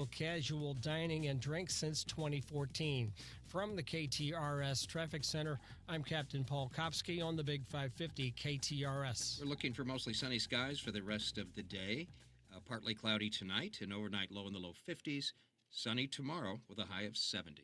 also casual dining and drinks since 2014. From the KTRS Traffic Center, I'm Captain Paul Kopsky on the Big 550 KTRS. We're looking for mostly sunny skies for the rest of the day. Partly cloudy tonight, an overnight low in the low 50s. Sunny tomorrow with a high of 70.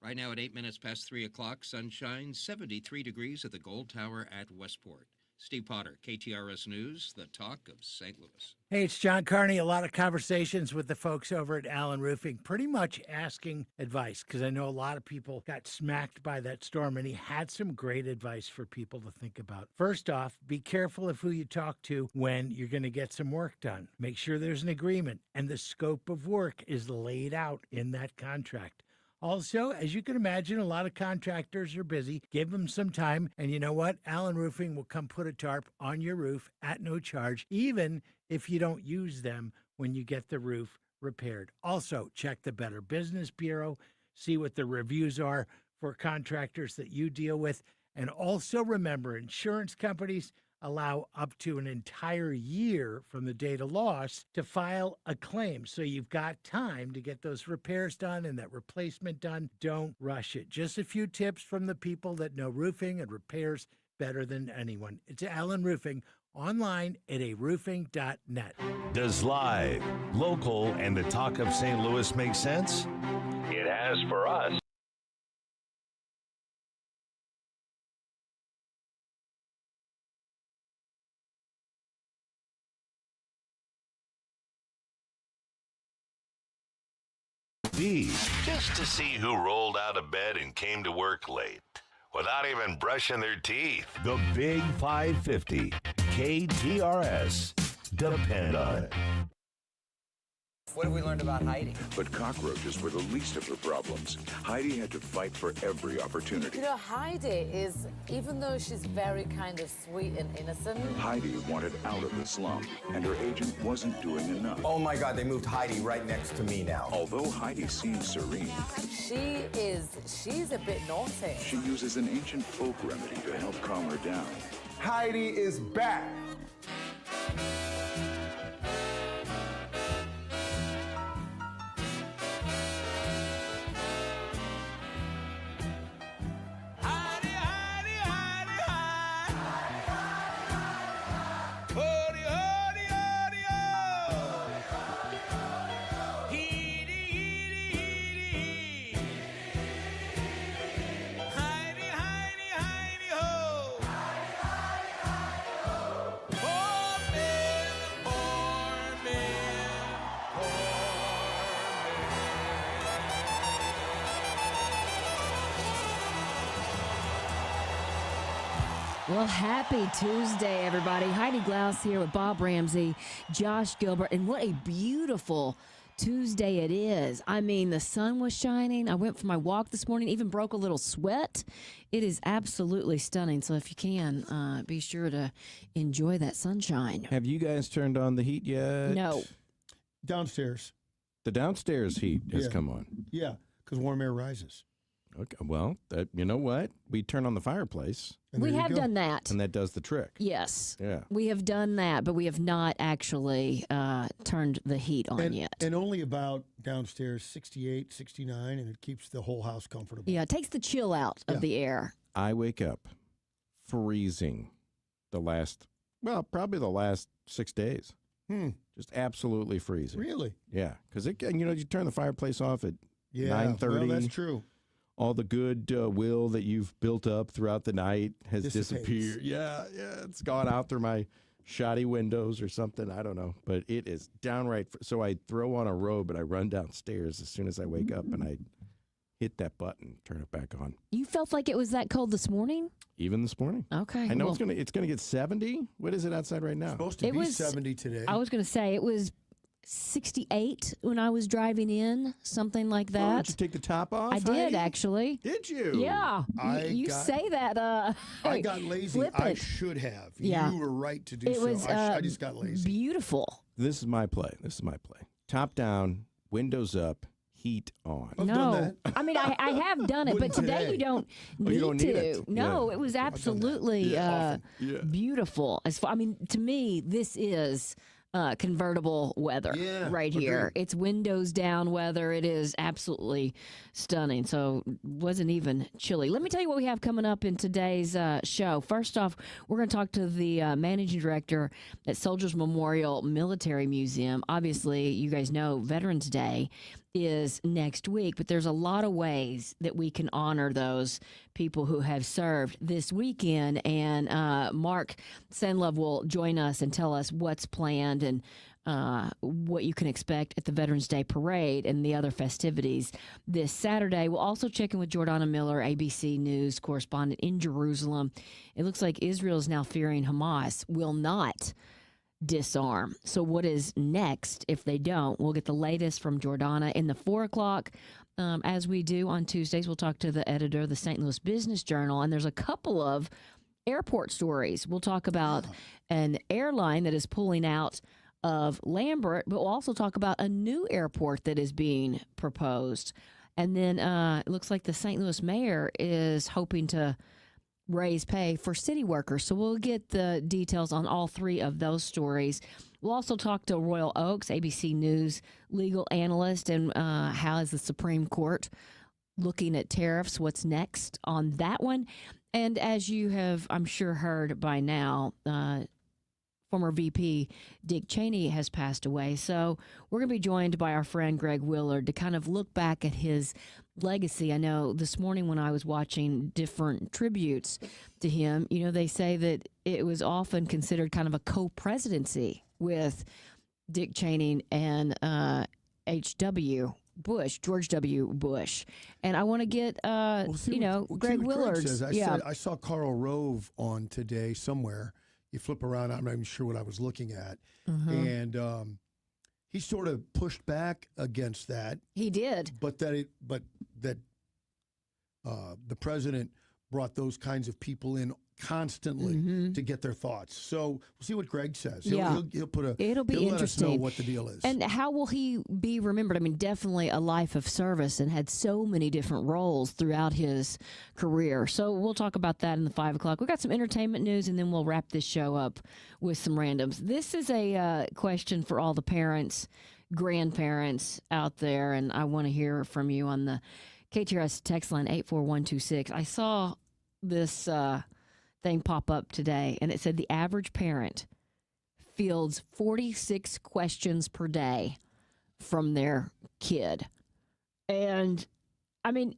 Right now at 8 minutes past 3 o'clock, sunshine, 73 degrees at the Gold Tower at Westport. Steve Potter, KTRS News, the talk of St. Louis. Hey, it's John Carney. A lot of conversations with the folks over at Allen Roofing, pretty much asking advice, because I know a lot of people got smacked by that storm, and he had some great advice for people to think about. First off, be careful of who you talk to when you're going to get some work done. Make sure there's an agreement, and the scope of work is laid out in that contract. Also, as you can imagine, a lot of contractors are busy. Give them some time. And you know what? Allen Roofing will come put a tarp on your roof at no charge, even if you don't use them when you get the roof repaired. Also, check the Better Business Bureau. See what the reviews are for contractors that you deal with. And also remember, insurance companies allow up to an entire year from the date of loss to file a claim. So you've got time to get those repairs done and that replacement done. Don't rush it. Just a few tips from the people that know roofing and repairs better than anyone. It's Allen Roofing, online at aroofing.net. Does live, local, and the talk of St. Louis make sense? It has for us. Just to see who rolled out of bed and came to work late without even brushing their teeth. The Big 550 KTRS. Depend on it. What have we learned about Heidi? But cockroaches were the least of her problems. Heidi had to fight for every opportunity. You know, Heidi is, even though she's very kind of sweet and innocent, Heidi wanted out of the slum, and her agent wasn't doing enough. Oh my God, they moved Heidi right next to me now. Although Heidi seems serene, she's a bit naughty. she uses an ancient folk remedy to help calm her down. Heidi is back. Well, happy Tuesday, everybody. Heidi Glaus here with Bob Ramsey, Josh Gilbert, and what a beautiful Tuesday it is. I mean, the sun was shining. I went for my walk this morning, even broke a little sweat. It is absolutely stunning. So if you can, be sure to enjoy that sunshine. Have you guys turned on the heat yet? No. Downstairs. The downstairs heat has Yeah. come on. Yeah, because warm air rises. Okay. Well, you know what? We turn on the fireplace. And We there you have go. done that. And that does the trick. Yes. Yeah. We have done that, but we have not actually turned the heat on yet. And only about downstairs 68, 69, and it keeps the whole house comfortable. Yeah, it takes the chill out of the air. I wake up freezing probably the last 6 days. Just absolutely freezing. Really? Yeah. Because, you turn the fireplace off at Yeah. 9:30. Well, that's true. All the good will that you've built up throughout the night has Dissipates. disappeared. Yeah, it's gone out through my shoddy windows or something. I don't know. But it is downright. So I throw on a robe and I run downstairs as soon as I wake up and I hit that button, turn it back on. You felt like it was that cold this morning? Even this morning. Okay. I know well, it's gonna get 70. What is it outside right now? It's supposed to It be was- 70 today. I was going to say it was 68 when I was driving in, something like Oh, that. did you take the top off? I did, Heidi? actually. Did you? Yeah. You got- say that. I got lazy. I flippant. should have. Yeah. You were right to do It so. was I just got lazy. beautiful. This is my play. Top down, windows up, heat on. I've no, done that. I mean I have done it, but Wouldn't today today. you don't need you don't need to. it. No, Yeah. it was done that. absolutely Yeah, often. Yeah. beautiful. To me, this is convertible weather right here. agreed. It's windows down weather. It is absolutely stunning. So wasn't even chilly. Let me tell you what we have coming up in today's show. First off, we're going to talk to the managing director at Soldiers Memorial Military Museum. Obviously, you guys know Veterans Day is next week, but there's a lot of ways that we can honor those people who have served this weekend. And Mark Sandlove will join us and tell us what's planned and what you can expect at the Veterans Day Parade and the other festivities this Saturday. We'll also check in with Jordana Miller, ABC News correspondent in Jerusalem. It looks like Israel is now fearing Hamas will not disarm. So what is next if they don't? We'll get the latest from Jordana in the 4 o'clock. As we do on Tuesdays, we'll talk to the editor of the St. Louis Business Journal, and there's a couple of airport stories. We'll talk about an airline that is pulling out of Lambert, but we'll also talk about a new airport that is being proposed. And then it looks like the St. Louis mayor is hoping to raise pay for city workers. So we'll get the details on all three of those stories. We'll also talk to Royal Oaks, ABC News legal analyst, and how is the Supreme Court looking at tariffs, what's next on that one. And as you have, I'm sure, heard by now, former VP Dick Cheney has passed away. So we're going to be joined by our friend Greg Willard to kind of look back at his legacy. I know this morning when I was watching different tributes to him, you know, they say that it was often considered kind of a co-presidency with Dick Cheney and George W. Bush. And I want to get, Greg Willard. I saw Karl Rove on today somewhere. You flip around, I'm not even sure what I was looking at. And he sort of pushed back against that. He did. But that the president brought those kinds of people in constantly to get their thoughts. So we'll see what Greg says. He'll put a. It'll be he'll interesting. Let us know what the deal is. And how will he be remembered? I mean, definitely a life of service and had so many different roles throughout his career. So we'll talk about that in the 5 o'clock. We've got some entertainment news, and then we'll wrap this show up with some randoms. This is a question for all the parents, grandparents out there, and I want to hear from you on the KTRS text line 84126. I saw this thing pop up today, and it said the average parent fields 46 questions per day from their kid. And I mean,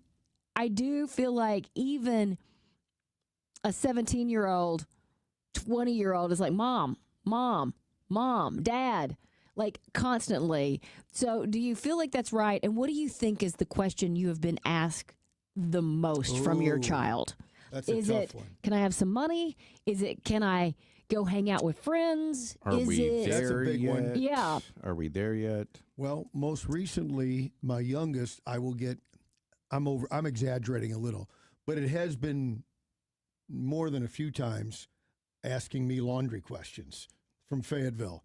I do feel like even a 17-year-old, 20-year-old is like, mom, dad, like constantly. So do you feel like that's right? And what do you think is the question you have been asked the most from your child? That's a tough one. Can I have some money? Is it, can I go hang out with friends? Are we there That's a big yet? one. Yeah. Are we there yet? Well, most recently, my youngest, I'm exaggerating a little, but it has been more than a few times asking me laundry questions from Fayetteville.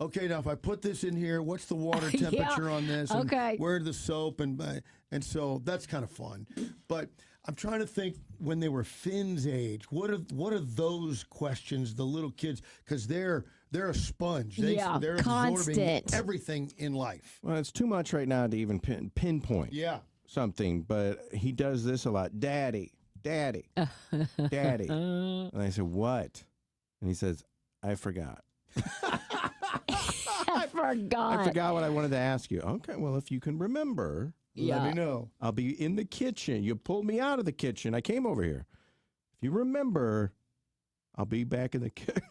Okay, now if I put this in here, what's the water temperature on this? And okay. Where's the soap? And so that's kind of fun. But I'm trying to think when they were Finn's age, what are those questions, the little kids, because they're a sponge. They're absorbing everything in life. Well, it's too much right now to even pinpoint something, but he does this a lot. Daddy. And I said, what? And he says, I forgot. I forgot what I wanted to ask you. Okay, well, if you can remember, let me know. I'll be in the kitchen. You pulled me out of the kitchen. I came over here. If you remember, I'll be back in the kitchen.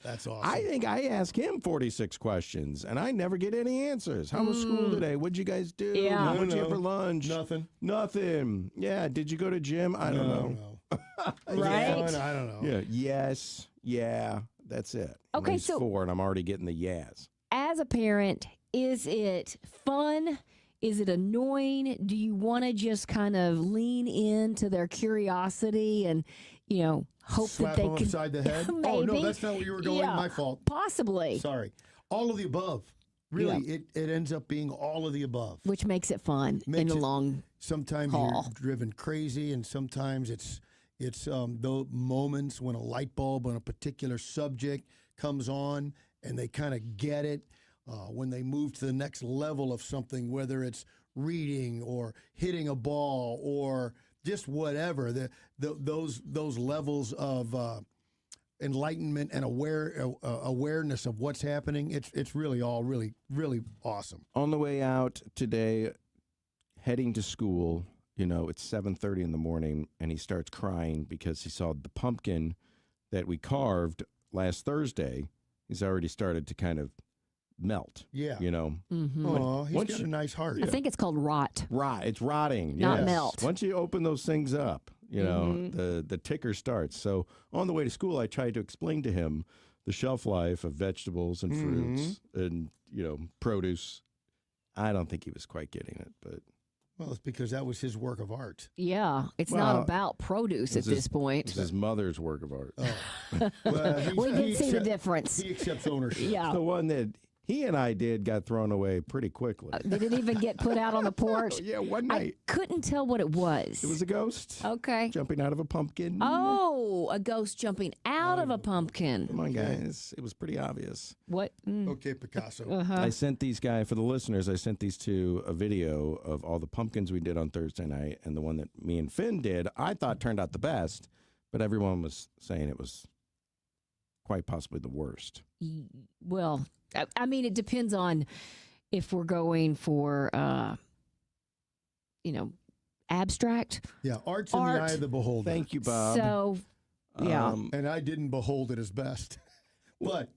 That's awesome. I think I ask him 46 questions, and I never get any answers. How was school today? What'd you guys do? Yeah. What'd you have for lunch? Nothing. Yeah, did you go to gym? I don't know. Right? I don't know. Yeah. Yes. Yeah. That's it. Okay, He's so 4, and I'm already getting the yes. As a parent, is it fun? Is it annoying? Do you want to just kind of lean into their curiosity and, hope Slap that they them can upside the head? Maybe. Oh, no, that's not what you were going. Yeah, My fault. Possibly. Sorry. All of the above. Really, it ends up being all of the above. Which makes it fun in the long Sometimes haul. you're driven crazy, and sometimes it's the moments when a light bulb on a particular subject comes on, and they kind of get it. When they move to the next level of something, whether it's reading or hitting a ball or just whatever, those levels of enlightenment and awareness of what's happening, it's really all really awesome. On the way out today, heading to school, it's 7:30 in the morning, and he starts crying because he saw the pumpkin that we carved last Thursday. He's already started to kind of melt. Yeah. Mm-hmm. Oh, he's got a nice heart. I think it's called rot. It's rotting. Not yes. melt. Once you open those things up, the ticker starts. So on the way to school, I tried to explain to him the shelf life of vegetables and fruits and, produce. I don't think he was quite getting it, but. Well, it's because that was his work of art. Yeah, it's not about produce at this point. It's his mother's work of art. Oh. Well, we can see the difference. He accepts ownership. Yeah. The one that he and I did got thrown away pretty quickly. Did it even get put out on the porch? Yeah, one night. I couldn't tell what it was. It was a ghost. Okay. Jumping out of a pumpkin. Oh, a ghost jumping out of a pumpkin. Come on, guys. It was pretty obvious. What? Okay, Picasso. Uh-huh. I sent these guys, for the listeners, I sent these two a video of all the pumpkins we did on Thursday night, and the one that me and Finn did, I thought turned out the best, but everyone was saying it was quite possibly the worst. Well, I mean, it depends on if we're going for, abstract. Yeah, art's in the eye of the beholder. Thank you, Bob. So, yeah. And I didn't behold it as best. But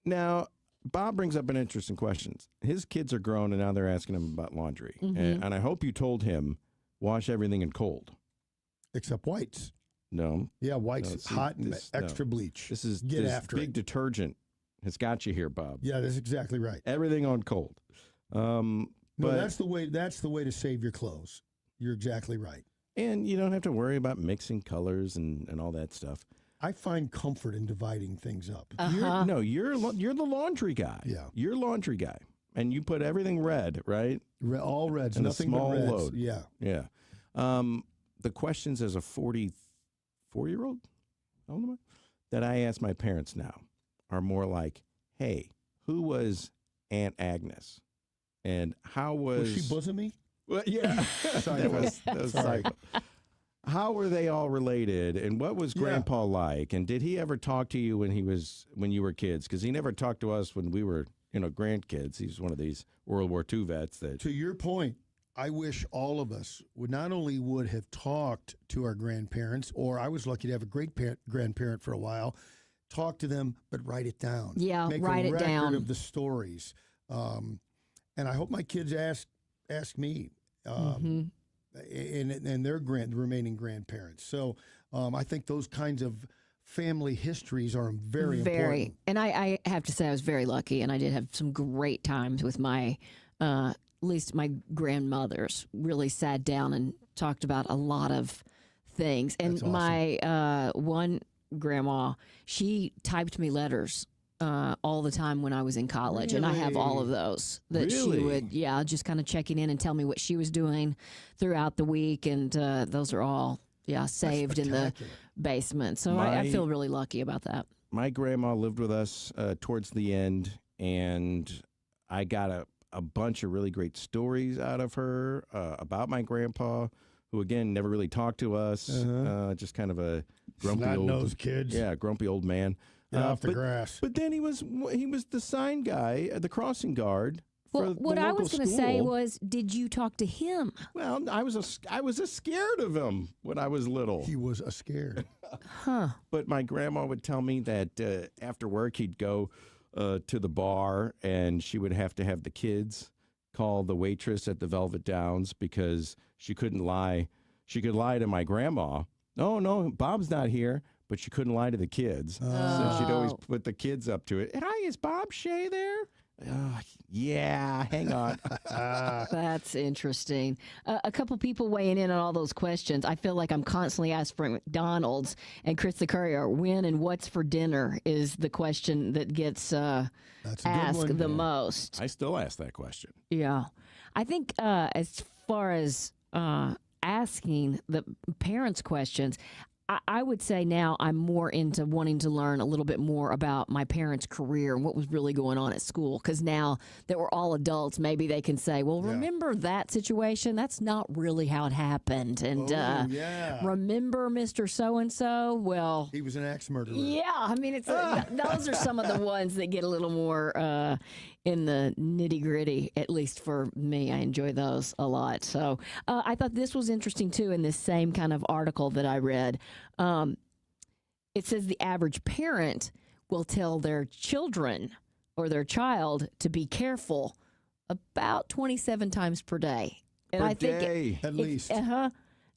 now, Bob brings up an interesting question. His kids are grown, and now they're asking him about laundry. Mm-hmm. And I hope you told him, wash everything in cold. except whites. No. Yeah, whites, hot and extra bleach. This is Get this after big it. detergent has got you here, Bob. Yeah, that's exactly right. Everything on cold. No, but that's the way. That's the way to save your clothes. You're exactly right. And you don't have to worry about mixing colors and all that stuff. I find comfort in dividing things up. You're the laundry guy. Yeah, you're laundry guy, and you put everything red, right? All reds, and nothing a small but reds. load. Yeah, yeah. The questions as a 44-year-old that I ask my parents now are more like, "Hey, who was Aunt Agnes, and how was she bosomy?" Well, yeah, Sorry, that was sorry. How were they all related, and what was Grandpa like, and did he ever talk to you when you were kids? Because he never talked to us when we were grandkids. He's one of these World War II vets. That To your point, I wish all of us would not only would have talked to our grandparents, or I was lucky to have a great grandparent for a while, talk to them, but write it down. Yeah, Make write a it record down. of the stories. And I hope my kids ask me. And their remaining grandparents. So I think those kinds of family histories are very important. And I have to say I was very lucky, and I did have some great times with my, at least my grandmothers really sat down and talked about a lot of things. And That's awesome. my one grandma, she typed me letters all the time when I was in college, and I have all of those that she would, just kind of checking in and tell me what she was doing throughout the week, and those are all, saved in the basement. So I feel really lucky about that. My grandma lived with us towards the end, and I got a bunch of really great stories out of her about my grandpa, who again never really talked to us, just kind of a grumpy Snot-nosed kids. Yeah, grumpy old man. Get off the grass. But then he was the sign guy at the crossing guard. Well, what I was going to say was, did you talk to him? Well, I was scared of him when I was little. He was scared. But my grandma would tell me that after work he'd go to the bar, and she would have to have the kids call the waitress at the Velvet Downs because she couldn't lie. She could lie to my grandma. Oh, no, Bob's not here. But she couldn't lie to the kids. So she'd always put the kids up to it. Hi, is Bob Shea there? Yeah, hang on. That's interesting. A couple people weighing in on all those questions. I feel like I'm constantly asked for McDonald's, and Chris the Courier, when and what's for dinner is the question that gets asked the most. I still ask that question. Yeah. I think as far as asking the parents questions, I would say now I'm more into wanting to learn a little bit more about my parents' career and what was really going on at school. Because now that we're all adults, maybe they can say, well, remember that situation? That's not really how it happened. And remember Mr. So-and-so? Well, he was an axe murderer. Yeah, I mean, those are some of the ones that get a little more in the nitty gritty, at least for me. I enjoy those a lot. So I thought this was interesting, too, in this same kind of article that I read. It says the average parent will tell their children or their child to be careful about 27 times per day. And I think at least. I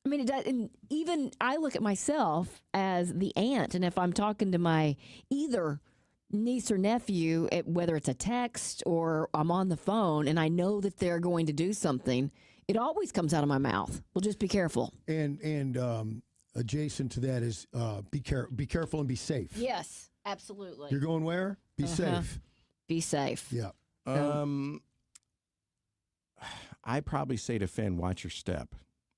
mean, it does, and even I look at myself as the aunt, and if I'm talking to my either niece or nephew, whether it's a text or I'm on the phone, and I know that they're going to do something, it always comes out of my mouth. Well, just be careful. And adjacent to that is be careful and be safe. Yes, absolutely. You're going where? Be safe. Be safe. Yeah. I probably say to Finn, watch your step.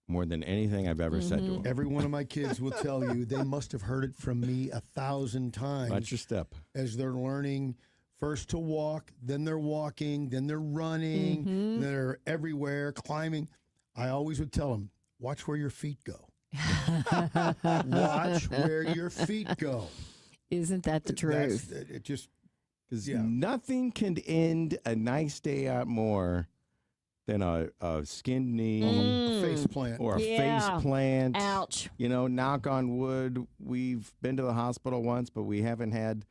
More than anything I've ever said to him. Every one of my kids will tell you they must have heard it from me 1,000 times. Watch your step. As they're learning first to walk, then they're walking, then they're running, they're everywhere, climbing. I always would tell them, watch where your feet go. Watch where your feet go. Isn't that the truth? It just... Because nothing can end a nice day out more than a skinned knee, a face plant, or a face plant. Ouch. You know, knock on wood. We've been to the hospital once, but we haven't had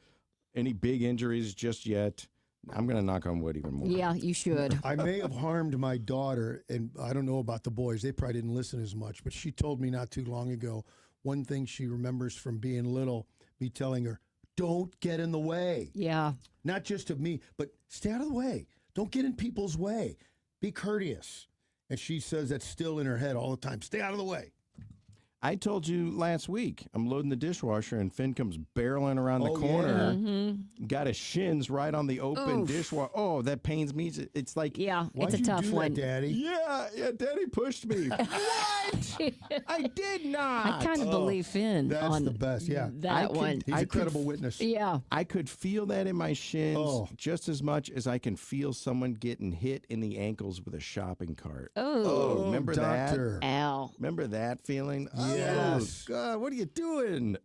any big injuries just yet. I'm going to knock on wood even more. Yeah, you should. I may have harmed my daughter, and I don't know about the boys. They probably didn't listen as much, but she told me not too long ago one thing she remembers from being little, me telling her, don't get in the way. Yeah. Not just of me, but stay out of the way. Don't get in people's way. Be courteous. And she says that's still in her head all the time. Stay out of the way. I told you last week, I'm loading the dishwasher, and Finn comes barreling around the corner. Yeah. Got his shins right on the open dishwasher. Oh, that pains me. It's like, it's a tough one. Daddy? Yeah, Daddy pushed me. What? I did not. I kind of believe Finn that's on the best, that one. He's a credible witness. Yeah. I could feel that in my shins just as much as I can feel someone getting hit in the ankles with a shopping cart. Oh, remember doctor. that? Ow. Remember that feeling? Yes. Oh, God, what are you doing?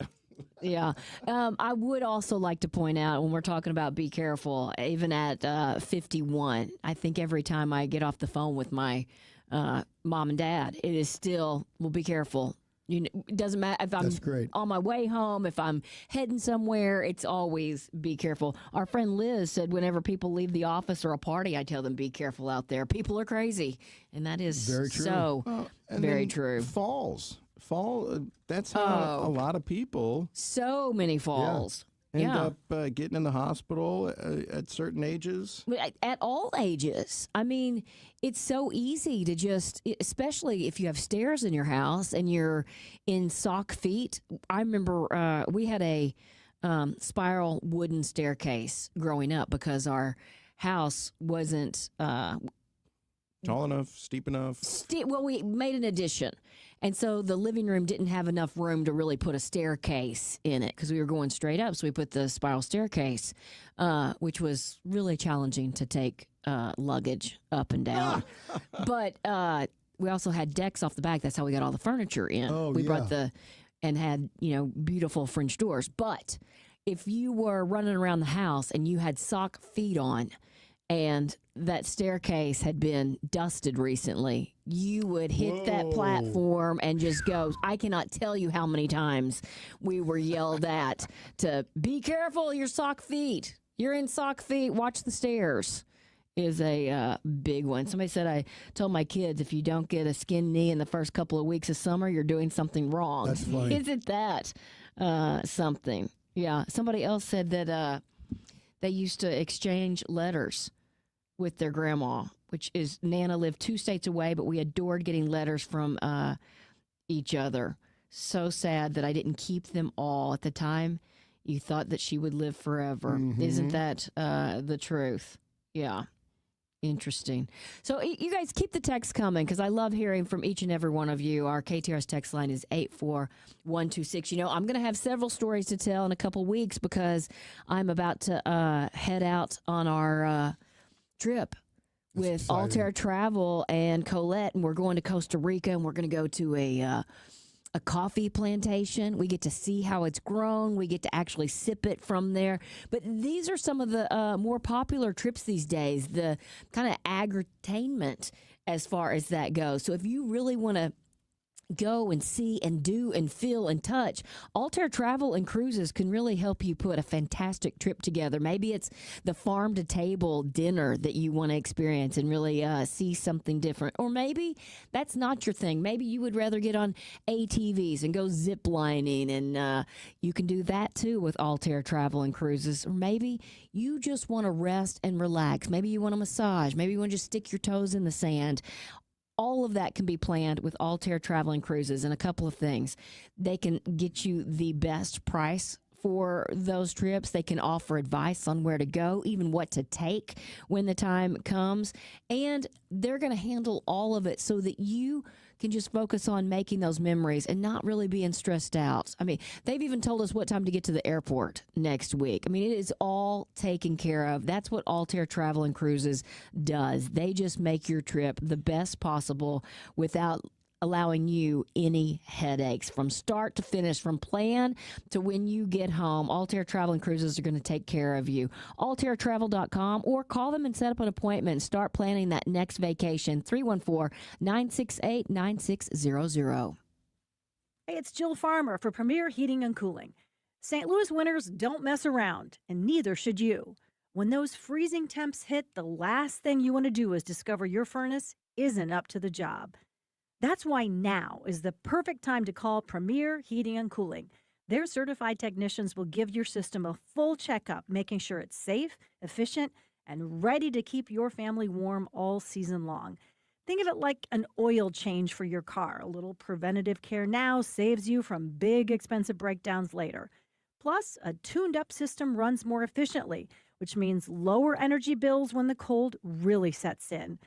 Yeah. I would also like to point out when we're talking about be careful, even at 51, I think every time I get off the phone with my mom and dad, it is still, well, be careful. It doesn't matter if I'm on my way home, if I'm heading somewhere, it's always be careful. Our friend Liz said whenever people leave the office or a party, I tell them be careful out there. People are crazy. And that is very true. Very true. That's how a lot of people. So many falls. End up getting in the hospital at certain ages. At all ages. I mean, it's so easy to just, especially if you have stairs in your house and you're in sock feet. I remember we had a spiral wooden staircase growing up because our house wasn't tall enough, steep enough. Well, we made an addition. And so the living room didn't have enough room to really put a staircase in it because we were going straight up. So we put the spiral staircase, which was really challenging to take luggage up and down. But we also had decks off the back. That's how we got all the furniture in. We brought and had, beautiful French doors. But if you were running around the house and you had sock feet on, and that staircase had been dusted recently, you would hit that platform and just go. I cannot tell you how many times we were yelled at to be careful your sock feet. You're in sock feet. Watch the stairs is a big one. Somebody said I told my kids if you don't get a skinned knee in the first couple of weeks of summer, you're doing something wrong. That's funny. Isn't that something? Yeah. Somebody else said that they used to exchange letters with their grandma, which is Nana lived 2 states away, but we adored getting letters from each other. So sad that I didn't keep them all at the time. You thought that she would live forever. Isn't that the truth? Yeah. Interesting. So you guys keep the text coming because I love hearing from each and every one of you. Our KTRS text line is 84126. You know, I'm going to have several stories to tell in a couple weeks because I'm about to head out on our trip with Altair Travel and Colette, and we're going to Costa Rica, and we're going to go to a coffee plantation. We get to see how it's grown. We get to actually sip it from there. But these are some of the more popular trips these days, the kind of agritainment as far as that goes. So if you really want to go and see and do and feel and touch, Altair Travel and Cruises can really help you put a fantastic trip together. Maybe it's the farm to table dinner that you want to experience and really see something different. Or maybe that's not your thing. Maybe you would rather get on ATVs and go zip lining, and you can do that too with Altair Travel and Cruises. Or maybe you just want to rest and relax. Maybe you want a massage. Maybe you want to just stick your toes in the sand. All of that can be planned with Altair Travel and Cruises. And a couple of things. They can get you the best price for those trips. They can offer advice on where to go, even what to take when the time comes. And they're going to handle all of it so that you can just focus on making those memories and not really being stressed out. I mean, they've even told us what time to get to the airport next week. I mean, it is all taken care of. That's what Altair Travel and Cruises does. They just make your trip the best possible without allowing you any headaches from start to finish, from plan to when you get home. Altair Travel and Cruises are going to take care of you. AltairTravel.com, or call them and set up an appointment and start planning that next vacation. 314-968-9600. Hey, it's Jill Farmer for Premier Heating and Cooling. St. Louis winters don't mess around, and neither should you. When those freezing temps hit, the last thing you want to do is discover your furnace isn't up to the job. That's why now is the perfect time to call Premier Heating and Cooling. Their certified technicians will give your system a full checkup, making sure it's safe, efficient, and ready to keep your family warm all season long. Think of it like an oil change for your car. A little preventative care now saves you from big, expensive breakdowns later. Plus, a tuned-up system runs more efficiently, which means lower energy bills when the cold really sets in.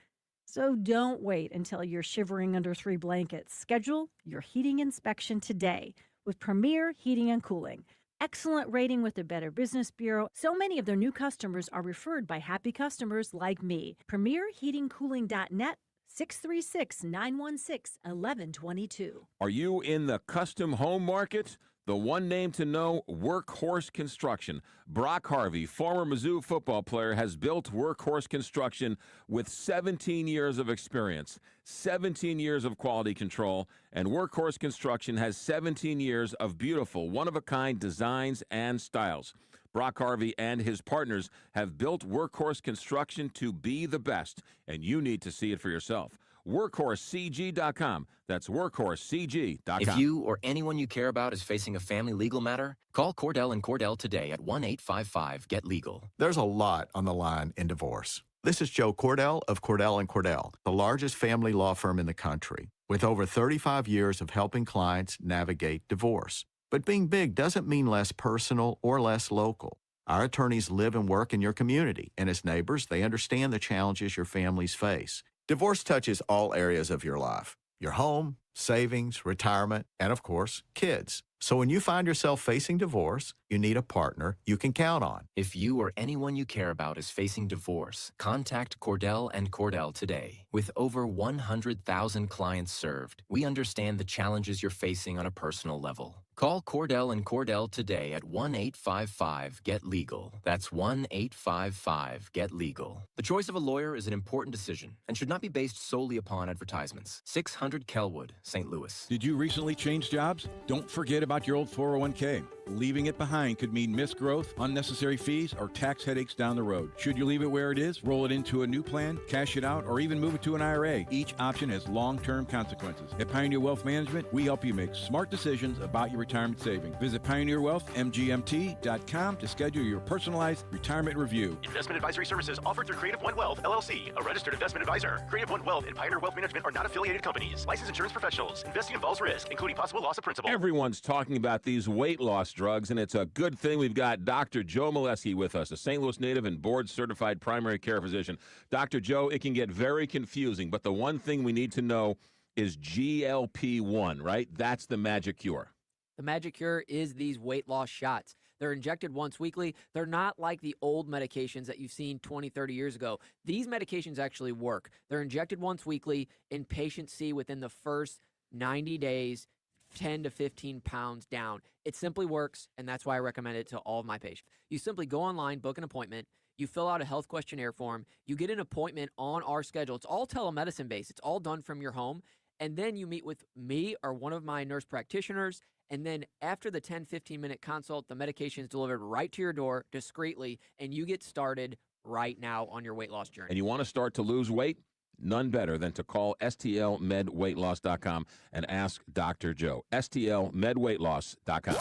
So don't wait until you're shivering under 3 blankets. Schedule your heating inspection today with Premier Heating and Cooling. Excellent rating with the Better Business Bureau. So many of their new customers are referred by happy customers like me. PremierHeatingCooling.net, 636-916-1122. Are you in the custom home market? The one name to know, Workhorse Construction. Brock Harvey, former Mizzou football player, has built Workhorse Construction with 17 years of experience, 17 years of quality control, and Workhorse Construction has 17 years of beautiful, one-of-a-kind designs and styles. Brock Harvey and his partners have built Workhorse Construction to be the best, and you need to see it for yourself. WorkhorseCG.com. That's WorkhorseCG.com. If you or anyone you care about is facing a family legal matter, call Cordell & Cordell today at 1-855-GET-LEGAL. There's a lot on the line in divorce. This is Joe Cordell of Cordell & Cordell, the largest family law firm in the country, with over 35 years of helping clients navigate divorce. But being big doesn't mean less personal or less local. Our attorneys live and work in your community, and as neighbors, they understand the challenges your families face. Divorce touches all areas of your life: your home, savings, retirement, and of course, kids. So when you find yourself facing divorce, you need a partner you can count on. If you or anyone you care about is facing divorce, contact Cordell & Cordell today. With over 100,000 clients served, we understand the challenges you're facing on a personal level. Call Cordell & Cordell today at 1-855-GET-LEGAL. That's 1-855-GET-LEGAL. The choice of a lawyer is an important decision and should not be based solely upon advertisements. 600 Kelwood, St. Louis. Did you recently change jobs? Don't forget about your old 401k. Leaving it behind could mean missed growth, unnecessary fees, or tax headaches down the road. Should you leave it where it is, roll it into a new plan, cash it out, or even move it to an IRA? Each option has long-term consequences. At Pioneer Wealth Management, we help you make smart decisions about your retirement savings. Visit PioneerWealthMGMT.com to schedule your personalized retirement review. Investment advisory services offered through Creative One Wealth, LLC, a registered investment advisor. Creative One Wealth and Pioneer Wealth Management are not affiliated companies. Licensed insurance professionals. Investing involves risk, including possible loss of principal. Everyone's talking about these weight loss drugs, and it's a good thing we've got Dr. Joe Molesky with us, a St. Louis native and board-certified primary care physician. Dr. Joe, it can get very confusing, but the one thing we need to know is GLP-1, right? That's the magic cure. The magic cure is these weight loss shots. They're injected once weekly. They're not like the old medications that you've seen 20, 30 years ago. These medications actually work. They're injected once weekly, and patients see within the first 90 days 10 to 15 pounds down. It simply works, and that's why I recommend it to all of my patients. You simply go online, book an appointment. You fill out a health questionnaire form. You get an appointment on our schedule. It's all telemedicine based. It's all done from your home. And then you meet with me or one of my nurse practitioners. And then after the 10, 15-minute consult, the medication is delivered right to your door discreetly, and you get started right now on your weight loss journey. And you want to start to lose weight? None better than to call stlmedweightloss.com and ask Dr. Joe. stlmedweightloss.com.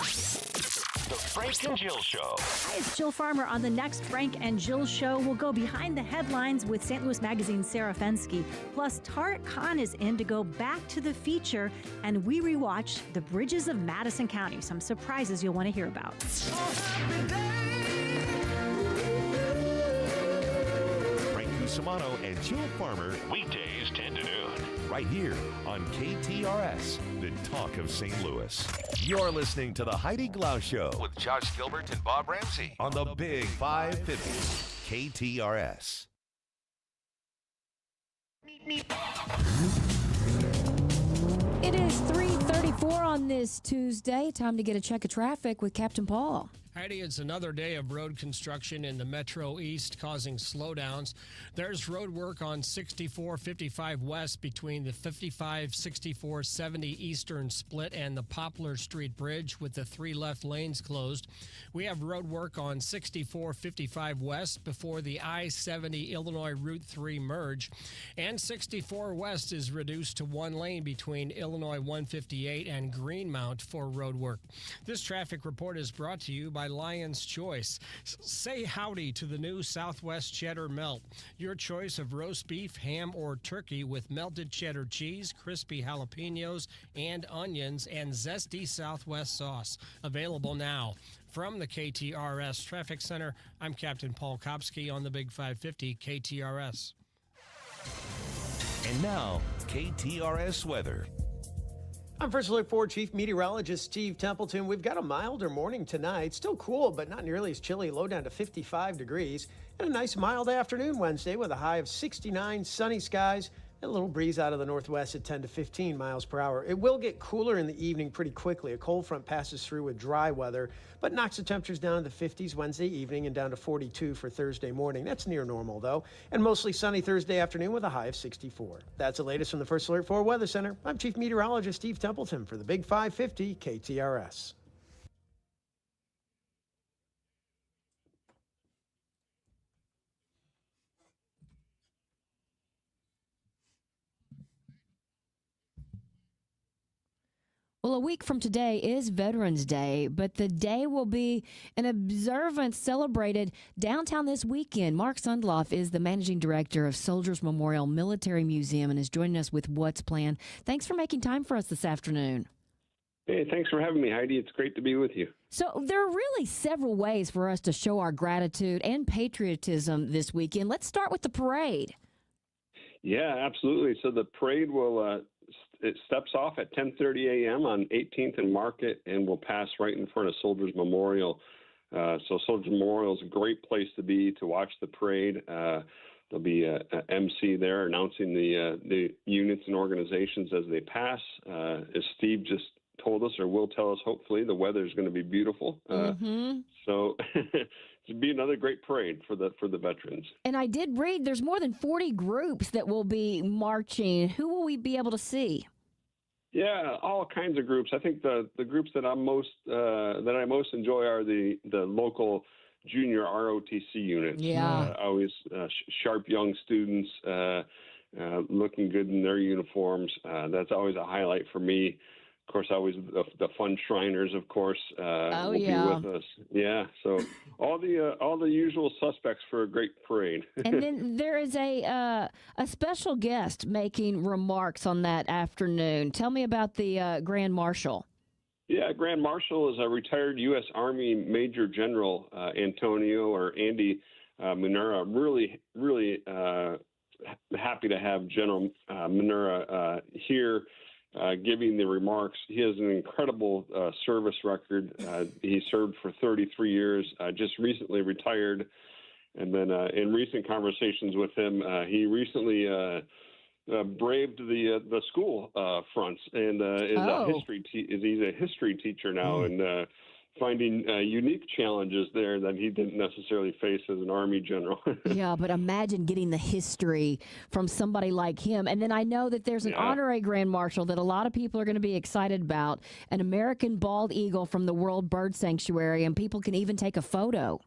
The Frank and Jill Show. Hi, it's Jill Farmer. On the next Frank and Jill Show, we'll go behind the headlines with St. Louis Magazine's Sarah Fensky. Plus, Tariq Khan is in to go back to the feature, and we rewatch The Bridges of Madison County. Some surprises you'll want to hear about. Frank Cusimano and Jill Farmer, weekdays 10 to noon, right here on KTRS, the talk of St. Louis. You're listening to the Heidi Glaus Show with Josh Gilbert and Bob Ramsey on the Big 550 KTRS. It is 3:34 on this Tuesday. Time to get a check of traffic with Captain Paul. Heidi, it's another day of road construction in the Metro East causing slowdowns. There's road work on 6455 West between the 55-64-70 Eastern Split and the Poplar Street Bridge with the 3 left lanes closed. We have road work on 6455 West before the I-70 Illinois Route 3 merge. And 64 West is reduced to 1 lane between Illinois 158 and Greenmount for road work. This traffic report is brought to you by Lion's Choice. Say howdy to the new Southwest Cheddar Melt. Your choice of roast beef, ham, or turkey with melted cheddar cheese, crispy jalapenos, and onions, and zesty Southwest sauce. Available now. From the KTRS Traffic Center, I'm Captain Paul Kopsky on the Big 550 KTRS. And now, KTRS weather. I'm First Alert 4 Chief Meteorologist Steve Templeton. We've got a milder morning tonight. Still cool, but not nearly as chilly. Low down to 55 degrees. And a nice mild afternoon Wednesday with a high of 69, sunny skies, and a little breeze out of the northwest at 10 to 15 miles per hour. It will get cooler in the evening pretty quickly. A cold front passes through with dry weather, but knocks the temperatures down to the 50s Wednesday evening and down to 42 for Thursday morning. That's near normal, though. And mostly sunny Thursday afternoon with a high of 64. That's the latest from the First Alert 4 Weather Center. I'm Chief Meteorologist Steve Templeton for the Big 550 KTRS. Well, a week from today is Veterans Day, but the day will be an observance celebrated downtown this weekend. Mark Sundloff is the managing director of Soldiers Memorial Military Museum and is joining us with what's planned. Thanks for making time for us this afternoon. Hey, thanks for having me, Heidi. It's great to be with you. So there are really several ways for us to show our gratitude and patriotism this weekend. Let's start with the parade. Yeah, absolutely. So the parade will it steps off at 10:30 a.m. on 18th and Market, and will pass right in front of Soldiers Memorial. So Soldiers Memorial is a great place to be to watch the parade. There'll be a MC there announcing the units and organizations as they pass. As Steve just told us, or will tell us, hopefully the weather is going to be beautiful. So it'll be another great parade for the veterans. And I did read there's more than 40 groups that will be marching. Who will we be able to see? Yeah, all kinds of groups. I think the groups that I most enjoy are the local junior ROTC units. Yeah, always sharp young students looking good in their uniforms. That's always a highlight for me. Of course, always the fun Shriners, of course, will be with us. Yeah, so all the usual suspects for a great parade. And then there is a special guest making remarks on that afternoon. Tell me about the Grand Marshal. Yeah, Grand Marshal is a retired U.S. Army Major General Antonio or Andy Munera. Really, really happy to have General Munera here giving the remarks. He has an incredible service record. He served for 33 years, just recently retired. And then in recent conversations with him, he recently braved the school fronts and he's a history teacher now and finding unique challenges there that he didn't necessarily face as an Army general. Yeah, but imagine getting the history from somebody like him. And then I know that there's an honorary Grand Marshal that a lot of people are going to be excited about, an American bald eagle from the World Bird Sanctuary, and people can even take a photo.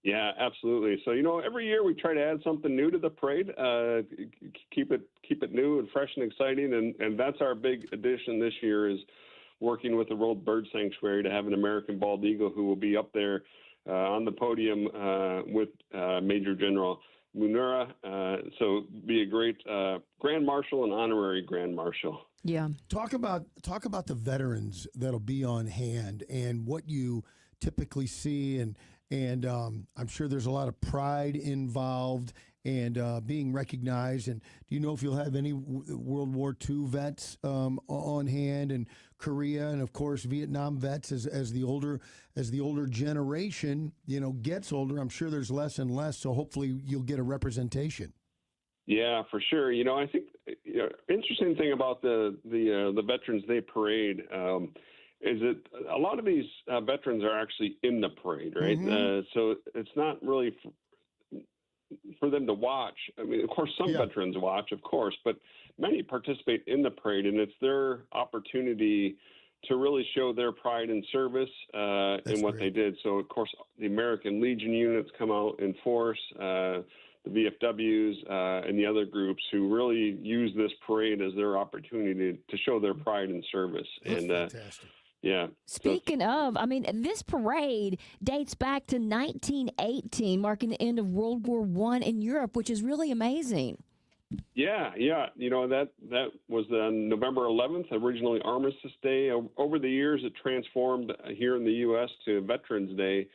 Yeah, absolutely. So, every year we try to add something new to the parade, keep it new and fresh and exciting. And that's our big addition this year is working with the World Bird Sanctuary to have an American bald eagle who will be up there on the podium with Major General Munera. So be a great Grand Marshal and honorary Grand Marshal. Yeah. Talk about the veterans that'll be on hand and what you typically see, and I'm sure there's a lot of pride involved and being recognized. And do you know if you'll have any World War II vets on hand, and Korea, and of course Vietnam vets as the older generation gets older? I'm sure there's less and less. So hopefully you'll get a representation. Yeah, for sure. I think interesting thing about the Veterans Day parade is that a lot of these veterans are actually in the parade, right? Mm-hmm. So it's not really for them to watch. I mean, of course, some veterans watch, of course, but many participate in the parade, and it's their opportunity to really show their pride in service in what they did. So, of course, the American Legion units come out in force, the VFWs and the other groups who really use this parade as their opportunity to show their pride in service. That's fantastic. Yeah. Speaking of, this parade dates back to 1918, marking the end of World War I in Europe, which is really amazing. Yeah. That was on November 11th, originally Armistice Day. Over the years, it transformed here in the U.S. to Veterans Day,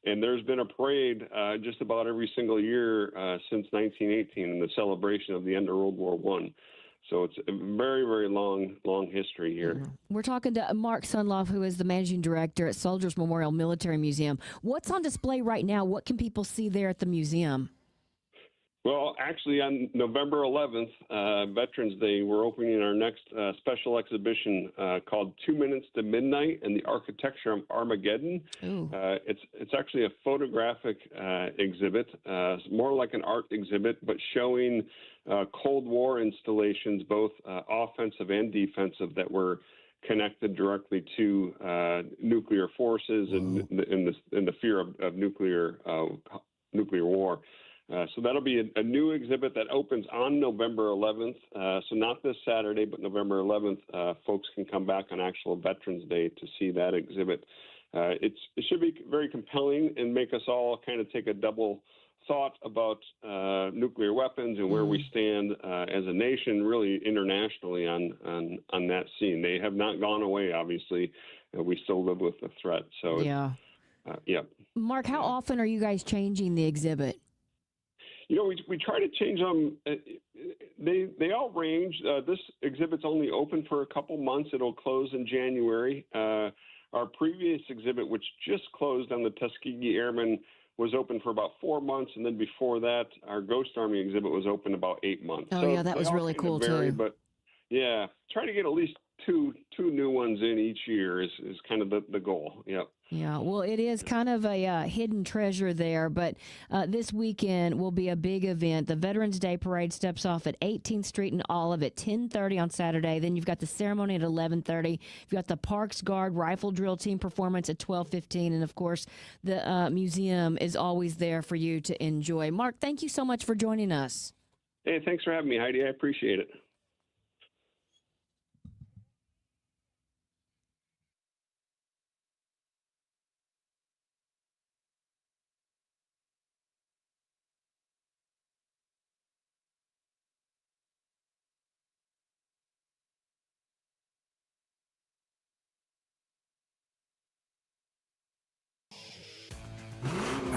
and there's been a parade just about every single year since 1918 in the celebration of the end of World War I. So it's a very, very long history here. Mm-hmm. We're talking to Mark Sunloff, who is the managing director at Soldiers Memorial Military Museum. What's on display right now? What can people see there at the museum? Well, actually, on November 11th, Veterans Day, we're opening our next special exhibition called 2 Minutes to Midnight and the Architecture of Armageddon. It's actually a photographic exhibit, more like an art exhibit, but showing Cold War installations, both offensive and defensive, that were connected directly to nuclear forces and the fear of nuclear war. So that'll be a new exhibit that opens on November 11th. So not this Saturday, but November 11th, folks can come back on actual Veterans Day to see that exhibit. It should be very compelling and make us all kind of take a double thought about nuclear weapons and where we stand as a nation, really internationally on that scene. They have not gone away, obviously. We still live with the threat. So yeah. Mark, how often are you guys changing the exhibit? We try to change them. They all range. This exhibit's only open for a couple months. It'll close in January. Our previous exhibit, which just closed on the Tuskegee Airmen, was open for about 4 months, and then before that, our Ghost Army exhibit was open about 8 months. Oh, yeah, that was really cool, too. But, yeah, try to get at least two new ones in each year is kind of the goal. Yep. Yeah, well, it is kind of a hidden treasure there, but this weekend will be a big event. The Veterans Day Parade steps off at 18th Street in Olive at 10:30 on Saturday. Then you've got the ceremony at 11:30. You've got the Parks Guard Rifle Drill Team performance at 12:15, and, of course, the museum is always there for you to enjoy. Mark, thank you so much for joining us. Hey, thanks for having me, Heidi. I appreciate it.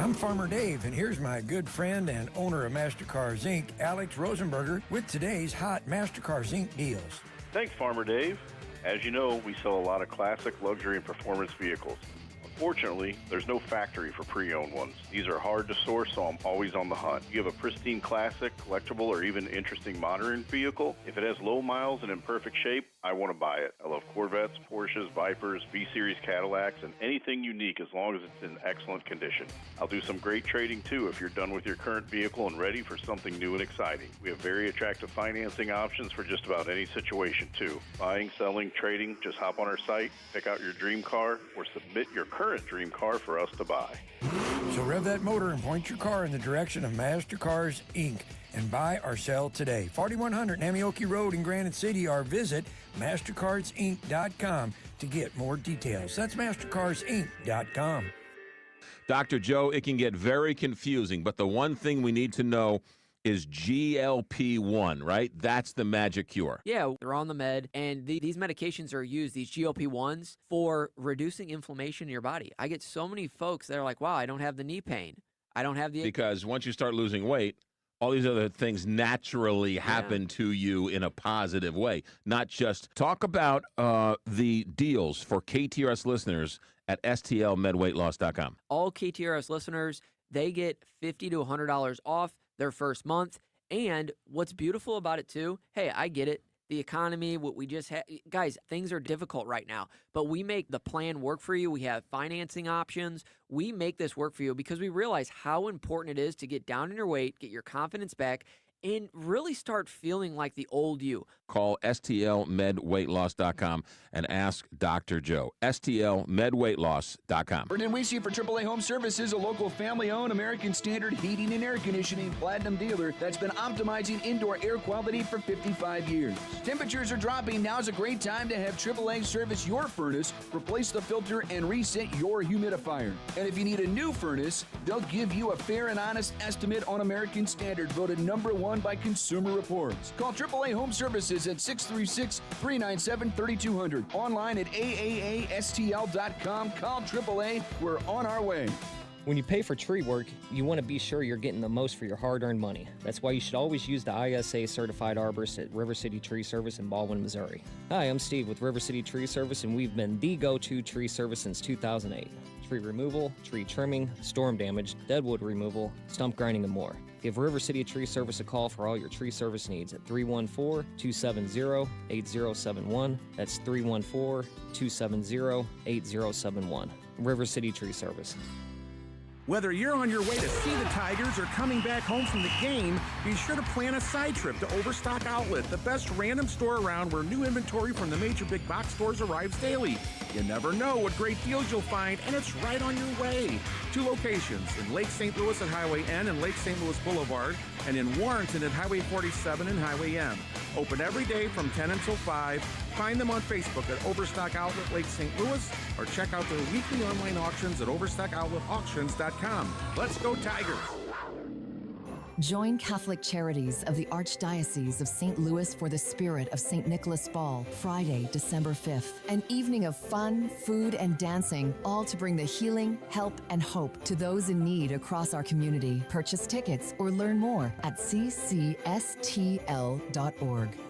I'm Farmer Dave, and here's my good friend and owner of MasterCars Inc., Alex Rosenberger, with today's hot MasterCars Inc. deals. Thanks, Farmer Dave. As you know, we sell a lot of classic, luxury, and performance vehicles. Unfortunately, there's no factory for pre-owned ones. These are hard to source, so I'm always on the hunt. You have a pristine classic, collectible, or even interesting modern vehicle? If it has low miles and in perfect shape, I want to buy it. I love Corvettes, Porsches, Vipers, V-Series Cadillacs, and anything unique as long as it's in excellent condition. I'll do some great trading too if you're done with your current vehicle and ready for something new and exciting. We have very attractive financing options for just about any situation too. Buying, selling, trading, just hop on our site, pick out your dream car, or submit your current dream car for us to buy. So rev that motor and point your car in the direction of MasterCars Inc. and buy or sell today. 4100 Namioki Road in Granite City, or visit MasterCarsInc.com to get more details. That's MasterCarsInc.com. Dr. Joe, it can get very confusing, but the one thing we need to know is GLP-1, right? That's the magic cure. Yeah, they're on the med, and these medications are used, these GLP-1s, for reducing inflammation in your body. I get so many folks that are like, wow, I don't have the knee pain. I don't have the... Because once you start losing weight, all these other things naturally happen to you in a positive way. Not just talk about the deals for KTRS listeners at STLMedWeightLoss.com. All KTRS listeners, they get $50 to $100 off their first month. And what's beautiful about it too, hey, I get it. The economy, what we just had, guys, things are difficult right now, but we make the plan work for you. We have financing options. We make this work for you because we realize how important it is to get down in your weight, get your confidence back, and really start feeling like the old you. Call STLMedWeightLoss.com and ask Dr. Joe. STLMedWeightLoss.com. Brendan Weesey for AAA Home Services, a local family-owned American Standard heating and air conditioning platinum dealer that's been optimizing indoor air quality for 55 years. Temperatures are dropping. Now's a great time to have AAA service your furnace, replace the filter, and reset your humidifier. And if you need a new furnace, they'll give you a fair and honest estimate on American Standard, voted #1 by Consumer Reports. Call AAA Home Services at 636-397-3200. Online at AAASTL.com. Call AAA. We're on our way. When you pay for tree work, you want to be sure you're getting the most for your hard-earned money. That's why you should always use the ISA certified arborist at River City Tree Service in Baldwin, Missouri. Hi, I'm Steve with River City Tree Service, and we've been the go-to tree service since 2008. Tree removal, tree trimming, storm damage, deadwood removal, stump grinding, and more. Give River City Tree Service a call for all your tree service needs at 314-270-8071. That's 314-270-8071. River City Tree Service. Whether you're on your way to see the Tigers or coming back home from the game, be sure to plan a side trip to Overstock Outlet, the best random store around where new inventory from the major big box stores arrives daily. You never know what great deals you'll find, and it's right on your way. 2 locations, in Lake St. Louis at Highway N and Lake St. Louis Boulevard, and in Warrenton at Highway 47 and Highway M. Open every day from 10 until 5. Find them on Facebook at Overstock Outlet Lake St. Louis, or check out their weekly online auctions at OverstockOutletAuctions.com. Let's go Tigers! Join Catholic Charities of the Archdiocese of St. Louis for the Spirit of St. Nicholas Ball, Friday, December 5th. An evening of fun, food, and dancing, all to bring the healing, help, and hope to those in need across our community. Purchase tickets or learn more at ccsTL.org.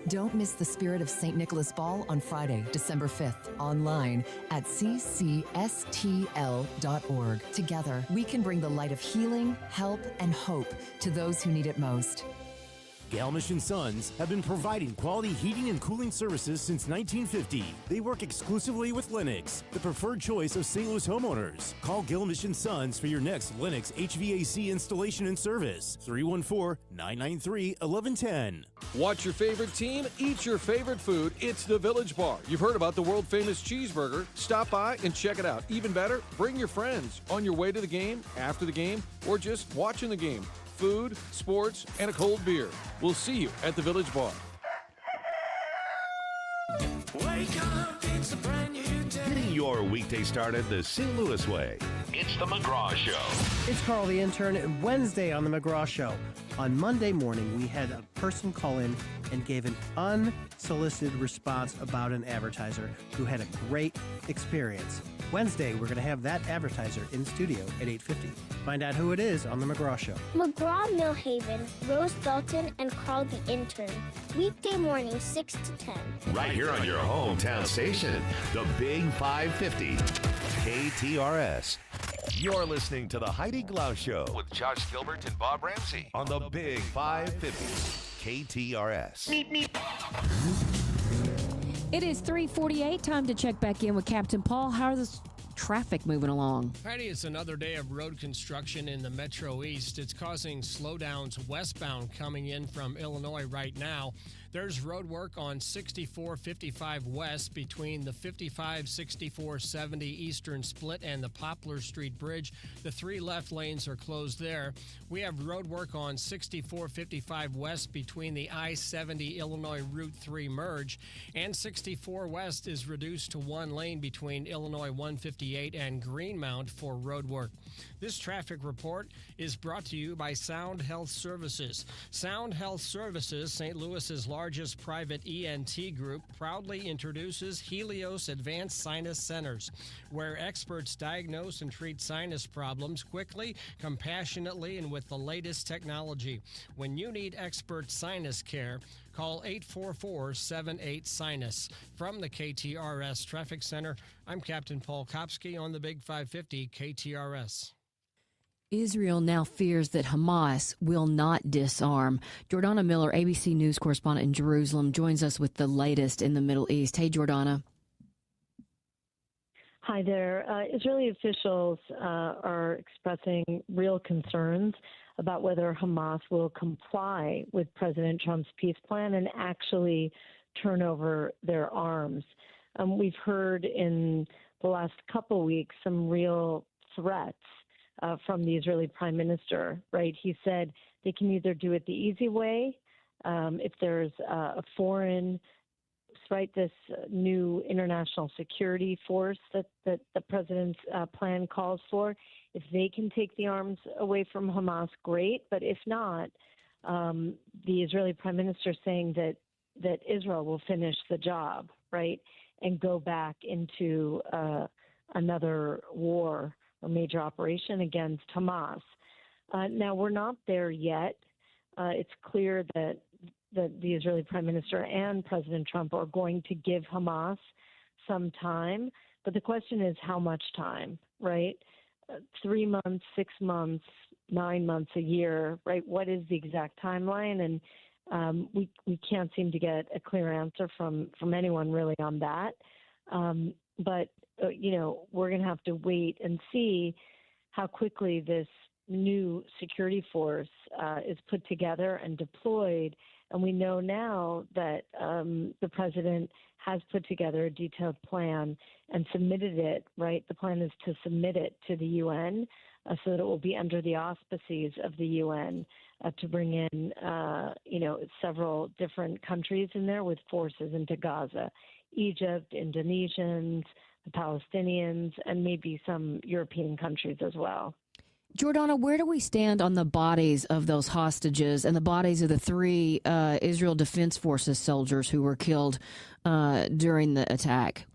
Don't miss the Spirit of St. Nicholas Ball on Friday, December 5th, online at ccsTL.org. Together, we can bring the light of healing, help, and hope to those who need it most. Galmish & Sons have been providing quality heating and cooling services since 1950. They work exclusively with Lennox, the preferred choice of St. Louis homeowners. Call Galmish & Sons for your next Lennox HVAC installation and service. 314-993-1110. Watch your favorite team, eat your favorite food. It's the Village Bar. You've heard about the world-famous cheeseburger. Stop by and check it out. Even better, bring your friends on your way to the game, after the game, or just watching the game. Food, sports, and a cold beer. We'll see you at the Village Bar. Wake up, it's a brand new day. Getting your weekday started the St. Louis way. It's the McGraw Show. It's Carl the Intern, and Wednesday on the McGraw Show. On Monday morning, we had a person call in and gave an unsolicited response about an advertiser who had a great experience. Wednesday, we're going to have that advertiser in studio at 8:50. Find out who it is on The McGraw Show. McGraw Millhaven, Rose Dalton, and Carl the Intern. Weekday morning, 6 to 10. Right here on your hometown station, the Big 550, KTRS. You're listening to the Heidi Glaus Show with Josh Gilbert and Bob Ramsey on the Big 550, KTRS. It is 3:48. Time to check back in with Captain Paul. How is traffic moving along? Heidi, it's another day of road construction in the Metro East. It's causing slowdowns westbound coming in from Illinois right now. There's road work on 6455 West between the 55-64-70 Eastern Split and the Poplar Street Bridge. The 3 left lanes are closed there. We have road work on 6455 West between the I-70 Illinois Route 3 merge, and 64 West is reduced to 1 lane between Illinois 158 and Greenmount for road work. This traffic report is brought to you by Sound Health Services. Sound Health Services, St. Louis's largest private ENT group, proudly introduces Helios Advanced Sinus Centers, where experts diagnose and treat sinus problems quickly, compassionately, and with the latest technology. When you need expert sinus care, call 844-78-SINUS. From the KTRS Traffic Center, I'm Captain Paul Kopsky on the Big 550 KTRS. Israel now fears that Hamas will not disarm. Jordana Miller, ABC News correspondent in Jerusalem, joins us with the latest in the Middle East. Hey, Jordana. Hi there. Israeli officials are expressing real concerns about whether Hamas will comply with President Trump's peace plan and actually turn over their arms. We've heard in the last couple weeks some real threats from the Israeli prime minister, right? He said they can either do it the easy way, if there's a foreign, right, this new international security force that the president's plan calls for. If they can take the arms away from Hamas, great. But if not, the Israeli prime minister saying that Israel will finish the job, right, and go back into another war or major operation against Hamas. Now, we're not there yet. It's clear that the Israeli prime minister and President Trump are going to give Hamas some time. But the question is how much time, right? 3 months, 6 months, 9 months, a year, right? What is the exact timeline? And we can't seem to get a clear answer from anyone really on that. But we're going to have to wait and see how quickly this new security force is put together and deployed. And we know now that the president has put together a detailed plan and submitted it, right? The plan is to submit it to the UN so that it will be under the auspices of the UN to bring in, several different countries in there with forces into Gaza, Egypt, Indonesians, the Palestinians, and maybe some European countries as well. Jordana, where do we stand on the bodies of those hostages and the bodies of the 3 Israel Defense Forces soldiers who were killed during the attack?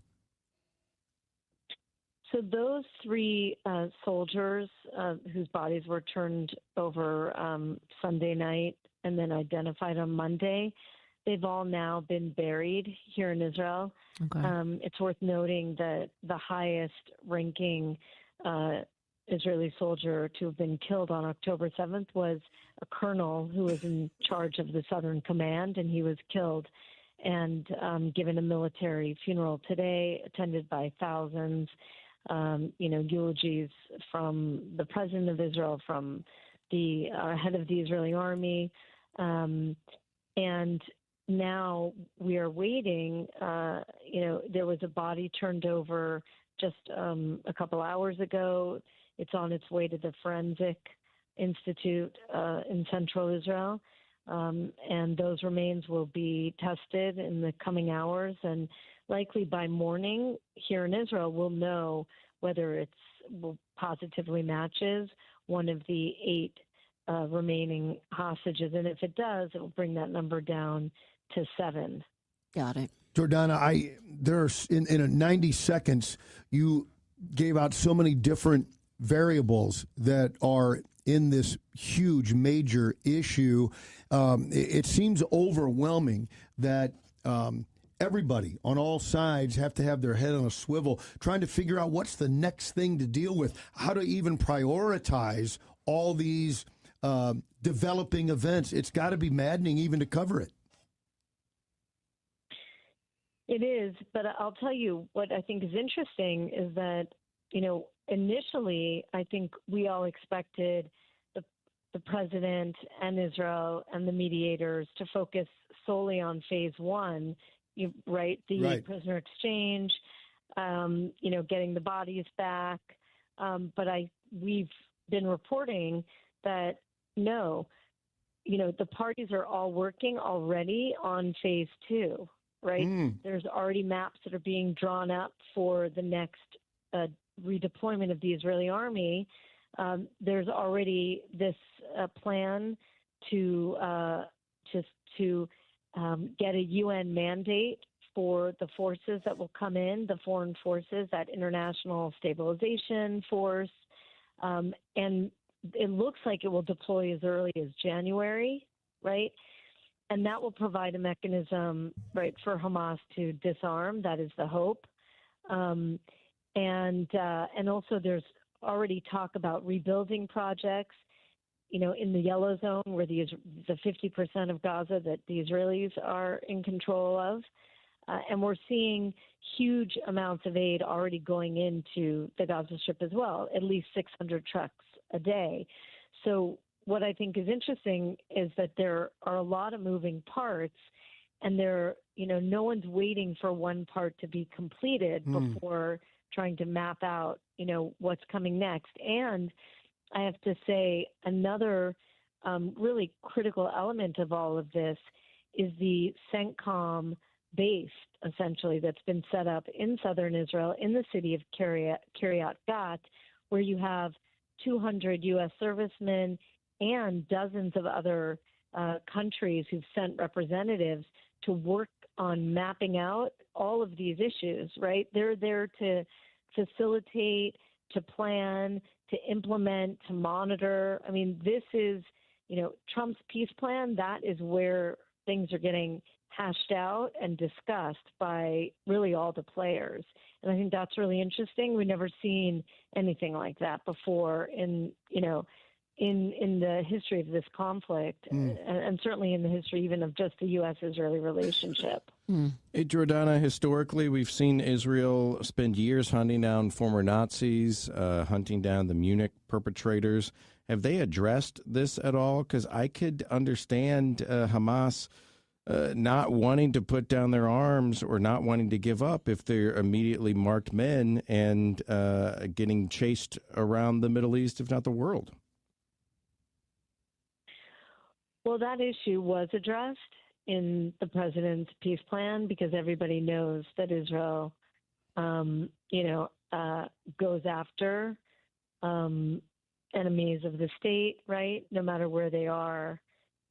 So those 3 soldiers whose bodies were turned over Sunday night and then identified on Monday, they've all now been buried here in Israel. Okay. It's worth noting that the highest ranking Israeli soldier to have been killed on October 7th was a colonel who was in charge of the Southern Command, and he was killed and given a military funeral today, attended by thousands, eulogies from the president of Israel, from the head of the Israeli army. And now we are waiting. There was a body turned over just a couple hours ago. It's on its way to the Forensic Institute in central Israel. And those remains will be tested in the coming hours. And likely by morning here in Israel, we'll know whether it positively matches one of the 8 remaining hostages. And if it does, it will bring that number down to 7. Got it. Jordana, there's in 90 seconds, you gave out so many different variables that are in this huge major issue. It seems overwhelming that everybody on all sides have to have their head on a swivel trying to figure out what's the next thing to deal with, how to even prioritize all these developing events. It's got to be maddening even to cover it. It is, but I'll tell you what I think is interesting is that, initially I think we all expected the president and Israel and the mediators to focus solely on phase one, right? The prisoner exchange, getting the bodies back. But we've been reporting that no, the parties are all working already on phase two, right? There's already maps that are being drawn up for the next redeployment of the Israeli army. There's already this plan to get a UN mandate for the forces that will come in, the foreign forces, that international stabilization force. And it looks like it will deploy as early as January, right? And that will provide a mechanism, right, for Hamas to disarm. That is the hope. And also there's already talk about rebuilding projects, in the yellow zone where the 50% of Gaza that the Israelis are in control of. And we're seeing huge amounts of aid already going into the Gaza Strip as well, at least 600 trucks a day. So what I think is interesting is that there are a lot of moving parts, and no one's waiting for one part to be completed before trying to map out, what's coming next. And I have to say, another really critical element of all of this is the CENTCOM base, essentially, that's been set up in southern Israel in the city of Kiryat Gat, where you have 200 U.S. servicemen and dozens of other countries who've sent representatives to work on mapping out all of these issues, right? They're there to facilitate, to plan, to implement, to monitor. I mean, this is, Trump's peace plan. That is where things are getting hashed out and discussed by really all the players. And I think that's really interesting. We've never seen anything like that before in the history of this conflict, and certainly in the history even of just the U.S.-Israeli relationship. Hey, Jordana, historically, we've seen Israel spend years hunting down former Nazis, hunting down the Munich perpetrators. Have they addressed this at all? Because I could understand Hamas not wanting to put down their arms or not wanting to give up if they're immediately marked men and getting chased around the Middle East, if not the world. Well, that issue was addressed in the president's peace plan because everybody knows that Israel, goes after enemies of the state, right? No matter where they are,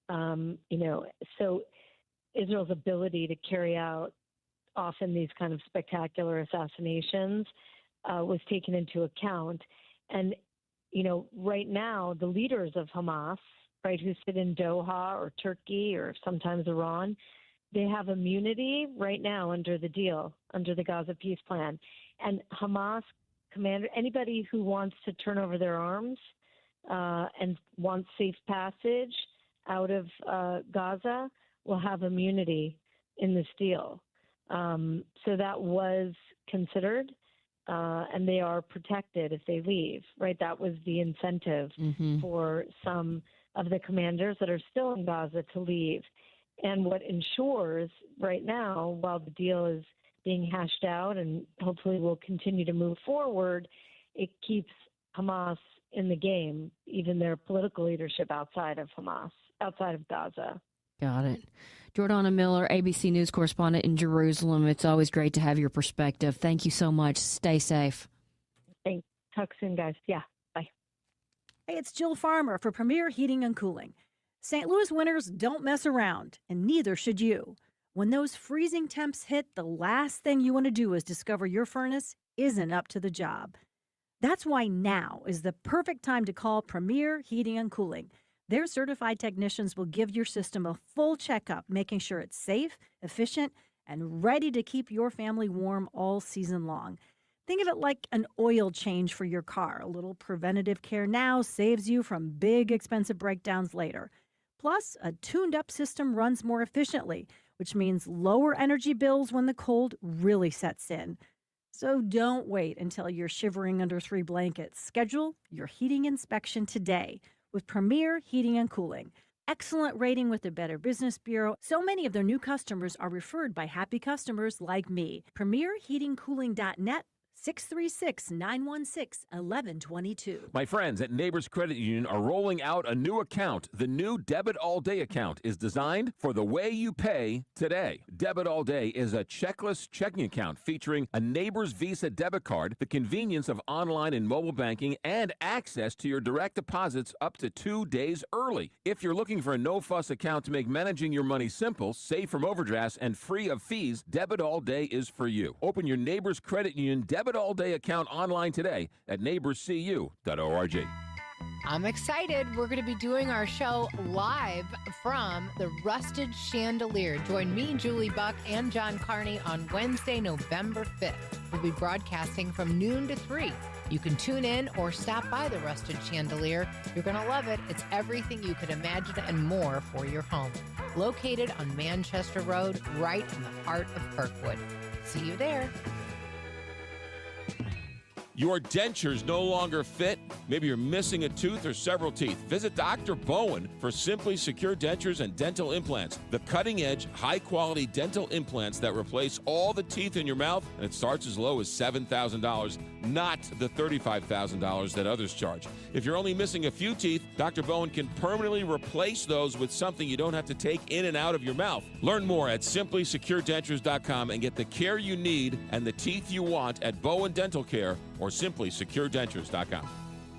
so Israel's ability to carry out often these kind of spectacular assassinations was taken into account. And, right now, the leaders of Hamas, right, who sit in Doha or Turkey or sometimes Iran, they have immunity right now under the deal, under the Gaza peace plan. And Hamas commander, anybody who wants to turn over their arms and wants safe passage out of Gaza will have immunity in this deal. So that was considered, and they are protected if they leave, right? That was the incentive for some of the commanders that are still in Gaza to leave. And what ensures right now, while the deal is being hashed out and hopefully will continue to move forward, it keeps Hamas in the game, even their political leadership outside of Hamas, outside of Gaza. Got it. Jordana Miller, ABC News correspondent in Jerusalem. It's always great to have your perspective. Thank you so much. Stay safe. Thanks. Talk soon, guys. Yeah. Bye. Hey, it's Jill Farmer for Premier Heating and Cooling. St. Louis winters don't mess around, and neither should you. When those freezing temps hit, the last thing you want to do is discover your furnace isn't up to the job. That's why now is the perfect time to call Premier Heating and Cooling. Their certified technicians will give your system a full checkup, making sure it's safe, efficient, and ready to keep your family warm all season long. Think of it like an oil change for your car. A little preventative care now saves you from big, expensive breakdowns later. Plus, a tuned-up system runs more efficiently, which means lower energy bills when the cold really sets in. So don't wait until you're shivering under 3 blankets. Schedule your heating inspection today with Premier Heating and Cooling. Excellent rating with the Better Business Bureau. So many of their new customers are referred by happy customers like me. PremierHeatingCooling.net, 636-916-1122. My friends at Neighbors Credit Union are rolling out a new account. The new Debit All Day account is designed for the way you pay today. Debit All Day is a checkless checking account featuring a Neighbors Visa debit card, the convenience of online and mobile banking, and access to your direct deposits up to 2 days early. If you're looking for a no-fuss account to make managing your money simple, safe from overdrafts, and free of fees, Debit All Day is for you. Open your Neighbors Credit Union Debit All Day account online today at neighborscu.org. I'm excited. We're going to be doing our show live from the Rusted Chandelier. Join me, Julie Buck, and John Carney on Wednesday, November 5th. We'll be broadcasting from noon to 3. You can tune in or stop by the Rusted Chandelier. You're going to love it. It's everything you could imagine and more for your home. Located on Manchester Road, right in the heart of Kirkwood. See you there. Your dentures no longer fit? Maybe you're missing a tooth or several teeth. Visit Dr. Bowen for Simply Secure Dentures and Dental Implants. The cutting-edge, high-quality dental implants that replace all the teeth in your mouth, and it starts as low as $7,000, not the $35,000 that others charge. If you're only missing a few teeth, Dr. Bowen can permanently replace those with something you don't have to take in and out of your mouth. Learn more at simplysecuredentures.com and get the care you need and the teeth you want at Bowen Dental Care or simplysecuredentures.com.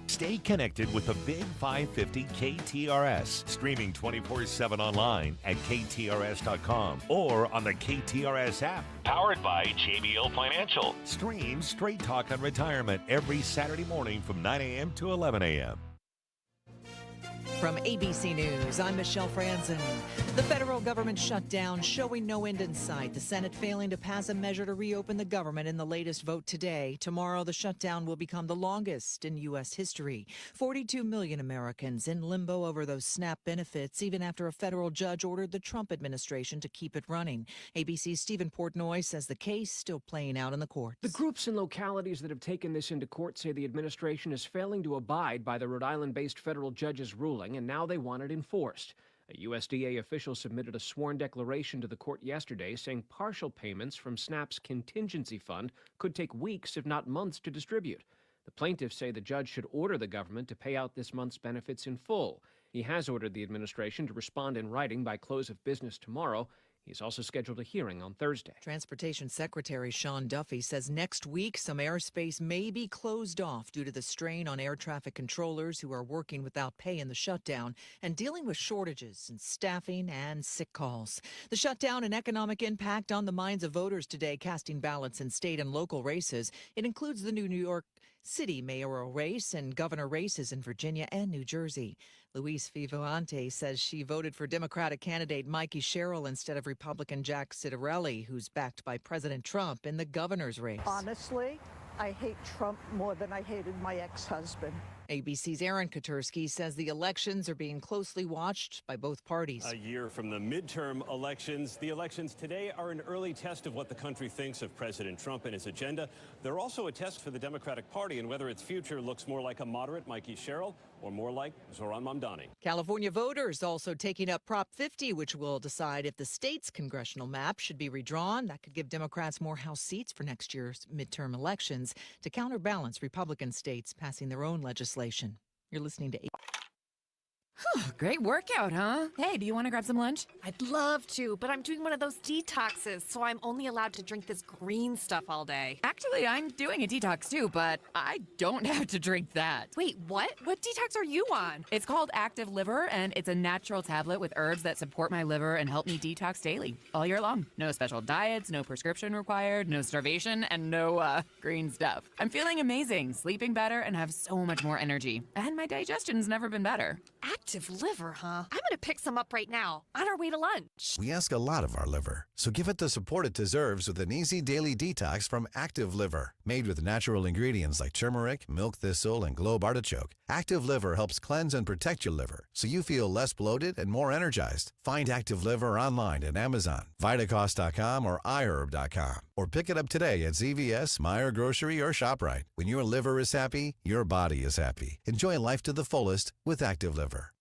Stay connected with the Big 550 KTRS, streaming 24/7 online at ktrs.com or on the KTRS app. Powered by JBL Financial. Stream Straight Talk on Retirement every Saturday morning from 9 a.m. to 11 a.m. From ABC News, I'm Michelle Franzen. The federal government shutdown showing no end in sight. The Senate failing to pass a measure to reopen the government in the latest vote today. Tomorrow, the shutdown will become the longest in U.S. history. 42 million Americans in limbo over those SNAP benefits, even after a federal judge ordered the Trump administration to keep it running. ABC's Stephen Portnoy says the case still playing out in the courts. The groups and localities that have taken this into court say the administration is failing to abide by the Rhode Island-based federal judge's ruling, and now they want it enforced. A USDA official submitted a sworn declaration to the court yesterday saying partial payments from SNAP's contingency fund could take weeks, if not months, to distribute. The plaintiffs say the judge should order the government to pay out this month's benefits in full. He has ordered the administration to respond in writing by close of business tomorrow. He's also scheduled a hearing on Thursday. Transportation Secretary Sean Duffy says next week some airspace may be closed off due to the strain on air traffic controllers who are working without pay in the shutdown and dealing with shortages in staffing and sick calls. The shutdown and economic impact on the minds of voters today casting ballots in state and local races. It includes the New York City mayoral race and governor races in Virginia and New Jersey. Luis Vivante says she voted for Democratic candidate Mikey Sherrill instead of Republican Jack Ciattarelli, who's backed by President Trump in the governor's race. Honestly, I hate Trump more than I hated my ex-husband. ABC's Aaron Katursky says the elections are being closely watched by both parties. A year from the midterm elections, the elections today are an early test of what the country thinks of President Trump and his agenda. They're also a test for the Democratic Party and whether its future looks more like a moderate Mikey Sherrill or more like Zohran Mamdani. California voters also taking up Prop 50, which will decide if the state's congressional map should be redrawn. That could give Democrats more House seats for next year's midterm elections to counterbalance Republican states passing their own legislation. You're listening to Great workout, huh? Hey, do you want to grab some lunch? I'd love to, but I'm doing one of those detoxes, so I'm only allowed to drink this green stuff all day. Actually, I'm doing a detox too, but I don't have to drink that. Wait, what? What detox are you on? It's called Active Liver, and it's a natural tablet with herbs that support my liver and help me detox daily, all year long. No special diets, no prescription required, no starvation, and no green stuff. I'm feeling amazing, sleeping better, and have so much more energy. And my digestion's never been better. Active liver, huh? I'm gonna pick some up right now, on our way to lunch. We ask a lot of our liver, so give it the support it deserves with an easy daily detox from Active Liver. Made with natural ingredients like turmeric, milk thistle, and globe artichoke, Active Liver helps cleanse and protect your liver so you feel less bloated and more energized. Find Active Liver online at Amazon, Vitacost.com, or iHerb.com. Or pick it up today at CVS, Meijer Grocery, or ShopRite. When your liver is happy, your body is happy. Enjoy life to the fullest with Active Liver.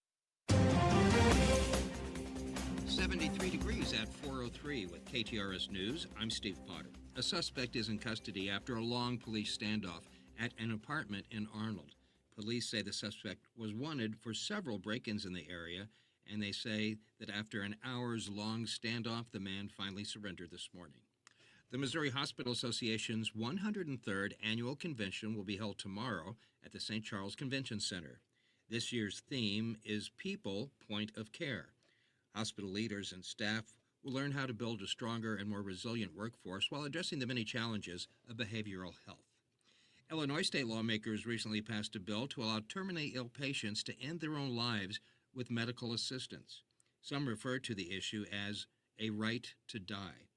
73 degrees at 4:03 with KTRS News. I'm Steve Potter. A suspect is in custody after a long police standoff at an apartment in Arnold. Police say the suspect was wanted for several break-ins in the area, and they say that after an hours-long standoff, the man finally surrendered this morning. The Missouri Hospital Association's 103rd annual convention will be held tomorrow at the St. Charles Convention Center. This year's theme is People, Point of Care. Hospital leaders and staff will learn how to build a stronger and more resilient workforce while addressing the many challenges of behavioral health. Illinois state lawmakers recently passed a bill to allow terminally ill patients to end their own lives with medical assistance. Some refer to the issue as a right to die.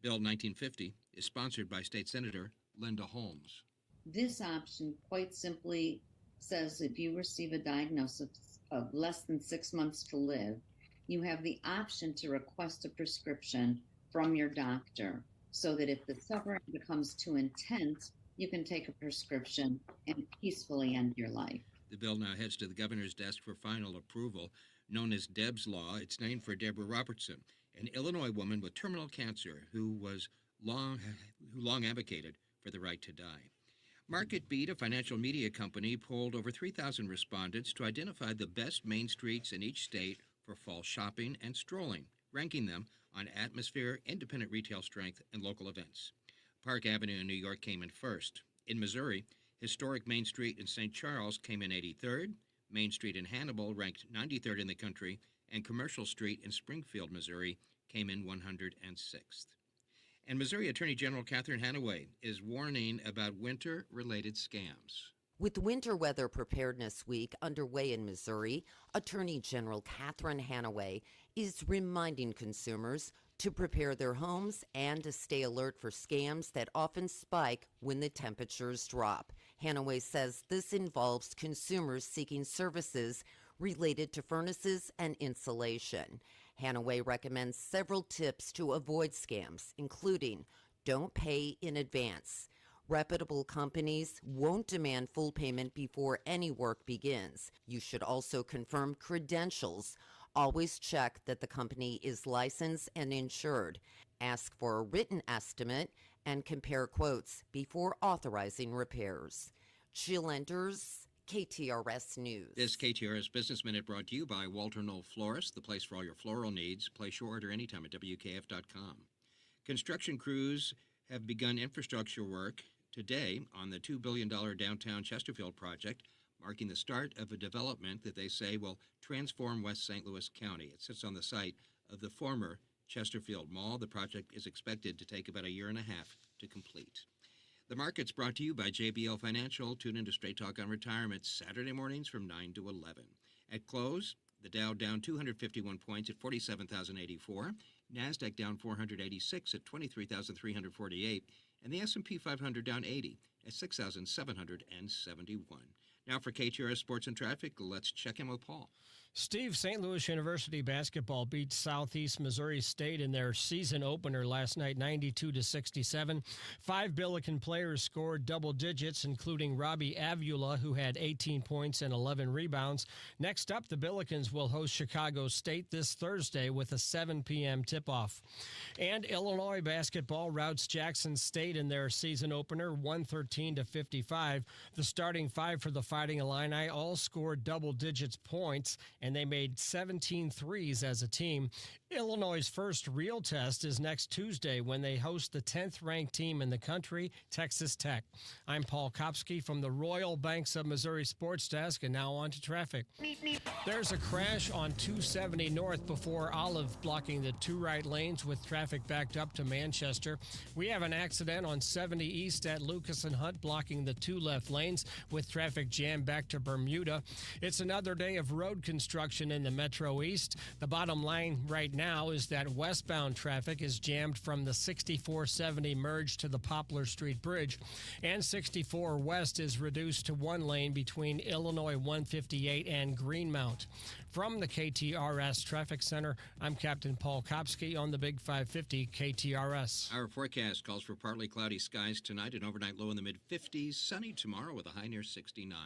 Bill 1950 is sponsored by State Senator Linda Holmes. This option quite simply says if you receive a diagnosis of less than 6 months to live, you have the option to request a prescription from your doctor so that if the suffering becomes too intense, you can take a prescription and peacefully end your life. The bill now heads to the governor's desk for final approval. Known as Deb's Law, it's named for Deborah Robertson, an Illinois woman with terminal cancer who long advocated for the right to die. MarketBeat, a financial media company, polled over 3,000 respondents to identify the best main streets in each state for fall shopping and strolling, ranking them on atmosphere, independent retail strength, and local events. Park Avenue in New York came in first. In Missouri, historic Main Street in St. Charles came in 83rd, Main Street in Hannibal ranked 93rd in the country, and Commercial Street in Springfield, Missouri came in 106th. And Missouri Attorney General Catherine Hanaway is warning about winter-related scams. With Winter Weather Preparedness Week underway in Missouri, Attorney General Catherine Hanaway is reminding consumers to prepare their homes and to stay alert for scams that often spike when the temperatures drop. Hanaway says this involves consumers seeking services related to furnaces and insulation. Hanaway recommends several tips to avoid scams, including don't pay in advance. Reputable companies won't demand full payment before any work begins. You should also confirm credentials. Always check that the company is licensed and insured. Ask for a written estimate and compare quotes before authorizing repairs. Jill Enders, KTRS News. This KTRS Business Minute brought to you by Walter Knoll Florist, the place for all your floral needs. Place your order anytime at WKF.com. Construction crews have begun infrastructure work today on the $2 billion downtown Chesterfield project, marking the start of a development that they say will transform West St. Louis County. It sits on the site of the former Chesterfield Mall. The project is expected to take about a year and a half to complete. The market's brought to you by JBL Financial. Tune into Straight Talk on Retirement Saturday mornings from 9 to 11. At close, the Dow down 251 points at 47,084. NASDAQ down 486 at 23,348. And the S&P 500 down 80 at 6,771. Now for KTRS Sports and Traffic, let's check in with Paul. Steve, St. Louis University basketball beat Southeast Missouri State in their season opener last night, 92-67. 5 Billiken players scored double digits, including Robbie Avula, who had 18 points and 11 rebounds. Next up, the Billikens will host Chicago State this Thursday with a 7 p.m. tip-off. And Illinois basketball routs Jackson State in their season opener, 113-55. The starting five for the Fighting Illini all scored double digits points. and they made 17 threes as a team. Illinois' first real test is next Tuesday when they host the 10th-ranked team in the country, Texas Tech. I'm Paul Kopsky from the Royal Banks of Missouri Sports Desk, and now on to traffic. There's a crash on 270 North before Olive, blocking the two right lanes with traffic backed up to Manchester. We have an accident on 70 East at Lucas and Hunt, blocking the two left lanes with traffic jammed back to Bermuda. It's another day of road construction in the Metro East. The bottom line right now is that westbound traffic is jammed from the 6470 merge to the Poplar Street Bridge, and 64 West is reduced to one lane between Illinois 158 and Greenmount. From the KTRS Traffic Center, I'm Captain Paul Kopsky on the Big 550 KTRS. Our forecast calls for partly cloudy skies tonight, an overnight low in the mid-50s, sunny tomorrow with a high near 69.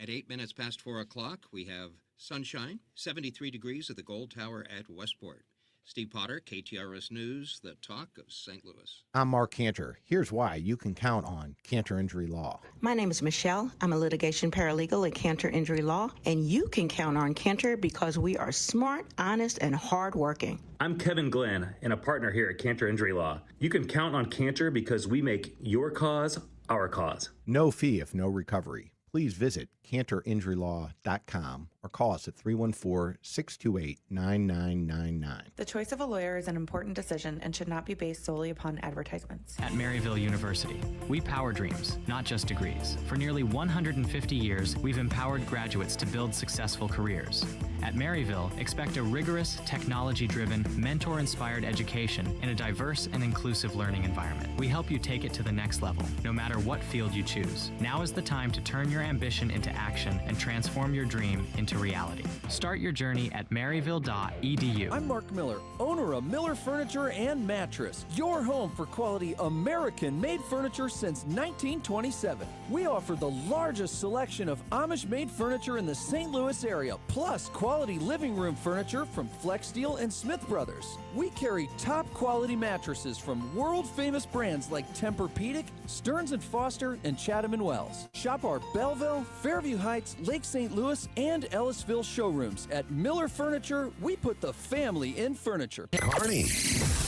At 8 minutes past 4 o'clock, we have sunshine, 73 degrees at the Gold Tower at Westport. Steve Potter, KTRS News, the talk of St. Louis. I'm Mark Cantor. Here's why you can count on Cantor Injury Law. My name is Michelle. I'm a litigation paralegal at Cantor Injury Law, and you can count on Cantor because we are smart, honest, and hardworking. I'm Kevin Glenn, and a partner here at Cantor Injury Law. You can count on Cantor because we make your cause our cause. No fee if no recovery. Please visit CantorInjuryLaw.com or call us at 314-628-9999. The choice of a lawyer is an important decision and should not be based solely upon advertisements. At Maryville University, we power dreams, not just degrees. For nearly 150 years, we've empowered graduates to build successful careers. At Maryville, expect a rigorous, technology-driven, mentor-inspired education in a diverse and inclusive learning environment. We help you take it to the next level, no matter what field you choose. Now is the time to turn your ambition into action and transform your dream into reality. Start your journey at maryville.edu. I'm Mark Miller, owner of Miller Furniture and Mattress, your home for quality American-made furniture since 1927. We offer the largest selection of Amish-made furniture in the St. Louis area, plus quality living room furniture from Flex Steel and Smith Brothers. We carry top-quality mattresses from world-famous brands like Tempur-Pedic, Stearns & Foster, and Chatham & Wells. Shop our Belleville, Fairview Heights, Lake St. Louis, and Ellisville showrooms. At Miller Furniture, we put the family in furniture. Carney,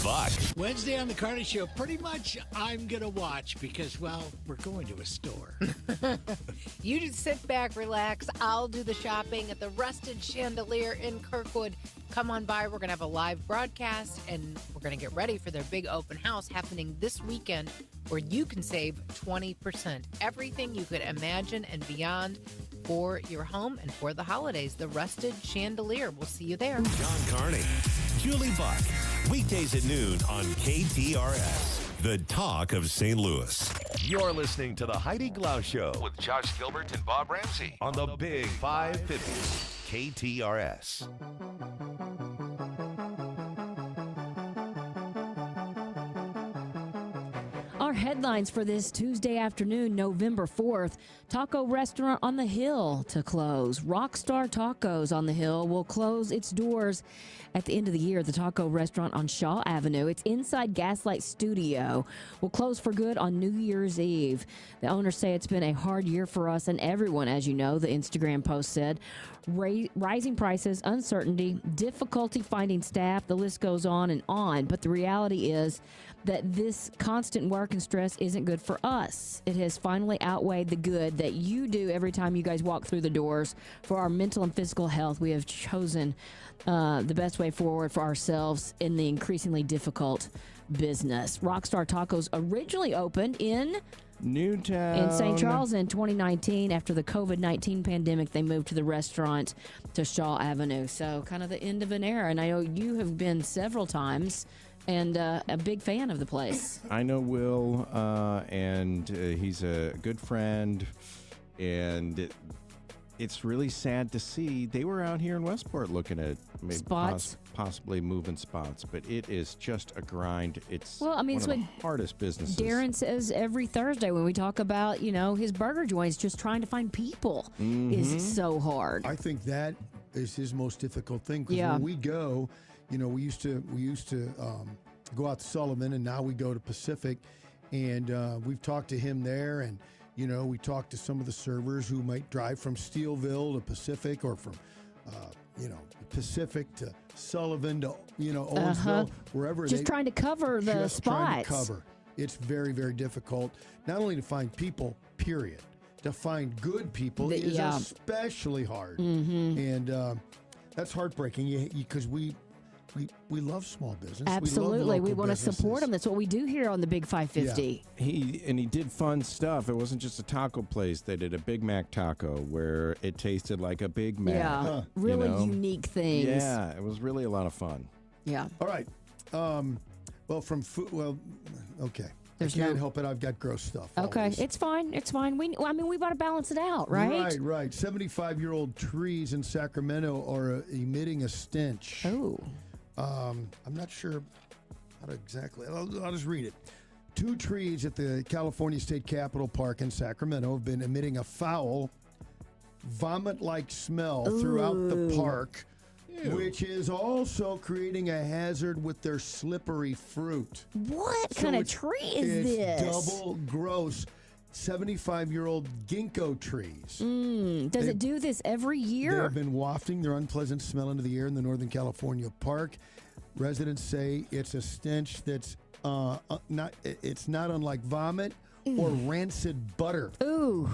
Buck. Wednesday on the Carney Show, pretty much I'm going to watch because, well, we're going to a store. You just sit back, relax. I'll do the shopping at the Rusted Chandelier in Kirkwood. Come on by. We're going to have a live broadcast, and we're going to get ready for their big open house happening this weekend where you can save 20%. Everything you could imagine and beyond for your home and for the holidays. The Rusted Chandelier. We'll see you there. John Carney, Julie Buck. Weekdays at noon on KTRS, the talk of St. Louis. You're listening to the Heidi Glaus Show with Josh Gilbert and Bob Ramsey on the Big 550 KTRS. Our headlines for this Tuesday afternoon, November 4th. Taco restaurant on the Hill to close. Rockstar Tacos on the Hill will close its doors at the end of the year. The taco restaurant on Shaw Avenue, it's inside Gaslight Studio, will close for good on New Year's Eve. The owners say it's been a hard year for us and everyone, as you know, the Instagram post said. Rising prices, uncertainty, difficulty finding staff, the list goes on and on. But the reality is that this constant work and stress isn't good for us. It has finally outweighed the good that you do every time you guys walk through the doors. For our mental and physical health, we have chosen the best way forward for ourselves in the increasingly difficult business. Rockstar Tacos originally opened in Newtown. In St. Charles in 2019. After the COVID-19 pandemic, they moved to the restaurant to Shaw Avenue. So kind of the end of an era. And I know you have been several times and a big fan of the place. I know Will, and he's a good friend. And it's really sad to see they were out here in Westport looking at maybe spots. Possibly moving spots, but it is just a grind. It's well, I mean, one of the hardest businesses. Darren says every Thursday when we talk about, his burger joints, just trying to find people is so hard. I think that is his most difficult thing. Because when we go, we used to go out to Sullivan, and now we go to Pacific, and we've talked to him there, and we talked to some of the servers who might drive from Steelville to Pacific or from Pacific to Sullivan to, Owensville, wherever. Just trying to cover the just trying to spots. cover. It's very, very difficult, not only to find people, period. To find good people is especially hard. And that's heartbreaking because we love small business. Absolutely. We want to businesses. support them. That's what we do here on the Big 550. Yeah. He did fun stuff. It wasn't just a taco place. They did a Big Mac taco where it tasted like a Big Mac. Yeah. Really unique things. Yeah. It was really a lot of fun. Yeah. All right. Okay. There's I can't help it. I've got gross stuff. Okay. Always. It's fine. It's fine. We got to balance it out, right? Right. 75-year-old trees in Sacramento are emitting a stench. Oh. I'm not sure how to exactly. I'll just read it. 2 trees at the California State Capitol Park in Sacramento have been emitting a foul, vomit-like smell throughout the park, which is also creating a hazard with their slippery fruit. What kind of tree is this? It's double gross. 75-year-old ginkgo trees. Does it do this every year? They have been wafting their unpleasant smell into the air in the Northern California park. Residents say it's a stench that's not unlike vomit or rancid butter. Ooh.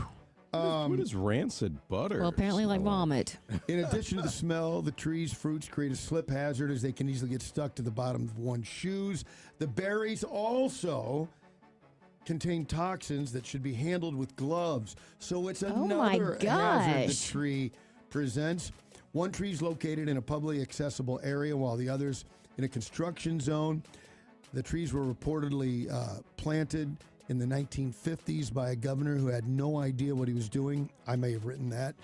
What is rancid butter? Well, apparently like vomit. In addition to the smell, the trees' fruits create a slip hazard as they can easily get stuck to the bottom of one's shoes. The berries also contain toxins that should be handled with gloves. So it's another hazard the tree presents. One tree is located in a publicly accessible area while the other's in a construction zone. The trees were reportedly planted in the 1950s by a governor who had no idea what he was doing. I may have written that.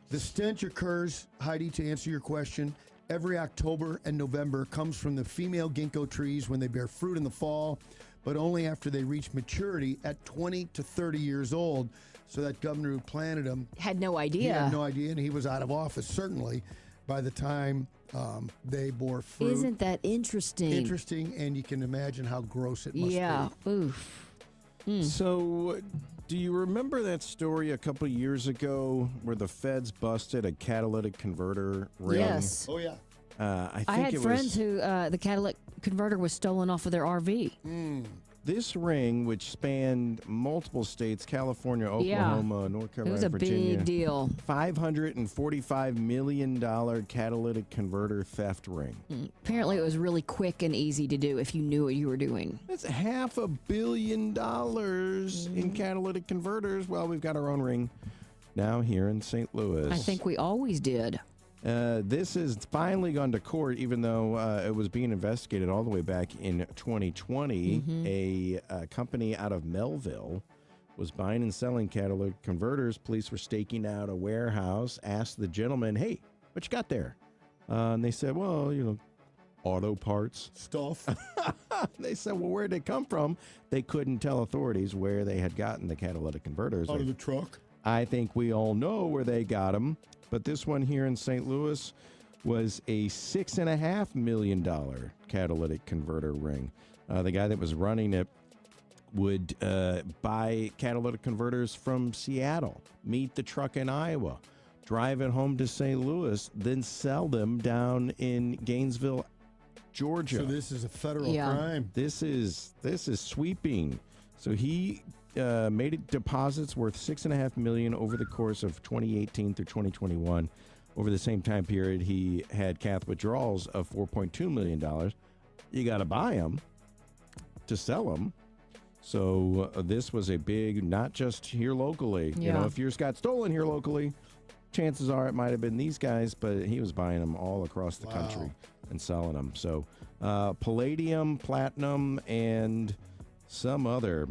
The stench occurs, Heidi, to answer your question, every October and November. Comes from the female ginkgo trees when they bear fruit in the fall, but only after they reach maturity at 20 to 30 years old. So that governor who planted them had no idea. He had no idea, and he was out of office, certainly, by the time they bore fruit. Isn't that interesting? Interesting, and you can imagine how gross it must be. Yeah. Oof. So, do you remember that story a couple years ago where the feds busted a catalytic converter ring? Yes. Oh, yeah. I had friends who the catalytic converter was stolen off of their RV. This ring, which spanned multiple states, California, Oklahoma, North Carolina, it was a Virginia, big deal. $545 million catalytic converter theft ring. Apparently, it was really quick and easy to do if you knew what you were doing. That's $500 million in catalytic converters. Well, we've got our own ring now here in St. Louis. I think we always did. This has finally gone to court, even though it was being investigated all the way back in 2020. A company out of Melville was buying and selling catalytic converters. Police were staking out a warehouse, asked the gentleman, hey, what you got there? And they said, well, auto parts. Stuff. They said, well, where'd they come from? They couldn't tell authorities where they had gotten the catalytic converters. Out of the truck? I think we all know where they got them. But this one here in St. Louis was a $6.5 million catalytic converter ring. The guy that was running it would buy catalytic converters from Seattle, meet the truck in Iowa, drive it home to St. Louis, then sell them down in Gainesville, Georgia. So this is a federal crime. This is sweeping. So he made deposits worth $6.5 million over the course of 2018 through 2021. Over the same time period, he had cash withdrawals of $4.2 million. You got to buy them to sell them. So this was a big, not just here locally. Yeah. If yours got stolen here locally, chances are it might have been these guys, but he was buying them all across the country and selling them. So palladium, platinum, and some other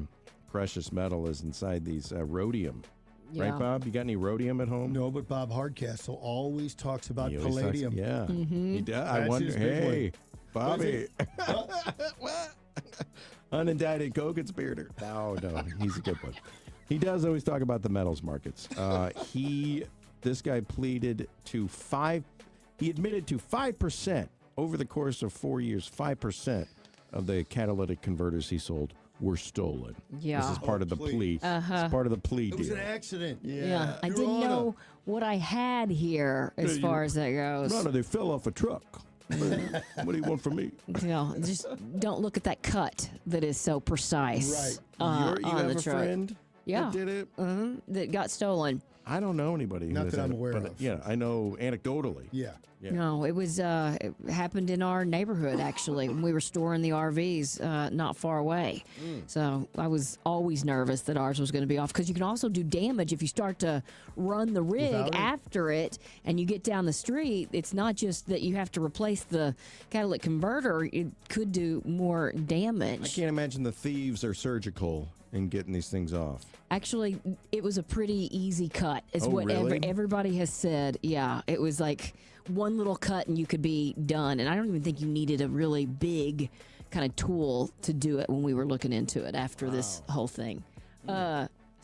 precious metal is inside these rhodium. Yeah. Right, Bob? You got any rhodium at home? No, but Bob Hardcastle always talks about He always talks- palladium. yeah. Mm-hmm. He does. I That's wonder, his big hey, one. Bobby. Unindicted co-conspirator. No, he's a good one. He does always talk about the metals markets. This guy pleaded to he admitted to 5% over the course of 4 years, 5% of the catalytic converters he sold were stolen. Yeah. This is part of the plea. Uh-huh. It's part of the plea It was deal. an accident. Yeah. I Your didn't Honor. know what I had here as far as that goes. Your Honor, they fell off a truck. What do you want from me? Just don't look at that cut that is so precise. Right. You on have the a truck. friend that did it? That got stolen. I don't know anybody. Not who that has I'm it, aware but, of. Yeah, I know anecdotally. Yeah. No, it was it happened in our neighborhood actually when we were storing the RVs not far away. So I was always nervous that ours was going to be off because you can also do damage if you start to run the rig Without it? after it and you get down the street. It's not just that you have to replace the catalytic converter; it could do more damage. I can't imagine the thieves are surgical in getting these things off. Actually, it was a pretty easy cut, is Oh, what really? everybody has said. Yeah, it was like one little cut and you could be done. And I don't even think you needed a really big kind of tool to do it when we were looking into it after this whole thing.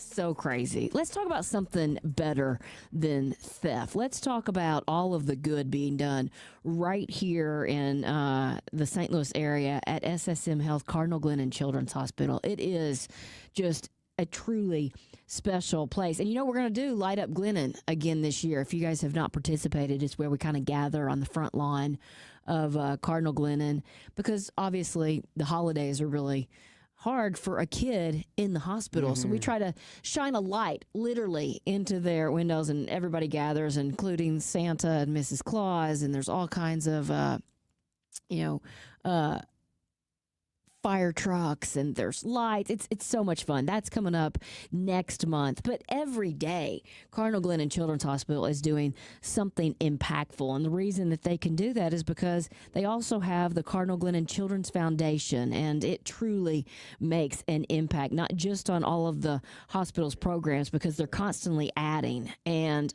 So crazy. Let's talk about something better than theft. Let's talk about all of the good being done right here in the St. Louis area at SSM Health Cardinal Glennon Children's Hospital. It is just a truly special place. And you know, we're going to do Light Up Glennon again this year. If you guys have not participated, it's where we kind of gather on the front lawn of Cardinal Glennon because obviously the holidays are really hard for a kid in the hospital. So we try to shine a light literally into their windows and everybody gathers, including Santa and Mrs. Claus. And there's all kinds of, fire trucks and there's lights. It's so much fun. That's coming up next month. But every day, Cardinal Glennon Children's Hospital is doing something impactful. And the reason that they can do that is because they also have the Cardinal Glennon Children's Foundation. And it truly makes an impact, not just on all of the hospital's programs, because they're constantly adding. And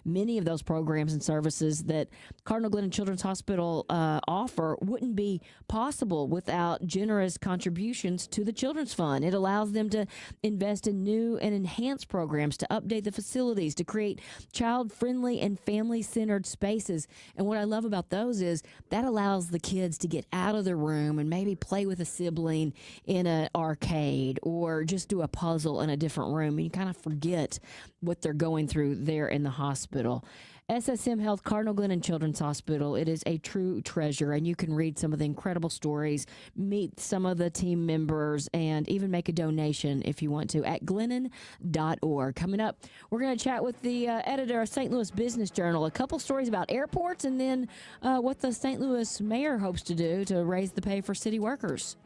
many of those programs and services that Cardinal Glennon Children's Hospital offer wouldn't be possible without generous contributions to the Children's Fund. It allows them to invest in new and enhanced programs, to update the facilities, to create child-friendly and family-centered spaces. And what I love about those is that allows the kids to get out of their room and maybe play with a sibling in an arcade or just do a puzzle in a different room. And you kind of forget what they're going through there in the hospital. SSM Health Cardinal Glennon Children's Hospital. It is a true treasure, and you can read some of the incredible stories, meet some of the team members, and even make a donation if you want to at glennon.org. Coming up, we're going to chat with the editor of St. Louis Business Journal, a couple stories about airports, and then what the St. Louis mayor hopes to do to raise the pay for city workers.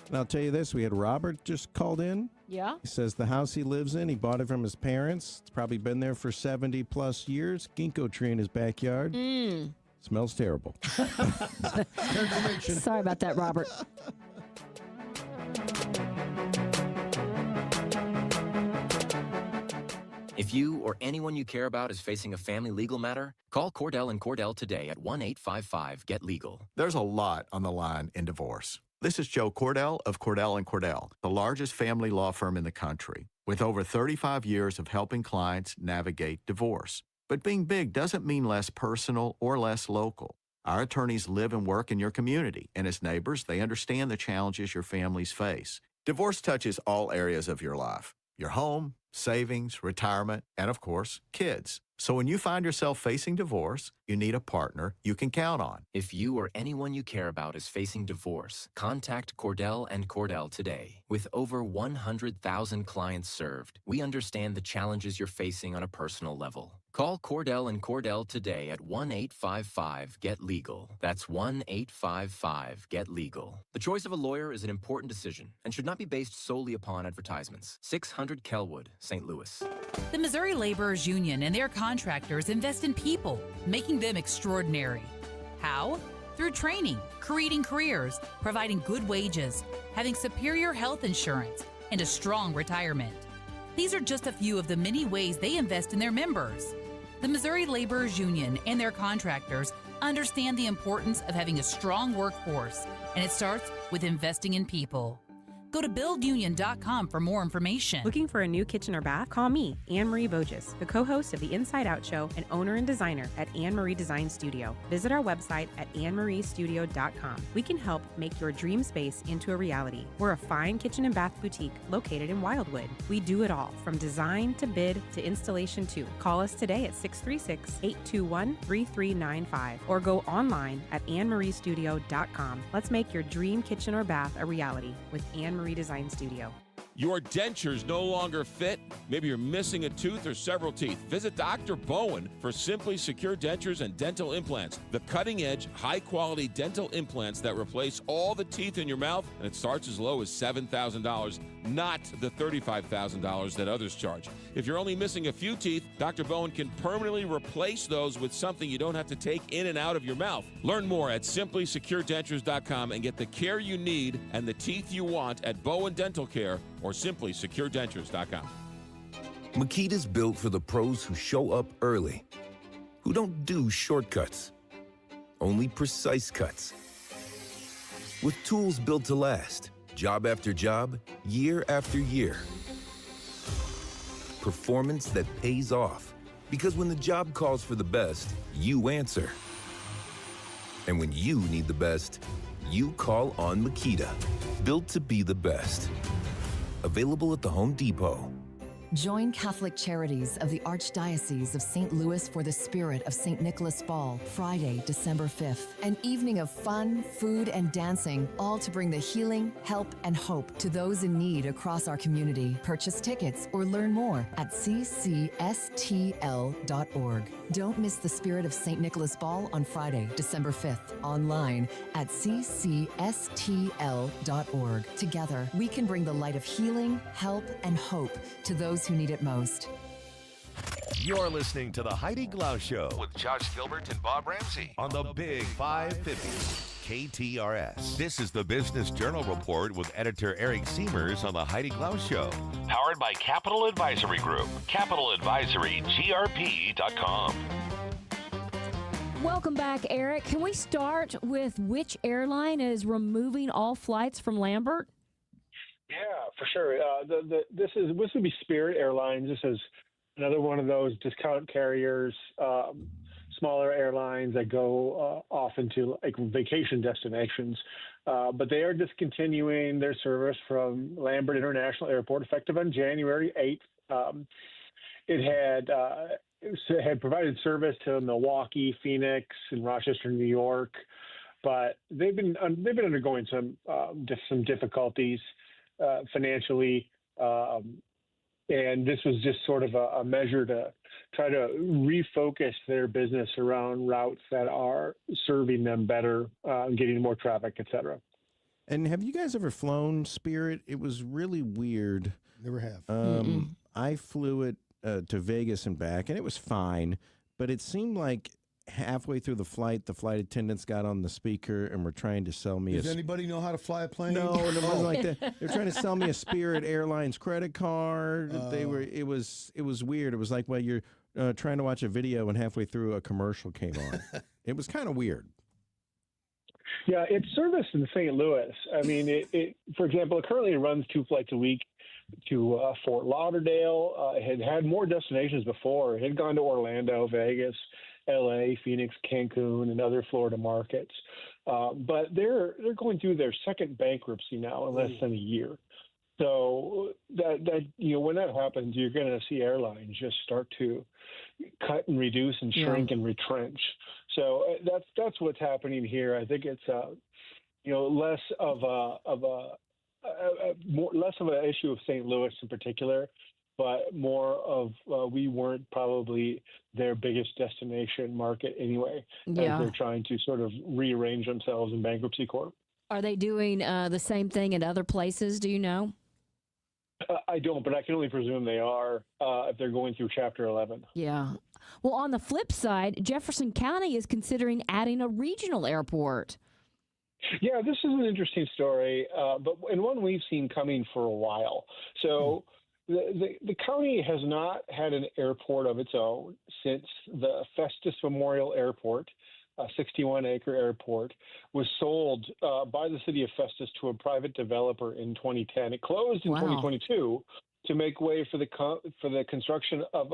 And I'll tell you this, we had Robert just called in. Yeah. He says the house he lives in, he bought it from his parents. It's probably been there for 70 plus years. Ginkgo tree in his backyard. Smells terrible. Sorry about that, Robert. If you or anyone you care about is facing a family legal matter, call Cordell & Cordell today at 1-855-GET-LEGAL. There's a lot on the line in divorce. This is Joe Cordell of Cordell & Cordell, the largest family law firm in the country, with over 35 years of helping clients navigate divorce. But being big doesn't mean less personal or less local. Our attorneys live and work in your community, and as neighbors, they understand the challenges your families face. Divorce touches all areas of your life: your home, savings, retirement, and of course, kids. So when you find yourself facing divorce, you need a partner you can count on. If you or anyone you care about is facing divorce, contact Cordell & Cordell today. With over 100,000 clients served, we understand the challenges you're facing on a personal level. Call Cordell & Cordell today at 1-855-GET-LEGAL. That's 1-855-GET-LEGAL. The choice of a lawyer is an important decision and should not be based solely upon advertisements. 600 Kelwood, St. Louis. The Missouri Laborers Union and their contractors invest in people, making them extraordinary. How? Through training, creating careers, providing good wages, having superior health insurance, and a strong retirement. These are just a few of the many ways they invest in their members. The Missouri Laborers Union and their contractors understand the importance of having a strong workforce, and it starts with investing in people. Go to buildunion.com for more information. Looking for a new kitchen or bath? Call me, Anne-Marie Boges, the co-host of the Inside Out Show and owner and designer at Anne-Marie Design Studio. Visit our website at annemariestudio.com. We can help make your dream space into a reality. We're a fine kitchen and bath boutique located in Wildwood. We do it all, from design to bid to installation too. Call us today at 636-821-3395 or go online at annemariestudio.com. Let's make your dream kitchen or bath a reality with Anne-Marie Design Studio. Your dentures no longer fit? Maybe you're missing a tooth or several teeth. Visit Dr. Bowen for Simply Secure Dentures and Dental Implants, the cutting-edge, high-quality dental implants that replace all the teeth in your mouth, and it starts as low as $7,000, not the $35,000 that others charge. If you're only missing a few teeth, Dr. Bowen can permanently replace those with something you don't have to take in and out of your mouth. Learn more at simplysecuredentures.com and get the care you need and the teeth you want at Bowen Dental Care or simplysecuredentures.com. Makita's built for the pros who show up early, who don't do shortcuts, only precise cuts. With tools built to last, job after job, year after year. Performance that pays off, because when the job calls for the best, you answer. And when you need the best, you call on Makita. Built to be the best. Available at the Home Depot. Join Catholic Charities of the Archdiocese of St. Louis for the Spirit of St. Nicholas Ball, Friday, December 5th. An evening of fun, food, and dancing, all to bring the healing, help, and hope to those in need across our community. Purchase tickets or learn more at ccsTL.org. Don't miss the Spirit of St. Nicholas Ball on Friday, December 5th, online at ccsTL.org. Together, we can bring the light of healing, help, and hope to those who need it most. You're listening to the Heidi Glaus Show with Josh Gilbert and Bob Ramsey on the Big 550 KTRS. This is the Business Journal Report with editor Erik Siemers on the Heidi Glaus Show. Powered by Capital Advisory Group. CapitalAdvisoryGRP.com. Welcome back, Erik. Can we start with which airline is removing all flights from Lambert? Yeah, for sure. This would be Spirit Airlines. This is another one of those discount carriers, smaller airlines that go off into like vacation destinations. But they are discontinuing their service from Lambert International Airport effective on January 8th. It had provided service to Milwaukee, Phoenix, and Rochester, New York, but they've been undergoing some difficulties financially, and this was just sort of a measure to try to refocus their business around routes that are serving them better, getting more traffic, et cetera. And have you guys ever flown Spirit? It was really weird. Never have. I flew it to Vegas and back, and it was fine, but it seemed like halfway through the flight attendants got on the speaker and were trying to sell me. Does anybody know how to fly a plane? No, it wasn't like that. They were trying to sell me a Spirit Airlines credit card. It was weird. It was like, well, you're trying to watch a video and halfway through a commercial came on. It was kind of weird. Yeah, it's serviced in St. Louis. I mean, it for example, it currently runs 2 flights a week to Fort Lauderdale. It had more destinations before. It had gone to Orlando, Vegas, LA, Phoenix, Cancun, and other Florida markets. But they're going through their second bankruptcy now in less than a year. So that when that happens, you're going to see airlines just start to cut and reduce and shrink and retrench. So that's what's happening here. I think it's less of an issue of St. Louis in particular, but more of we weren't probably their biggest destination market anyway, as they're trying to sort of rearrange themselves in bankruptcy court. Are they doing the same thing in other places? Do you know? I don't, but I can only presume they are if they're going through Chapter 11. Yeah. Well, on the flip side, Jefferson County is considering adding a regional airport. Yeah, this is an interesting story, but and one we've seen coming for a while. So the county has not had an airport of its own since the Festus Memorial Airport a 61-acre airport, was sold by the city of Festus to a private developer in 2010. It closed in 2022 to make way for the construction of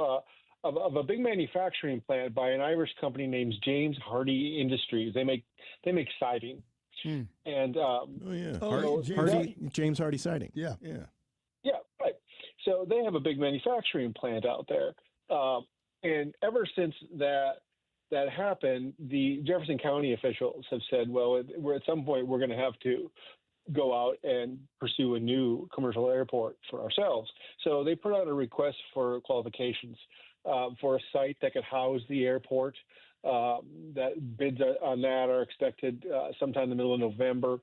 a big manufacturing plant by an Irish company named James Hardy Industries. They make siding. And James Hardy siding. Yeah, right. So they have a big manufacturing plant out there, and ever since that happened, the Jefferson County officials have said, well, at some point we're going to have to go out and pursue a new commercial airport for ourselves. So they put out a request for qualifications for a site that could house the airport. That bids on that are expected sometime in the middle of November.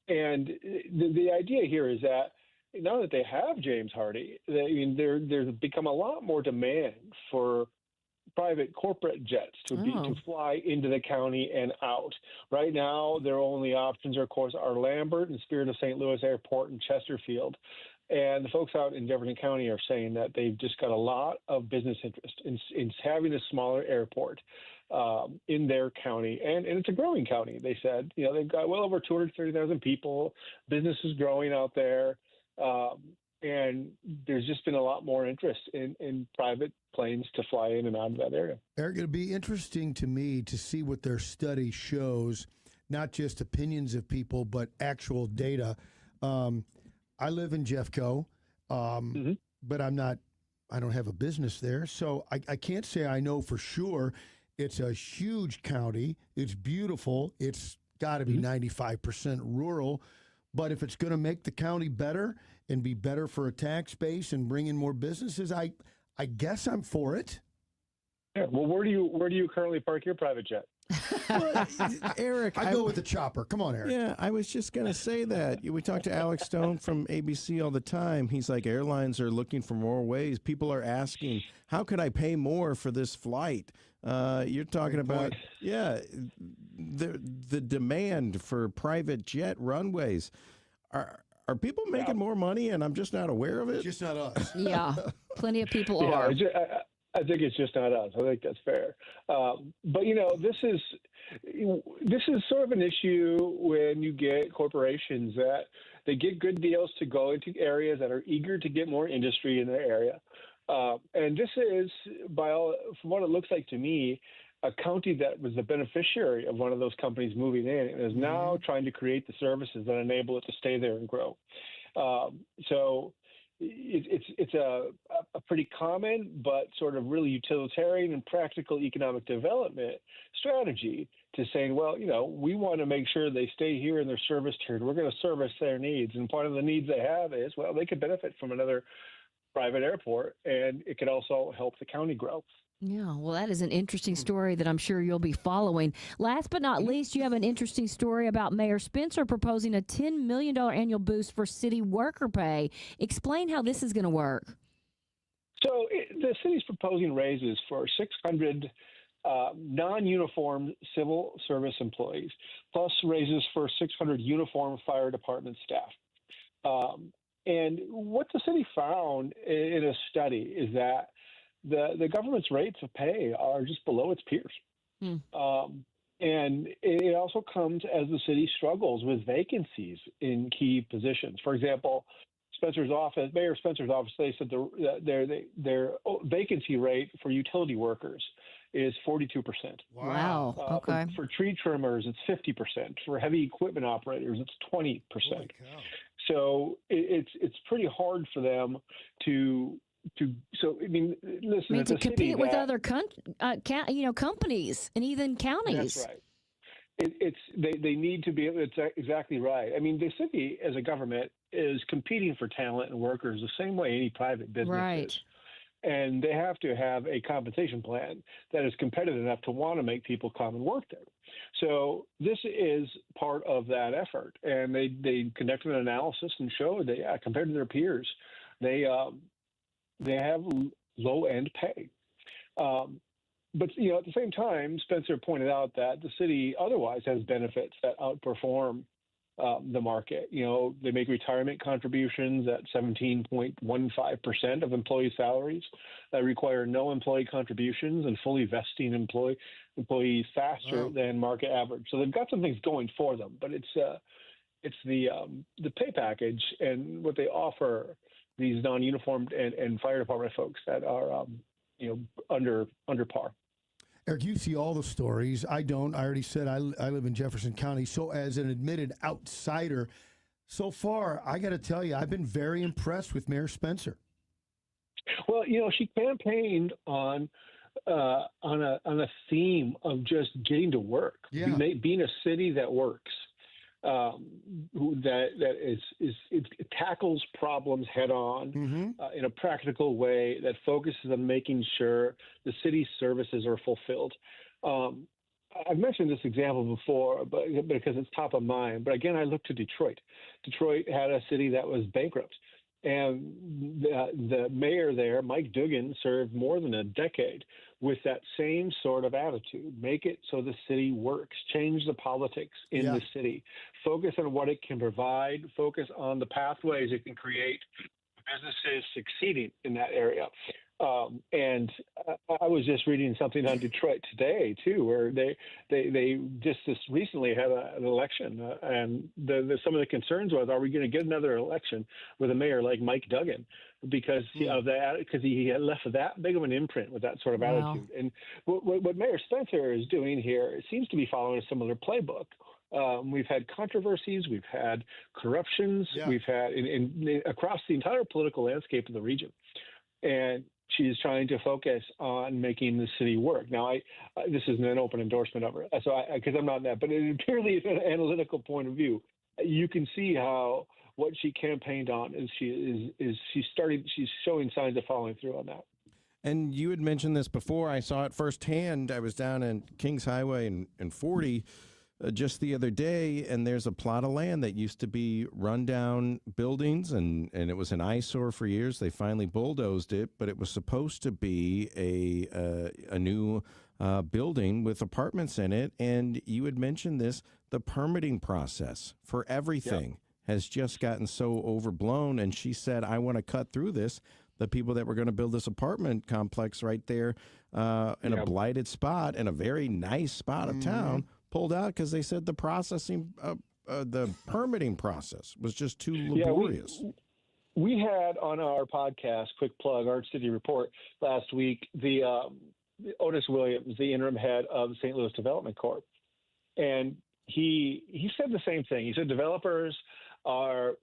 And the idea here is that now that they have James Hardy, there's become a lot more demand for private corporate jets to fly into the county and out. Right now, their only options, of course, are Lambert and Spirit of St. Louis Airport and Chesterfield. And the folks out in Jefferson County are saying that they've just got a lot of business interest in having a smaller airport in their county. And it's a growing county, they said. They've got well over 230,000 people. Business is growing out there. And there's just been a lot more interest in private planes to fly in and out of that area. Eric, it'll be interesting to me to see what their study shows, not just opinions of people, but actual data. I live in Jeffco, but I don't have a business there. So I can't say I know for sure. It's a huge county. It's beautiful. It's got to be 95% rural. But if it's going to make the county better and be better for a tax base and bring in more businesses, I guess I'm for it. Yeah. Well, where do you currently park your private jet? Well, Eric, I go with the chopper. Come on, Eric. Yeah, I was just going to say that. We talk to Alex Stone from ABC all the time. He's like, airlines are looking for more ways. People are asking, how could I pay more for this flight? You're talking about, the demand for private jet runways. Are people making more money and I'm just not aware of it? Just not us. Yeah, plenty of people are. I think it's just not us. I think that's fair. But this is sort of an issue when you get corporations that they get good deals to go into areas that are eager to get more industry in their area. And this is, from what it looks like to me, a county that was the beneficiary of one of those companies moving in and is now trying to create the services that enable it to stay there and grow. So it's a pretty common but sort of really utilitarian and practical economic development strategy to saying, well, we want to make sure they stay here and they're serviced here. We're going to service their needs. And part of the needs they have is, well, they could benefit from another private airport, and it could also help the county grow. Yeah, well, that is an interesting story that I'm sure you'll be following. Last but not least, you have an interesting story about Mayor Spencer proposing a $10 million annual boost for city worker pay. Explain how this is going to work. So the city's proposing raises for 600 non-uniform civil service employees, plus raises for 600 uniform fire department staff. And what the city found in a study is that the government's rates of pay are just below its peers. And it also comes as the city struggles with vacancies in key positions. For example, Mayor Spencer's office, they said their vacancy rate for utility workers is 42%. Wow. Okay. For tree trimmers, it's 50%. For heavy equipment operators, it's 20%. So it's pretty hard for them to listen. To compete with other companies and even counties. That's right. They need to be. It's exactly right. I mean, the city as a government is competing for talent and workers the same way any private business is. And they have to have a compensation plan that is competitive enough to want to make people come and work there. So this is part of that effort. And they conducted an analysis and showed that, compared to their peers, they have low-end pay. But, at the same time, Spencer pointed out that the city otherwise has benefits that outperform the market. They make retirement contributions at 17.15% of employee salaries that require no employee contributions and fully vesting employees faster than market average. So they've got some things going for them, but it's the pay package and what they offer these non-uniformed and fire department folks that are under par. Eric, you see all the stories. I don't. I already said I live in Jefferson County. So as an admitted outsider, so far, I got to tell you, I've been very impressed with Mayor Spencer. Well, she campaigned on a theme of just getting to work, being a city that works. It tackles problems head on in a practical way that focuses on making sure the city's services are fulfilled. I've mentioned this example before, but because it's top of mind. But again, I look to Detroit. Detroit had a city that was bankrupt, and the mayor there, Mike Duggan, served more than a decade with that same sort of attitude. Make it so the city works. Change the politics in the city. Focus on what it can provide. Focus on the pathways it can create businesses succeeding in that area. And I was just reading something on Detroit today too, where they just recently had an election, and some of the concerns was, are we going to get another election with a mayor like Mike Duggan because of that? Because he had left that big of an imprint with that sort of attitude. And what Mayor Spencer is doing here, it seems to be following a similar playbook. We've had controversies, we've had corruptions, we've had across the entire political landscape of the region, and she's trying to focus on making the city work. Now, this isn't an open endorsement of her, so because I'm not in that, but purely an analytical point of view, you can see how what she campaigned on is she's showing signs of following through on that. And you had mentioned this before. I saw it firsthand. I was down in Kings Highway and 40 just the other day, and there's a plot of land that used to be rundown buildings, and it was an eyesore for years. They finally bulldozed it, but it was supposed to be a new building with apartments in it. And you had mentioned this, the permitting process for everything has just gotten so overblown. And she said, I want to cut through this. The people that were going to build this apartment complex right there in a blighted spot in a very nice spot of town pulled out because they said the permitting process was just too laborious. We had on our podcast, quick plug, Art City Report, last week, the Otis Williams, the interim head of the St. Louis Development Corp. And he said the same thing. He said developers are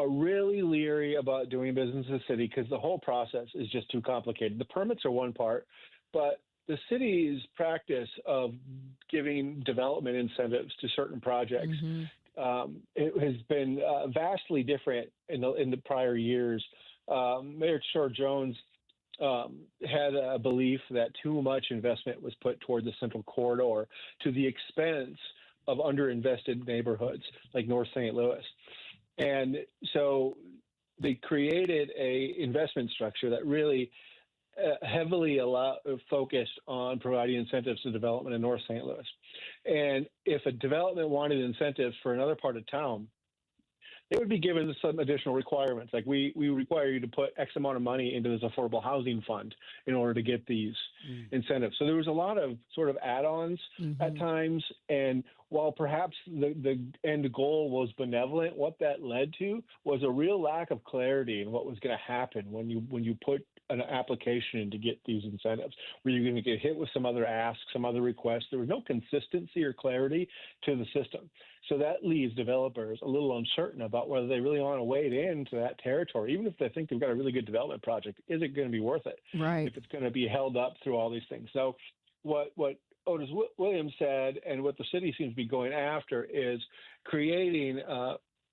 really leery about doing business in the city because the whole process is just too complicated. The permits are one part, but the city's practice of giving development incentives to certain projects, it has been vastly different in the prior years. Mayor Shore Jones had a belief that too much investment was put toward the central corridor to the expense of underinvested neighborhoods like North St. Louis. And so they created a investment structure that really heavily focused on providing incentives to development in North St. Louis. And if a development wanted incentives for another part of town, they would be given some additional requirements. Like we require you to put X amount of money into this affordable housing fund in order to get these incentives. So there was a lot of sort of add-ons at times. And while perhaps the end goal was benevolent, what that led to was a real lack of clarity in what was going to happen when you put an application in to get these incentives. Were you going to get hit with some other asks, some other requests? There was no consistency or clarity to the system. So that leaves developers a little uncertain about whether they really want to wade into that territory, even if they think they've got a really good development project. Is it going to be worth it? Right. If it's going to be held up through all these things. So what Otis Williams said, and what the city seems to be going after, is creating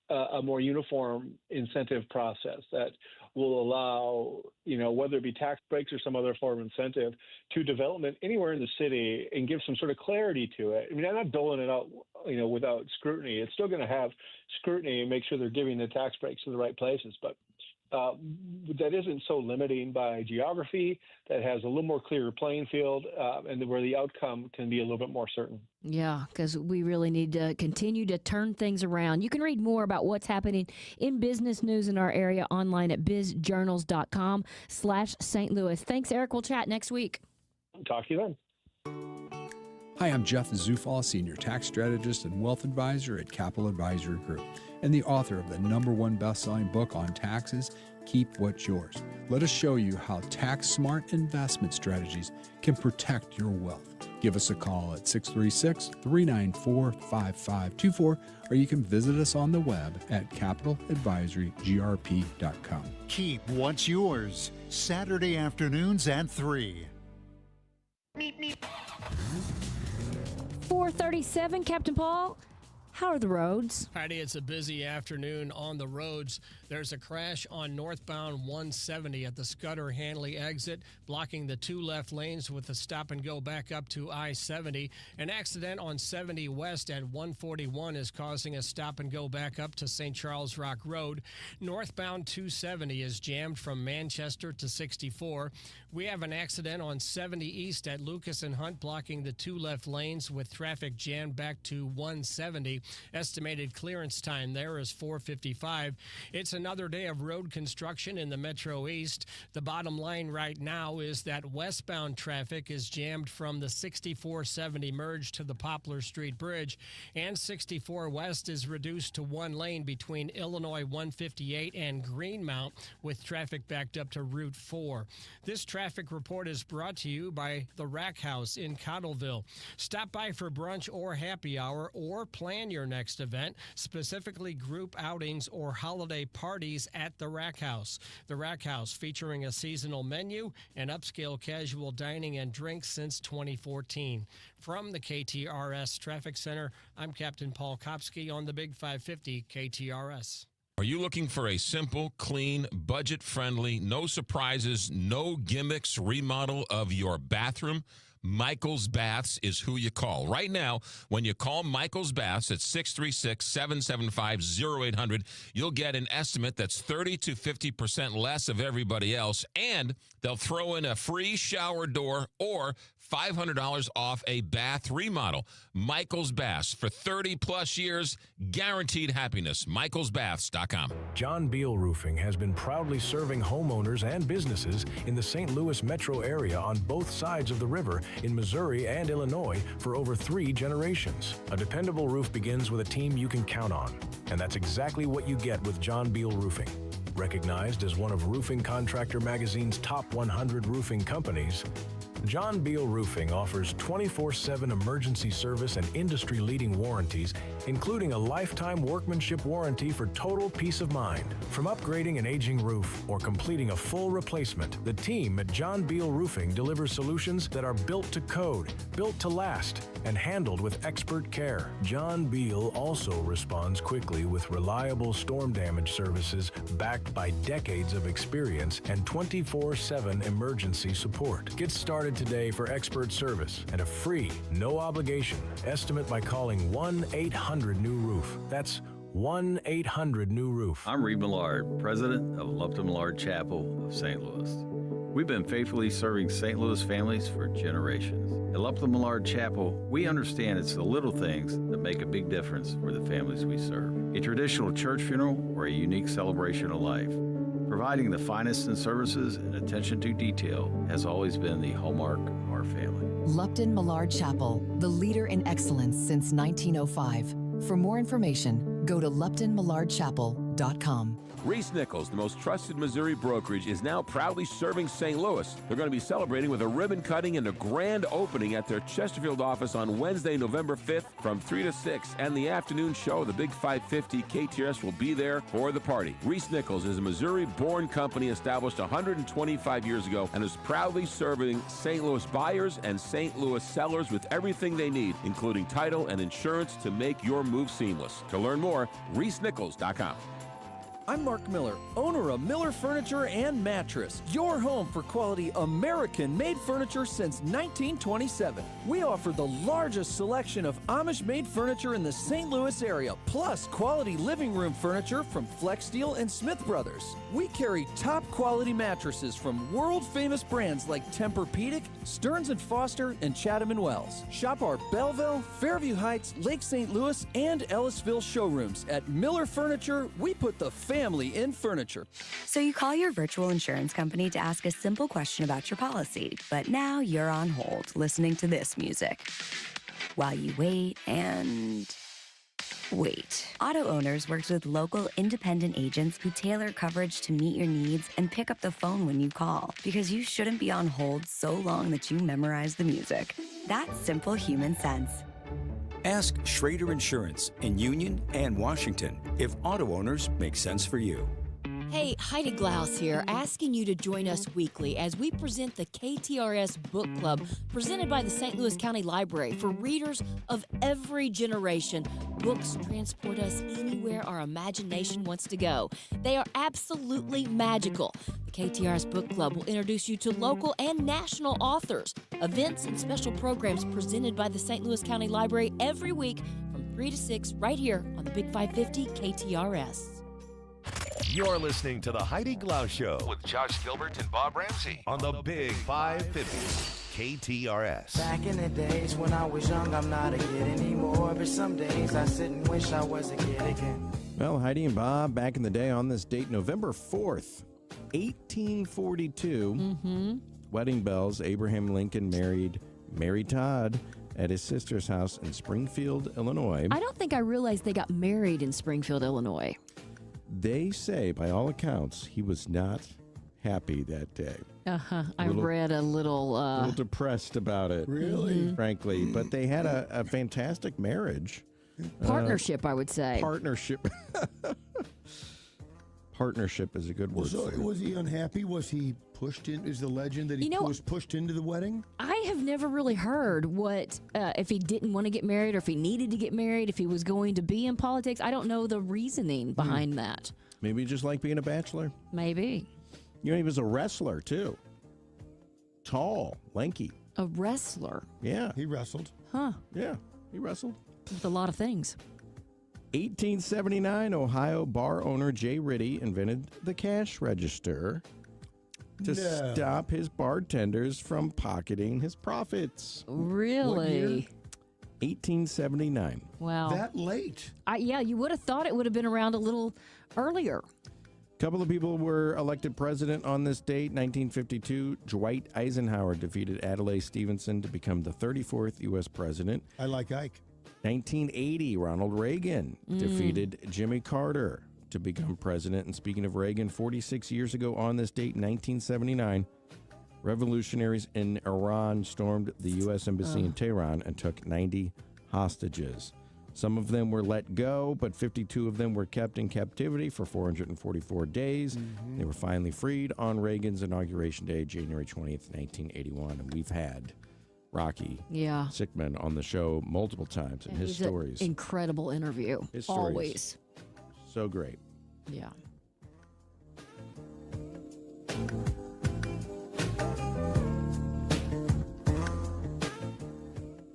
a more uniform incentive process that will allow, whether it be tax breaks or some other form of incentive to development anywhere in the city, and give some sort of clarity to it. I mean, I'm not doling it out, without scrutiny. It's still going to have scrutiny and make sure they're giving the tax breaks to the right places. But that isn't so limiting by geography, that has a little more clear playing field, and where the outcome can be a little bit more certain. Yeah, because we really need to continue to turn things around. You can read more about what's happening in business news in our area online at bizjournals.com/St. Louis. Thanks, Eric. We'll chat next week. Talk to you then. Hi, I'm Jeff Zufall, Senior Tax Strategist and Wealth Advisor at Capital Advisory Group, and the author of the #1 best-selling book on taxes, Keep What's Yours. Let us show you how tax-smart investment strategies can protect your wealth. Give us a call at 636-394-5524, or you can visit us on the web at capitaladvisorygrp.com. Keep What's Yours, Saturday afternoons at 3. 4:37, Captain Paul. How are the roads? Heidi, it's a busy afternoon on the roads. There's a crash on northbound 170 at the Scudder-Hanley exit, blocking the 2 left lanes with a stop and go back up to I-70. An accident on 70 West at 141 is causing a stop and go back up to St. Charles Rock Road. Northbound 270 is jammed from Manchester to 64. We have an accident on 70 East at Lucas and Hunt, blocking the 2 left lanes with traffic jammed back to 170. Estimated clearance time there is 4:55. It's another day of road construction in the Metro East. The bottom line right now is that westbound traffic is jammed from the 6470 merge to the Poplar Street Bridge, and 64 West is reduced to 1 lane between Illinois 158 and Greenmount, with traffic backed up to Route 4. This traffic report is brought to you by the Rack House in Cottleville. Stop by for brunch or happy hour, or plan your next event, specifically group outings or holiday parties at the Rack House. The Rack House, featuring a seasonal menu and upscale casual dining and drinks since 2014. From the KTRS Traffic Center, I'm Captain Paul Kopsky on the Big 550 KTRS. Are you looking for a simple, clean, budget-friendly, no surprises, no gimmicks remodel of your bathroom? Michael's Baths is who you call. Right now, when you call Michael's Baths at 636-775-0800, you'll get an estimate that's 30 to 50% less of everybody else, and they'll throw in a free shower door or $500 off a bath remodel. Michael's Baths, for 30-plus years, guaranteed happiness. michaelsbaths.com. John Beal Roofing has been proudly serving homeowners and businesses in the St. Louis metro area on both sides of the river in Missouri and Illinois for over 3 generations. A dependable roof begins with a team you can count on, and that's exactly what you get with John Beal Roofing. Recognized as one of Roofing Contractor Magazine's top 100 roofing companies, John Beal Roofing offers 24/7 emergency service and industry-leading warranties, including a lifetime workmanship warranty for total peace of mind. From upgrading an aging roof or completing a full replacement, the team at John Beal Roofing delivers solutions that are built to code, built to last, and handled with expert care. John Beal also responds quickly with reliable storm damage services backed by decades of experience and 24/7 emergency support. Get started today for expert service and a free, no-obligation estimate by calling 1-800-NEW-ROOF. That's 1-800-NEW-ROOF. I'm Reed Millard, president of Lupton Millard Chapel of St. Louis. We've been faithfully serving St. Louis families for generations. At Lupton Millard Chapel, we understand it's the little things that make a big difference for the families we serve. A traditional church funeral or a unique celebration of life. Providing the finest in services and attention to detail has always been the hallmark of our family. Lupton Millard Chapel, the leader in excellence since 1905. For more information, go to luptonmillardchapel.com. Reese Nichols, the most trusted Missouri brokerage, is now proudly serving St. Louis. They're going to be celebrating with a ribbon cutting and a grand opening at their Chesterfield office on Wednesday, November 5th from 3 to 6. And the afternoon show, the Big 550 KTRS, will be there for the party. Reese Nichols is a Missouri-born company established 125 years ago and is proudly serving St. Louis buyers and St. Louis sellers with everything they need, including title and insurance to make your move seamless. To learn more, reesenichols.com. I'm Mark Miller, owner of Miller Furniture and Mattress, your home for quality American-made furniture since 1927. We offer the largest selection of Amish-made furniture in the St. Louis area, plus quality living room furniture from Flex Steel and Smith Brothers. We carry top-quality mattresses from world-famous brands like Tempur-Pedic, Stearns & Foster, and Chatham & Wells. Shop our Belleville, Fairview Heights, Lake St. Louis, and Ellisville showrooms. At Miller Furniture, we put the family in furniture. So you call your virtual insurance company to ask a simple question about your policy, but now you're on hold listening to this music while you wait and wait. Auto Owners works with local independent agents who tailor coverage to meet your needs and pick up the phone when you call, because you shouldn't be on hold so long that you memorize the music. That's simple human sense. Ask Schrader Insurance in Union and Washington if auto owners make sense for you. Hey, Heidi Glaus here, asking you to join us weekly as we present the KTRS Book Club, presented by the St. Louis County Library for readers of every generation. Books transport us anywhere our imagination wants to go. They are absolutely magical. The KTRS Book Club will introduce you to local and national authors, events, and special programs presented by the St. Louis County Library every week from 3 to 6 right here on the Big 550 KTRS. You're listening to the Heidi Glaus Show with Josh Gilbert and Bob Ramsey on the Big 550 KTRS. Back in the days when I was young, I'm not a kid anymore, but some days I sit and wish I was a kid again. Well, Heidi and Bob, back in the day on this date, November 4th, 1842, wedding bells, Abraham Lincoln married Mary Todd at his sister's house in Springfield, Illinois. I don't think I realized they got married in Springfield, Illinois. They say, by all accounts, he was not happy that day. I read a little depressed about it. Really? Frankly. But they had a fantastic marriage. Partnership, I would say. Partnership. Partnership is a good word. So was he unhappy? Was he pushed in? Is the legend that he was pushed into the wedding? I have never really heard what, if he didn't want to get married or if he needed to get married, if he was going to be in politics. I don't know the reasoning behind that. Maybe he just liked being a bachelor. Maybe. You know, he was a wrestler, too. Tall, lanky. A wrestler? Yeah. He wrestled. Huh. Yeah, he wrestled. With a lot of things. 1879, Ohio bar owner Jay Ritty invented the cash register to stop his bartenders from pocketing his profits. Really? What year? 1879. Wow. That late? Yeah, you would have thought it would have been around a little earlier. A couple of people were elected president on this date. 1952, Dwight Eisenhower defeated Adlai Stevenson to become the 34th U.S. president. I like Ike. 1980, Ronald Reagan defeated Jimmy Carter to become president. And speaking of Reagan, 46 years ago on this date, 1979, revolutionaries in Iran stormed the U.S. Embassy in Tehran and took 90 hostages. Some of them were let go, but 52 of them were kept in captivity for 444 days. They were finally freed on Reagan's inauguration day, January 20th, 1981. And we've had Rocky Sickman on the show multiple times, and his stories. Incredible interview. His stories. Always. So great. Yeah.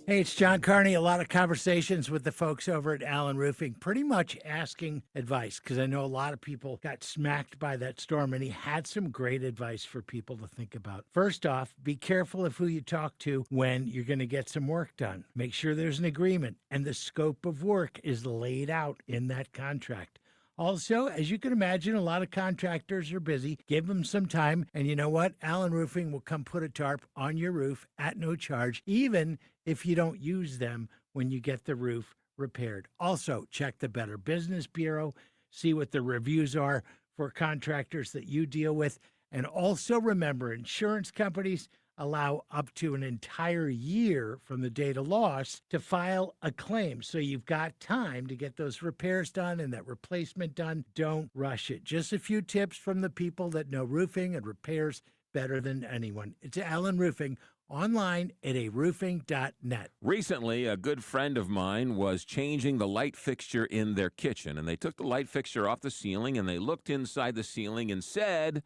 Hey, it's John Carney. A lot of conversations with the folks over at Allen Roofing, pretty much asking advice, because I know a lot of people got smacked by that storm, and he had some great advice for people to think about. First off, be careful of who you talk to when you're going to get some work done. Make sure there's an agreement, and the scope of work is laid out in that contract. Also, as you can imagine, a lot of contractors are busy. Give them some time, and you know what? Allen Roofing will come put a tarp on your roof at no charge, even if you don't use them when you get the roof repaired. Also, check the Better Business Bureau, see what the reviews are for contractors that you deal with, and also remember, insurance companies allow up to an entire year from the date of loss to file a claim. So you've got time to get those repairs done and that replacement done. Don't rush it. Just a few tips from the people that know roofing and repairs better than anyone. It's Allen Roofing, online at aroofing.net. Recently, a good friend of mine was changing the light fixture in their kitchen, and they took the light fixture off the ceiling, and they looked inside the ceiling and said,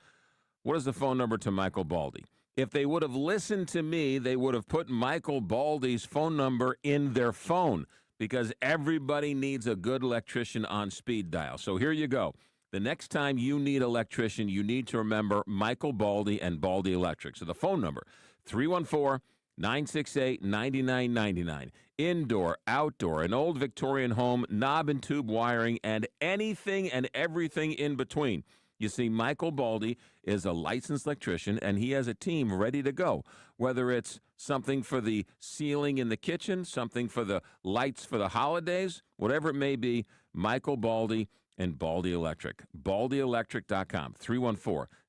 what is the phone number to Michael Baldy? If they would have listened to me, they would have put Michael Baldy's phone number in their phone, because everybody needs a good electrician on speed dial. So here you go. The next time you need an electrician, you need to remember Michael Baldy and Baldy Electric. So the phone number, 314-968-9999. Indoor, outdoor, an old Victorian home, knob and tube wiring, and anything and everything in between. You see, Michael Baldy is a licensed electrician, and he has a team ready to go. Whether it's something for the ceiling in the kitchen, something for the lights for the holidays, whatever it may be, Michael Baldy and Baldy Electric. BaldyElectric.com,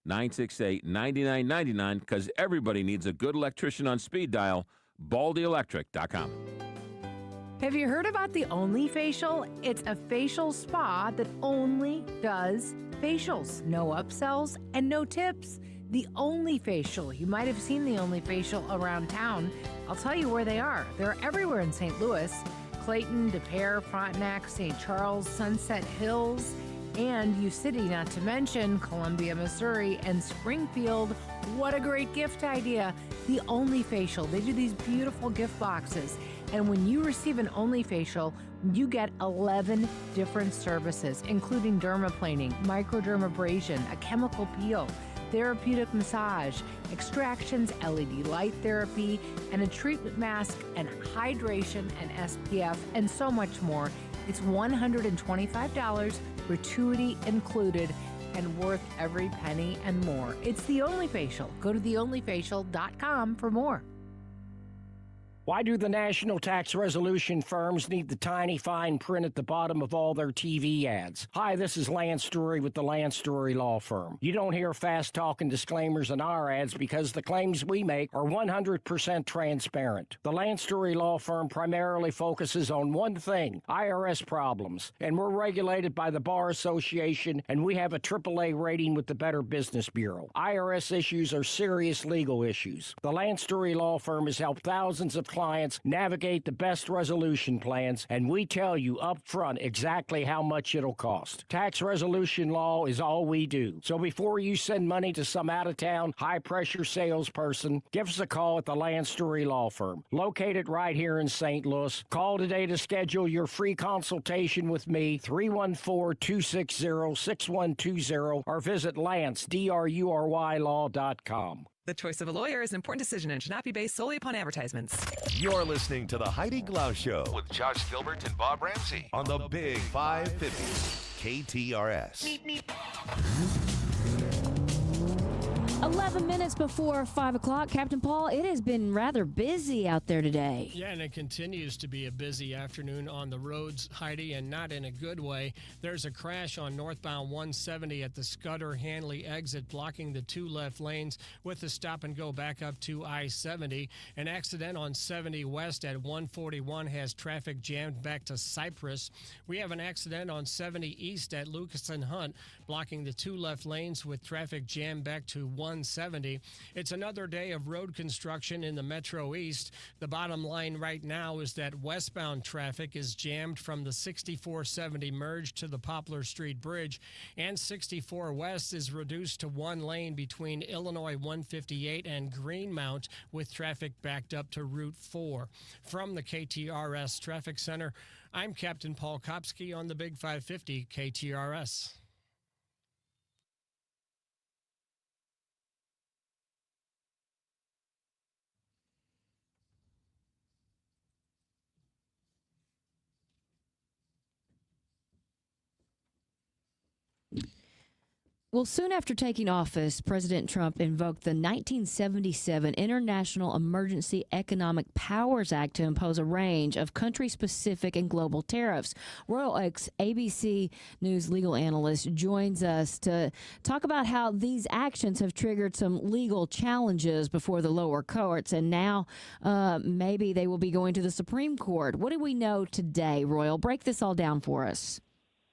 314-968-9999, because everybody needs a good electrician on speed dial. BaldyElectric.com. Have you heard about the Only Facial? It's a facial spa that only does facials. No upsells and no tips. The Only Facial. You might have seen the Only Facial around town. I'll tell you where they are. They're everywhere in St. Louis. Clayton, De Pere, Frontenac, St. Charles, Sunset Hills, and U City, not to mention Columbia, Missouri, and Springfield. What a great gift idea. The Only Facial. They do these beautiful gift boxes. And when you receive an Only Facial, you get 11 different services, including dermaplaning, microdermabrasion, a chemical peel, therapeutic massage, extractions, LED light therapy, and a treatment mask, and hydration and SPF, and so much more. It's $125, gratuity included, and worth every penny and more. It's The Only Facial. Go to theonlyfacial.com for more. Why do the national tax resolution firms need the tiny fine print at the bottom of all their TV ads? Hi, this is Lance Drury with the Lance Drury Law Firm. You don't hear fast-talking disclaimers in our ads because the claims we make are 100% transparent. The Lance Drury Law Firm primarily focuses on one thing, IRS problems, and we're regulated by the Bar Association, and we have a AAA rating with the Better Business Bureau. IRS issues are serious legal issues. The Lance Drury Law Firm has helped thousands of clients navigate the best resolution plans, and we tell you up front exactly how much it'll cost. Tax resolution law is all we do. So before you send money to some out-of-town, high-pressure salesperson, give us a call at the Lance Drury Law Firm, located right here in St. Louis. Call today to schedule your free consultation with me, 314-260-6120, or visit LanceDruryLaw.com. The choice of a lawyer is an important decision and should not be based solely upon advertisements. You're listening to the Heidi Glaus Show with Josh Gilbert and Bob Ramsey on the Big 550 KTRS. 11 minutes before 5 o'clock, Captain Paul, it has been rather busy out there today. Yeah, and it continues to be a busy afternoon on the roads, Heidi, and not in a good way. There's a crash on northbound 170 at the Scudder-Hanley exit, blocking the two left lanes with the stop and go back up to I-70. An accident on 70 West at 141 has traffic jammed back to Cypress. We have an accident on 70 East at Lucas and Hunt, blocking the two left lanes with traffic jammed back to 170. It's another day of road construction in the Metro East. The bottom line right now is that westbound traffic is jammed from the 6470 merge to the Poplar Street Bridge, and 64 West is reduced to one lane between Illinois 158 and Greenmount, with traffic backed up to Route 4. From the KTRS Traffic Center, I'm Captain Paul Kopsky on the Big 550 KTRS. Well, soon after taking office, President Trump invoked the 1977 International Emergency Economic Powers Act to impose a range of country-specific and global tariffs. Royal Oak's ABC News legal analyst joins us to talk about how these actions have triggered some legal challenges before the lower courts, and now maybe they will be going to the Supreme Court. What do we know today, Royal? Break this all down for us.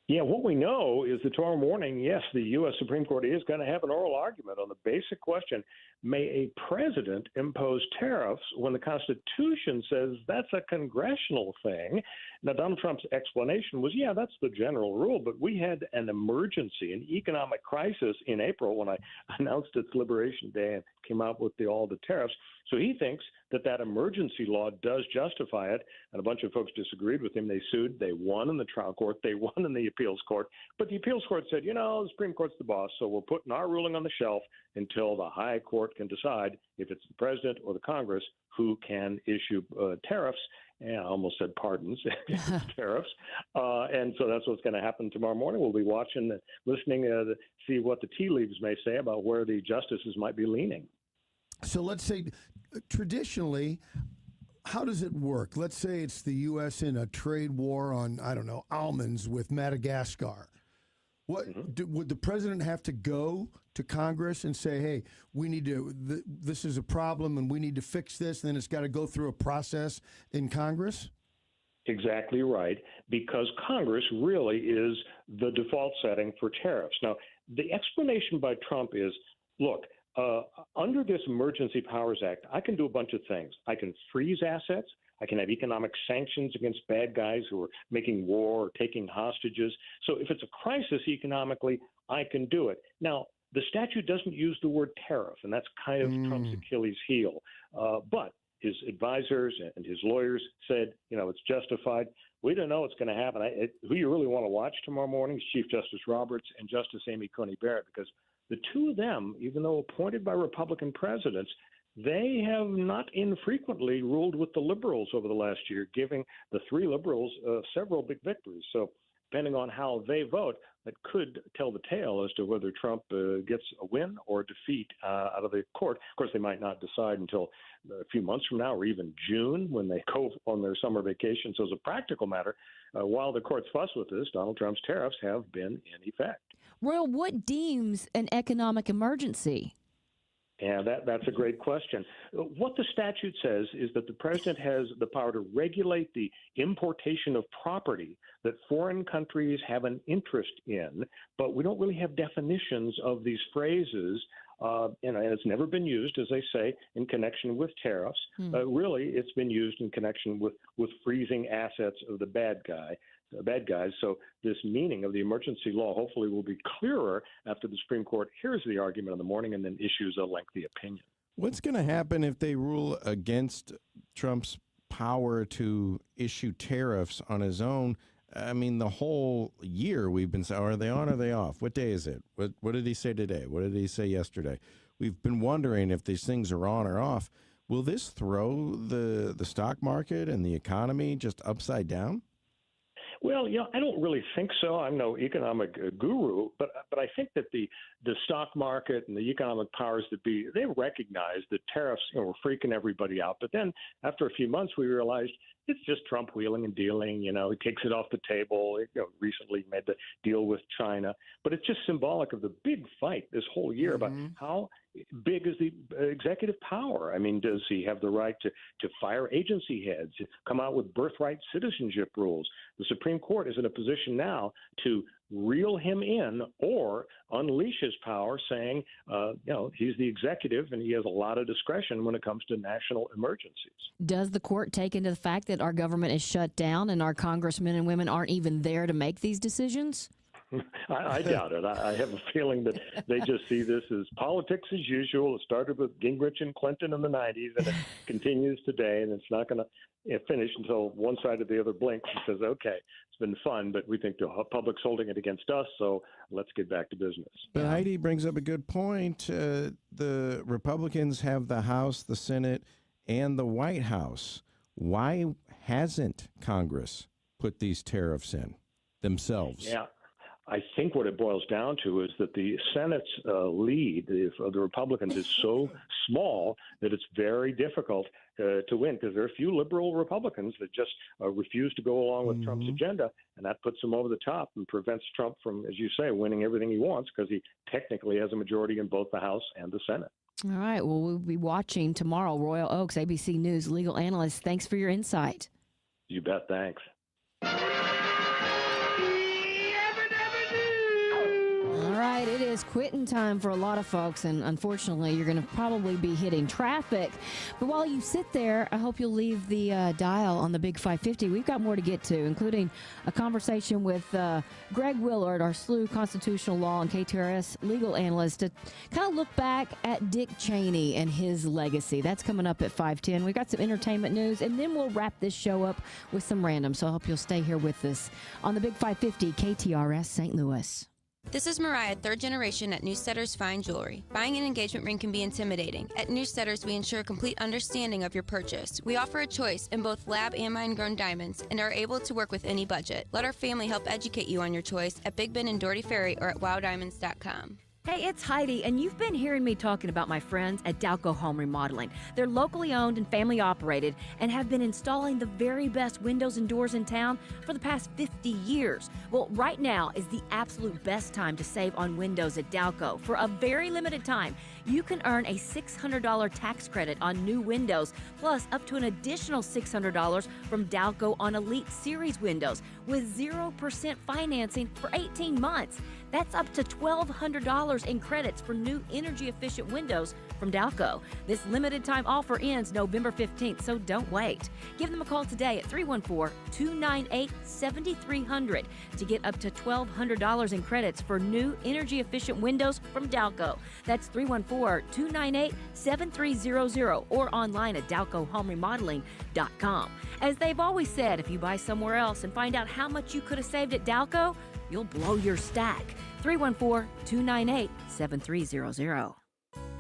Yeah, what we know is that tomorrow morning, yes, the U.S. Supreme Court is going to have an oral argument on the basic question, may a president impose tariffs when the Constitution says that's a congressional thing? Now, Donald Trump's explanation was, yeah, that's the general rule, but we had an emergency, an economic crisis in April when I announced its Liberation Day and came out with all the tariffs. So he thinks that emergency law does justify it, and a bunch of folks disagreed with him. They sued. They won in the trial court. They won in the appeals court. But the appeals court said, the Supreme Court's the boss, so we're putting our ruling on the shelf until the high court can decide if it's the president or the Congress who can issue tariffs. And I almost said pardons, tariffs. And so that's what's going to happen tomorrow morning. We'll be watching, listening to see what the tea leaves may say about where the justices might be leaning. So let's say, traditionally, how does it work? Let's say it's the U.S. in a trade war on, almonds with Madagascar. Would the president have to go to Congress and say, hey, we need to, this is a problem and we need to fix this, and then it's got to go through a process in Congress? Exactly right, because Congress really is the default setting for tariffs. Now, the explanation by Trump is, look, under this Emergency Powers Act, I can do a bunch of things. I can freeze assets. I can have economic sanctions against bad guys who are making war or taking hostages. So if it's a crisis economically, I can do it. Now, the statute doesn't use the word tariff, and that's kind of Trump's Achilles heel. But his advisors and his lawyers said, it's justified. We don't know what's going to happen. Who you really want to watch tomorrow morning is Chief Justice Roberts and Justice Amy Coney Barrett, because the two of them, even though appointed by Republican presidents, they have not infrequently ruled with the liberals over the last year, giving the three liberals several big victories. So depending on how they vote, that could tell the tale as to whether Trump gets a win or a defeat out of the court. Of course, they might not decide until a few months from now or even June when they go on their summer vacation. So as a practical matter, while the courts fuss with this, Donald Trump's tariffs have been in effect. Royal, what deems an economic emergency? Yeah, that's a great question. What the statute says is that the president has the power to regulate the importation of property that foreign countries have an interest in, but we don't really have definitions of these phrases. And it's never been used, as they say, in connection with tariffs. Really, it's been used in connection with freezing assets of the bad guys. So this meaning of the emergency law hopefully will be clearer after the Supreme Court hears the argument in the morning and then issues a lengthy opinion. What's going to happen if they rule against Trump's power to issue tariffs on his own? I mean, the whole year we've been saying, are they on or are they off? What day is it? What did he say today? What did he say yesterday? We've been wondering if these things are on or off. Will this throw the stock market and the economy just upside down? Well, I don't really think so. I'm no economic guru, but I think that the stock market and the economic powers that be, they recognize that tariffs were freaking everybody out. But then after a few months, we realized it's just Trump wheeling and dealing. He takes it off the table. Recently made the deal with China. But it's just symbolic of the big fight this whole year about how big is the executive power. I mean, does he have the right to fire agency heads, to come out with birthright citizenship rules? The Supreme Court is in a position now to reel him in or unleash his power, saying, he's the executive and he has a lot of discretion when it comes to national emergencies. Does the court take into the fact that our government is shut down and our congressmen and women aren't even there to make these decisions? I doubt it. I have a feeling that they just see this as politics as usual. It started with Gingrich and Clinton in the 90s, and it continues today, and it's not going to finish until one side or the other blinks and says, okay, it's been fun, but we think the public's holding it against us, so let's get back to business. But Heidi brings up a good point. The Republicans have the House, the Senate, and the White House. Why hasn't Congress put these tariffs in themselves? Yeah. I think what it boils down to is that the Senate's lead of the Republicans is so small that it's very difficult to win, because there are a few liberal Republicans that just refuse to go along with Trump's agenda, and that puts him over the top and prevents Trump from, as you say, winning everything he wants, because he technically has a majority in both the House and the Senate. All right. Well, we'll be watching tomorrow. Royal Oaks, ABC News legal analyst. Thanks for your insight. You bet. Thanks. right, it is quitting time for a lot of folks, and unfortunately, you're going to probably be hitting traffic. But while you sit there, I hope you'll leave the dial on the Big 550. We've got more to get to, including a conversation with Greg Willard, our SLU constitutional law and KTRS legal analyst, to kind of look back at Dick Cheney and his legacy. That's coming up at 5:10. We've got some entertainment news, and then we'll wrap this show up with some random. So I hope you'll stay here with us on the Big 550 KTRS St. Louis. This is Mariah, third generation at Newsteaders Fine Jewelry. Buying an engagement ring can be intimidating. At Newsteaders, we ensure complete understanding of your purchase. We offer a choice in both lab and mine-grown diamonds and are able to work with any budget. Let our family help educate you on your choice at Big Ben and Doherty Ferry or at wowdiamonds.com. Hey, it's Heidi, and you've been hearing me talking about my friends at Dalco Home Remodeling. They're locally owned and family operated and have been installing the very best windows and doors in town for the past 50 years. Well, right now is the absolute best time to save on windows at Dalco. For a very limited time, you can earn a $600 tax credit on new windows, plus up to an additional $600 from Dalco on Elite Series windows with 0% financing for 18 months. That's up to $1,200 in credits for new energy-efficient windows from Dalco. This limited-time offer ends November 15th, so don't wait. Give them a call today at 314-298-7300 to get up to $1,200 in credits for new energy-efficient windows from Dalco. That's 314-298-7300 or online at DalcoHomeRemodeling.com. As they've always said, if you buy somewhere else and find out how much you could have saved at Dalco, you'll blow your stack. 314-298-7300.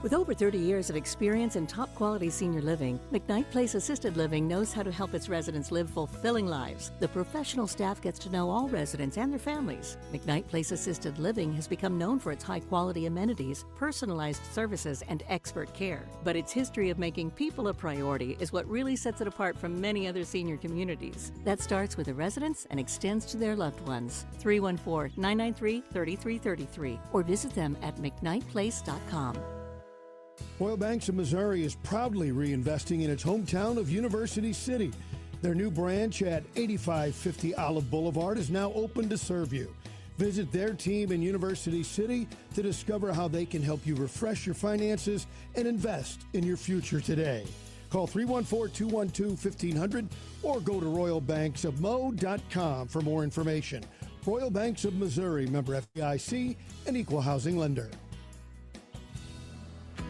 With over 30 years of experience in top-quality senior living, McKnight Place Assisted Living knows how to help its residents live fulfilling lives. The professional staff gets to know all residents and their families. McKnight Place Assisted Living has become known for its high-quality amenities, personalized services, and expert care. But its history of making people a priority is what really sets it apart from many other senior communities. That starts with the residents and extends to their loved ones. 314-993-3333 or visit them at mcknightplace.com. Royal Banks of Missouri is proudly reinvesting in its hometown of University City. Their new branch at 8550 Olive Boulevard is now open to serve you. Visit their team in University City to discover how they can help you refresh your finances and invest in your future today. Call 314-212-1500 or go to royalbanksofmo.com for more information. Royal Banks of Missouri, member FDIC, and equal housing lender.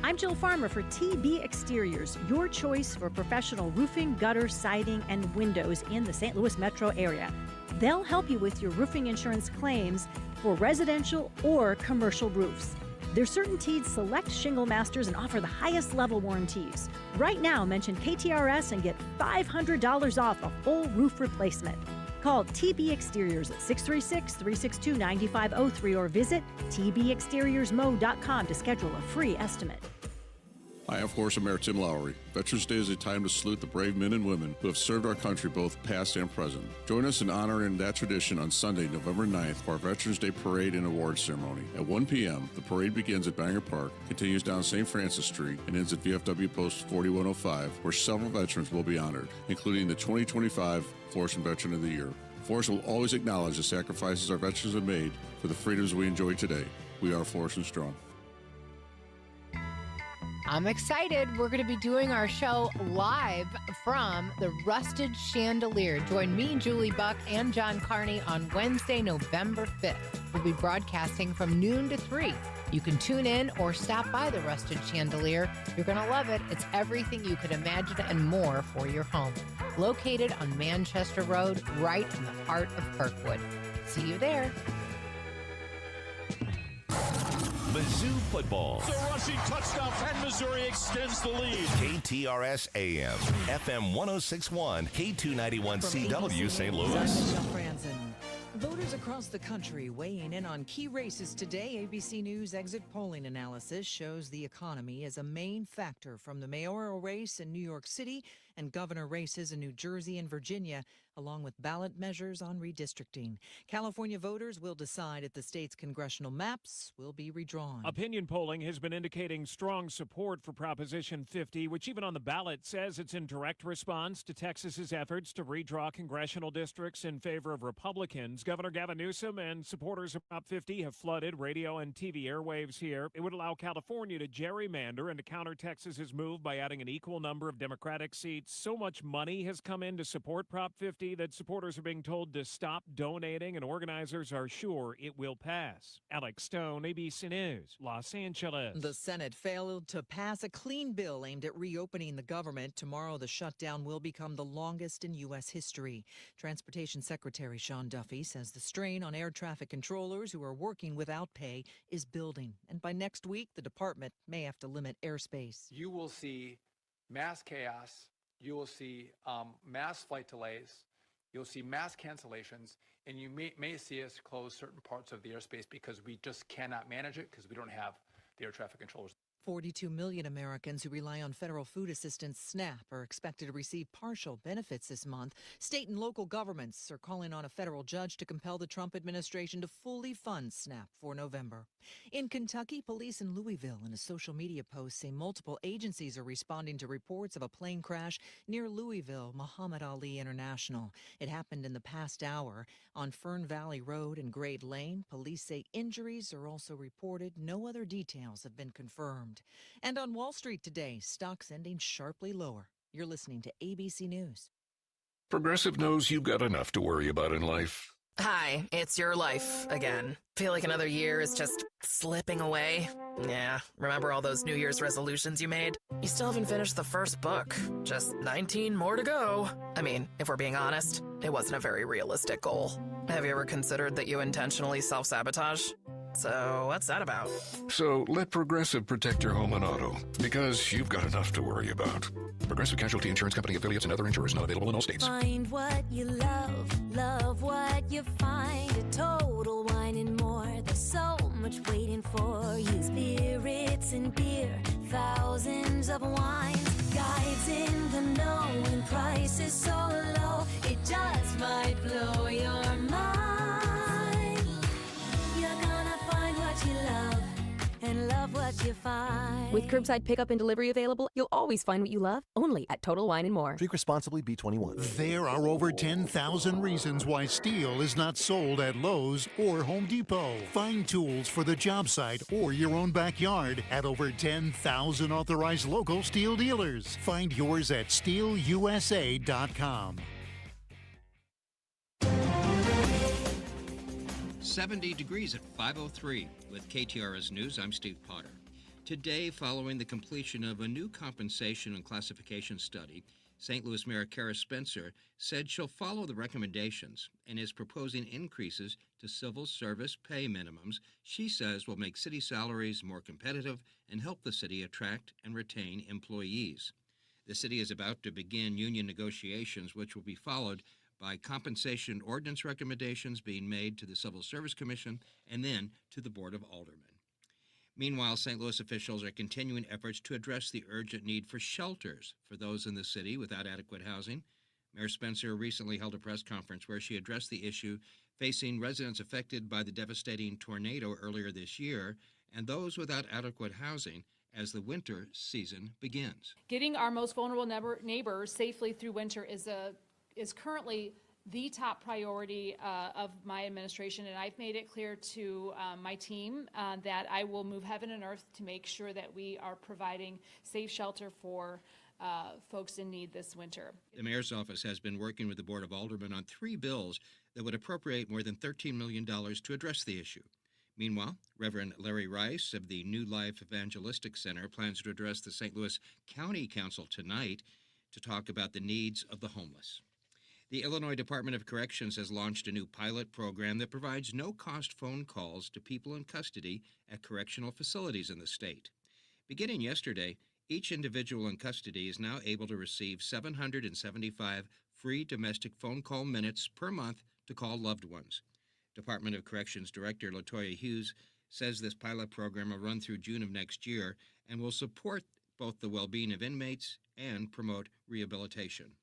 I'm Jill Farmer for TB Exteriors, your choice for professional roofing, gutter, siding, and windows in the St. Louis metro area. They'll help you with your roofing insurance claims for residential or commercial roofs. They're CertainTeed Select Shingle Masters and offer the highest level warranties. Right now, mention KTRS and get $500 off a full roof replacement. Call TB Exteriors at 636-362-9503 or visit tbexteriorsmo.com to schedule a free estimate. Hi, I'm Force Mayor Tim Lowry. Veterans Day is a time to salute the brave men and women who have served our country both past and present. Join us in honoring that tradition on Sunday, November 9th for our Veterans Day Parade and Awards Ceremony. At 1 p.m., the parade begins at Banger Park, continues down St. Francis Street, and ends at VFW Post 4105, where several veterans will be honored, including the 2025 Florissant Veteran of the Year. Florissant will always acknowledge the sacrifices our veterans have made for the freedoms we enjoy today. We are Florissant Strong. I'm excited. We're going to be doing our show live from the Rusted Chandelier. Join me, Julie Buck, and John Carney on Wednesday, November 5th. We'll be broadcasting from noon to 3. You can tune in or stop by the Rusted Chandelier. You're going to love it. It's everything you could imagine and more for your home. Located on Manchester Road, right in the heart of Kirkwood. See you there. Mizzou football. The rushing touchdown, and Missouri extends the lead. KTRS AM, FM 1061, K291CW St. Louis. Voters across the country weighing in on key races today. ABC News exit polling analysis shows the economy as a main factor from the mayoral race in New York City and governor races in New Jersey and Virginia, along with ballot measures on redistricting. California voters will decide if the state's congressional maps will be redrawn. Opinion polling has been indicating strong support for Proposition 50, which even on the ballot says it's in direct response to Texas's efforts to redraw congressional districts in favor of Republicans. Governor Gavin Newsom and supporters of Prop 50 have flooded radio and TV airwaves here. It would allow California to gerrymander and to counter Texas's move by adding an equal number of Democratic seats. So much money has come in to support Prop 50 that supporters are being told to stop donating, and organizers are sure it will pass. Alex Stone, ABC News, Los Angeles. The Senate failed to pass a clean bill aimed at reopening the government. Tomorrow, the shutdown will become the longest in U.S. history. Transportation Secretary Sean Duffy says the strain on air traffic controllers who are working without pay is building. And by next week, the department may have to limit airspace. You will see mass chaos. You will see mass flight delays. You'll see mass cancellations, and you may see us close certain parts of the airspace because we just cannot manage it because we don't have the air traffic controllers. 42 million Americans who rely on federal food assistance SNAP are expected to receive partial benefits this month. State and local governments are calling on a federal judge to compel the Trump administration to fully fund SNAP for November. In Kentucky, police in Louisville in a social media post say multiple agencies are responding to reports of a plane crash near Louisville Muhammad Ali International. It happened in the past hour on Fern Valley Road and Grade Lane. Police say injuries are also reported. No other details have been confirmed. And on Wall Street today, stocks ending sharply lower. You're listening to ABC News. Progressive knows you've got enough to worry about in life. Hi, it's your life again. Feel like another year is just slipping away? Yeah, remember all those New Year's resolutions you made? You still haven't finished the first book. Just 19 more to go. I mean, if we're being honest, it wasn't a very realistic goal. Have you ever considered that you intentionally self-sabotage? So what's that about? So let Progressive protect your home and auto, because you've got enough to worry about. Progressive Casualty Insurance Company affiliates and other insurers not available in all states. Find what you love, love what you find. A Total Wine and More. There's so much waiting for you. Spirits and beer, thousands of wines. Guides in the know and prices so low, it just might blow your mind. You're gonna find what you love and love what you find. With curbside pickup and delivery available, you'll always find what you love, only at Total Wine and More. Drink responsibly, B21. There are over 10,000 reasons why steel is not sold at Lowe's or Home Depot. Find tools for the job site or your own backyard at over 10,000 authorized local steel dealers. Find yours at steelusa.com. 70 degrees at 5:03. With KTRS News, I'm Steve Potter. Today, following the completion of a new compensation and classification study, St. Louis Mayor Kara Spencer said she'll follow the recommendations and is proposing increases to civil service pay minimums she says will make city salaries more competitive and help the city attract and retain employees. The city is about to begin union negotiations, which will be followed by compensation ordinance recommendations being made to the Civil Service Commission and then to the Board of Aldermen. Meanwhile, St. Louis officials are continuing efforts to address the urgent need for shelters for those in the city without adequate housing. Mayor Spencer recently held a press conference where she addressed the issue facing residents affected by the devastating tornado earlier this year and those without adequate housing as the winter season begins. Getting our most vulnerable neighbors safely through winter is currently the top priority of my administration, and I've made it clear to my team that I will move heaven and earth to make sure that we are providing safe shelter for folks in need this winter. The mayor's office has been working with the Board of Aldermen on 3 bills that would appropriate more than $13 million to address the issue. Meanwhile, Reverend Larry Rice of the New Life Evangelistic Center plans to address the St. Louis County Council tonight to talk about the needs of the homeless. The Illinois Department of Corrections has launched a new pilot program that provides no-cost phone calls to people in custody at correctional facilities in the state. Beginning yesterday, each individual in custody is now able to receive 775 free domestic phone call minutes per month to call loved ones. Department of Corrections Director LaToya Hughes says this pilot program will run through June of next year and will support both the well-being of inmates and promote rehabilitation.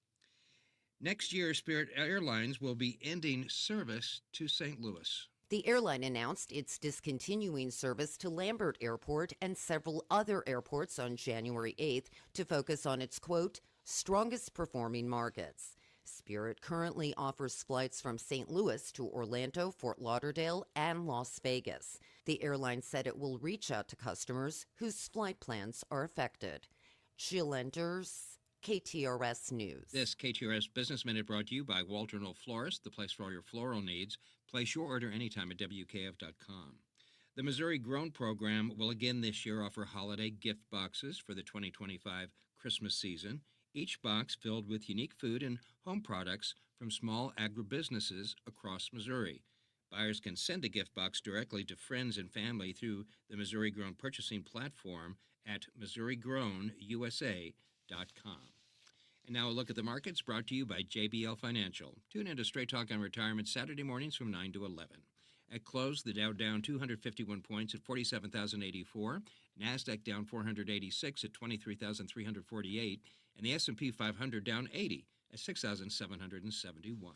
Next year, Spirit Airlines will be ending service to St. Louis. The airline announced it's discontinuing service to Lambert Airport and several other airports on January 8th to focus on its, quote, strongest performing markets. Spirit currently offers flights from St. Louis to Orlando, Fort Lauderdale, and Las Vegas. The airline said it will reach out to customers whose flight plans are affected. Jill Enders, KTRS News. This KTRS Business Minute brought to you by Walter Knoll Florist, the place for all your floral needs. Place your order anytime at WKF.com. The Missouri Grown program will again this year offer holiday gift boxes for the 2025 Christmas season, each box filled with unique food and home products from small agribusinesses across Missouri. Buyers can send a gift box directly to friends and family through the Missouri Grown purchasing platform at MissouriGrownUSA.com. And now a look at the markets brought to you by JBL Financial. Tune in to Straight Talk on Retirement Saturday mornings from 9 to 11. At close, the Dow down 251 points at 47,084, NASDAQ down 486 at 23,348, and the S&P 500 down 80 at 6,771.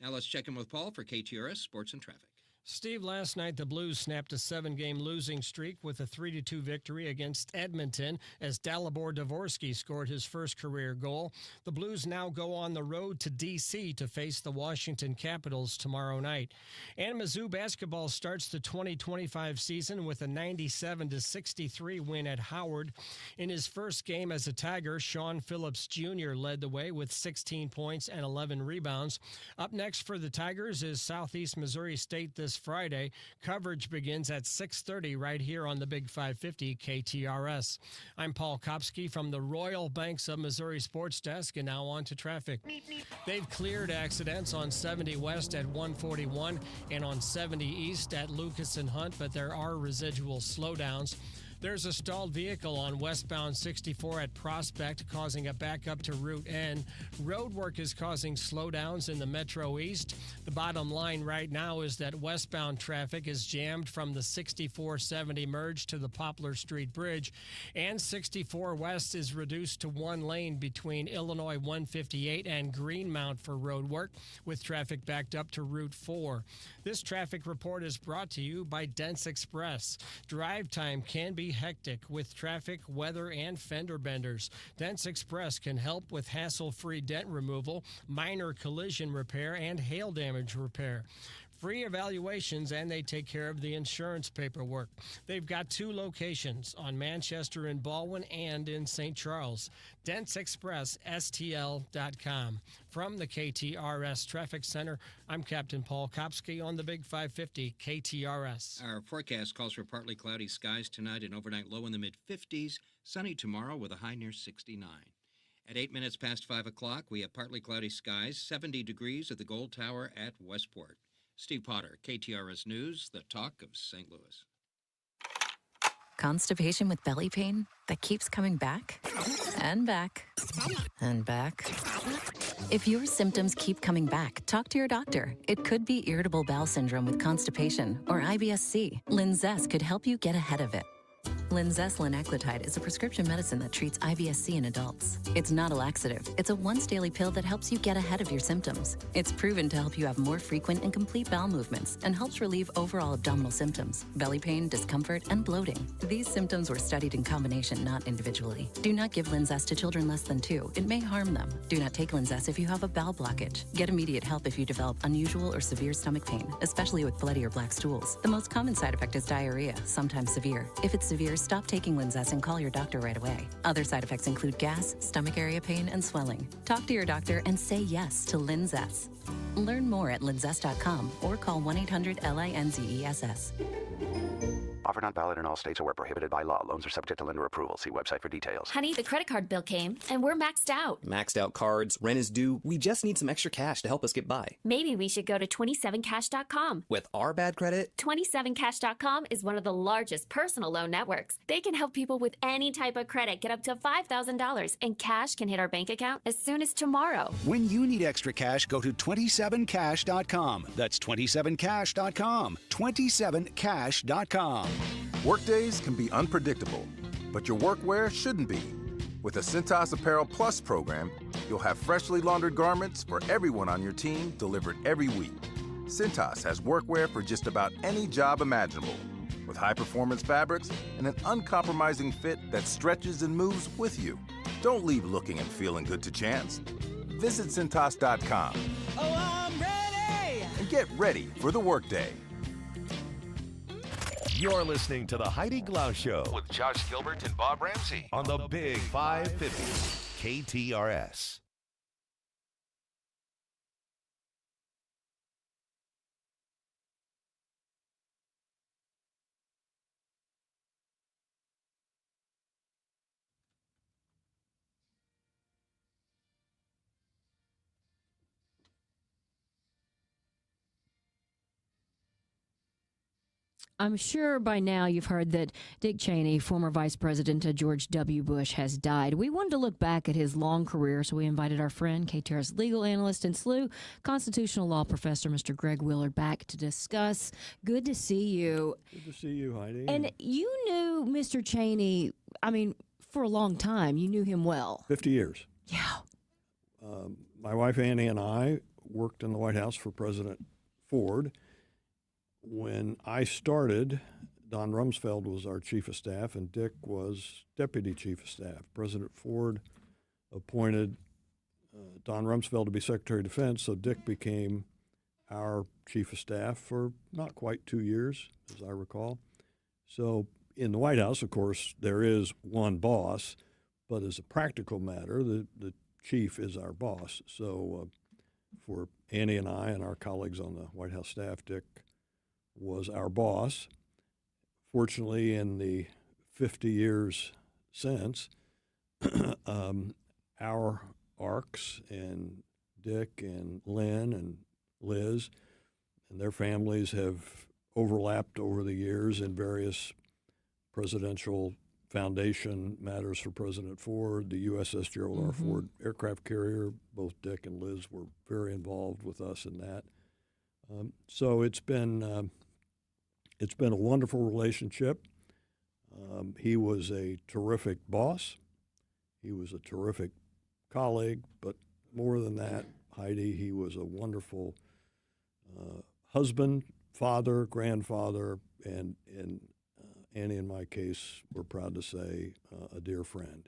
Now let's check in with Paul for KTRS Sports and Traffic. Steve, last night the Blues snapped a 7-game losing streak with a 3-2 victory against Edmonton as Dalibor Dvorsky scored his first career goal. The Blues now go on the road to D.C. to face the Washington Capitals tomorrow night. And Mizzou basketball starts the 2025 season with a 97-63 win at Howard. In his first game as a Tiger, Sean Phillips Jr. led the way with 16 points and 11 rebounds. Up next for the Tigers is Southeast Missouri State this Friday. Coverage begins at 6:30 right here on the Big 550 KTRS. I'm Paul Kopsky from the Royal Banks of Missouri Sports Desk, and now on to traffic. They've cleared accidents on 70 West at 141 and on 70 East at Lucas and Hunt, but there are residual slowdowns. There's a stalled vehicle on westbound 64 at Prospect, causing a backup to Route N. Road work is causing slowdowns in the Metro East. The bottom line right now is that westbound traffic is jammed from the 6470 merge to the Poplar Street Bridge, and 64 West is reduced to one lane between Illinois 158 and Greenmount for road work, with traffic backed up to Route 4. This traffic report is brought to you by Dents Express. Drive time can be hectic with traffic, weather, and fender benders. Dents Express can help with hassle-free dent removal, minor collision repair, and hail damage repair. Free evaluations, and they take care of the insurance paperwork. They've got 2 locations, on Manchester and Baldwin and in St. Charles. Dents Express, STL.com. From the KTRS Traffic Center, I'm Captain Paul Kopsky on the Big 550 KTRS. Our forecast calls for partly cloudy skies tonight and overnight low in the mid-50s, sunny tomorrow with a high near 69. At 8 minutes past 5 o'clock, we have partly cloudy skies, 70 degrees at the Gold Tower at Westport. Steve Potter, KTRS News, the talk of St. Louis. Constipation with belly pain that keeps coming back and back and back. If your symptoms keep coming back, talk to your doctor. It could be irritable bowel syndrome with constipation or IBS-C. Linzess could help you get ahead of it. Linzess linaclotide is a prescription medicine that treats IBS-C in adults. It's not a laxative. It's a once-daily pill that helps you get ahead of your symptoms. It's proven to help you have more frequent and complete bowel movements and helps relieve overall abdominal symptoms, belly pain, discomfort, and bloating. These symptoms were studied in combination, not individually. Do not give Linzess to children less than 2. It may harm them. Do not take Linzess if you have a bowel blockage. Get immediate help if you develop unusual or severe stomach pain, especially with bloody or black stools. The most common side effect is diarrhea, sometimes severe. If it's severe, stop taking Linzess and call your doctor right away. Other side effects include gas, stomach area pain, and swelling. Talk to your doctor and say yes to Linzess. Learn more at linzess.com or call 1-800-LINZESS. Offer not valid in all states or where prohibited by law. Loans are subject to lender approval. See website for details. Honey, the credit card bill came, and we're maxed out. Maxed out cards, rent is due. We just need some extra cash to help us get by. Maybe we should go to 27cash.com. With our bad credit? 27cash.com is one of the largest personal loan networks. They can help people with any type of credit get up to $5,000, and cash can hit our bank account as soon as tomorrow. When you need extra cash, go to 27cash.com. That's 27cash.com. 27cash.com. Workdays can be unpredictable. but your workwear shouldn't be. With the Cintas Apparel Plus program, you'll have freshly laundered garments for everyone on your team delivered every week. Cintas has workwear for just about any job imaginable, with high-performance fabrics and an uncompromising fit that stretches and moves with you. Don't leave looking and feeling good to chance. Visit Cintas.com. Oh, I'm ready! And get ready for the workday. You're listening to the Heidi Glaus Show with Josh Gilbert and Bob Ramsey on the Big 550 KTRS. I'm sure by now you've heard that Dick Cheney, former Vice President of George W. Bush, has died. We wanted to look back at his long career, so we invited our friend, KTRS legal analyst and SLU constitutional law professor, Mr. Greg Willard, back to discuss. Good to see you. Good to see you, Heidi. And you knew Mr. Cheney, for a long time. You knew him well. 50 years. Yeah. My wife Annie and I worked in the White House for President Ford. When I started, Don Rumsfeld was our chief of staff, and Dick was deputy chief of staff. President Ford appointed Don Rumsfeld to be Secretary of Defense, so Dick became our chief of staff for not quite 2 years, as I recall. So in the White House, of course, there is one boss, but as a practical matter, the chief is our boss. So for Annie and I and our colleagues on the White House staff, Dick was our boss. Fortunately, in the 50 years since, our arcs and Dick and Lynn and Liz and their families have overlapped over the years in various presidential foundation matters for President Ford, the USS Gerald R. Ford aircraft carrier. Both Dick and Liz were very involved with us in that. So it's been a wonderful relationship. He was a terrific boss. He was a terrific colleague, but more than that, Heidi, he was a wonderful husband, father, grandfather, and in Annie and my case, we're proud to say a dear friend.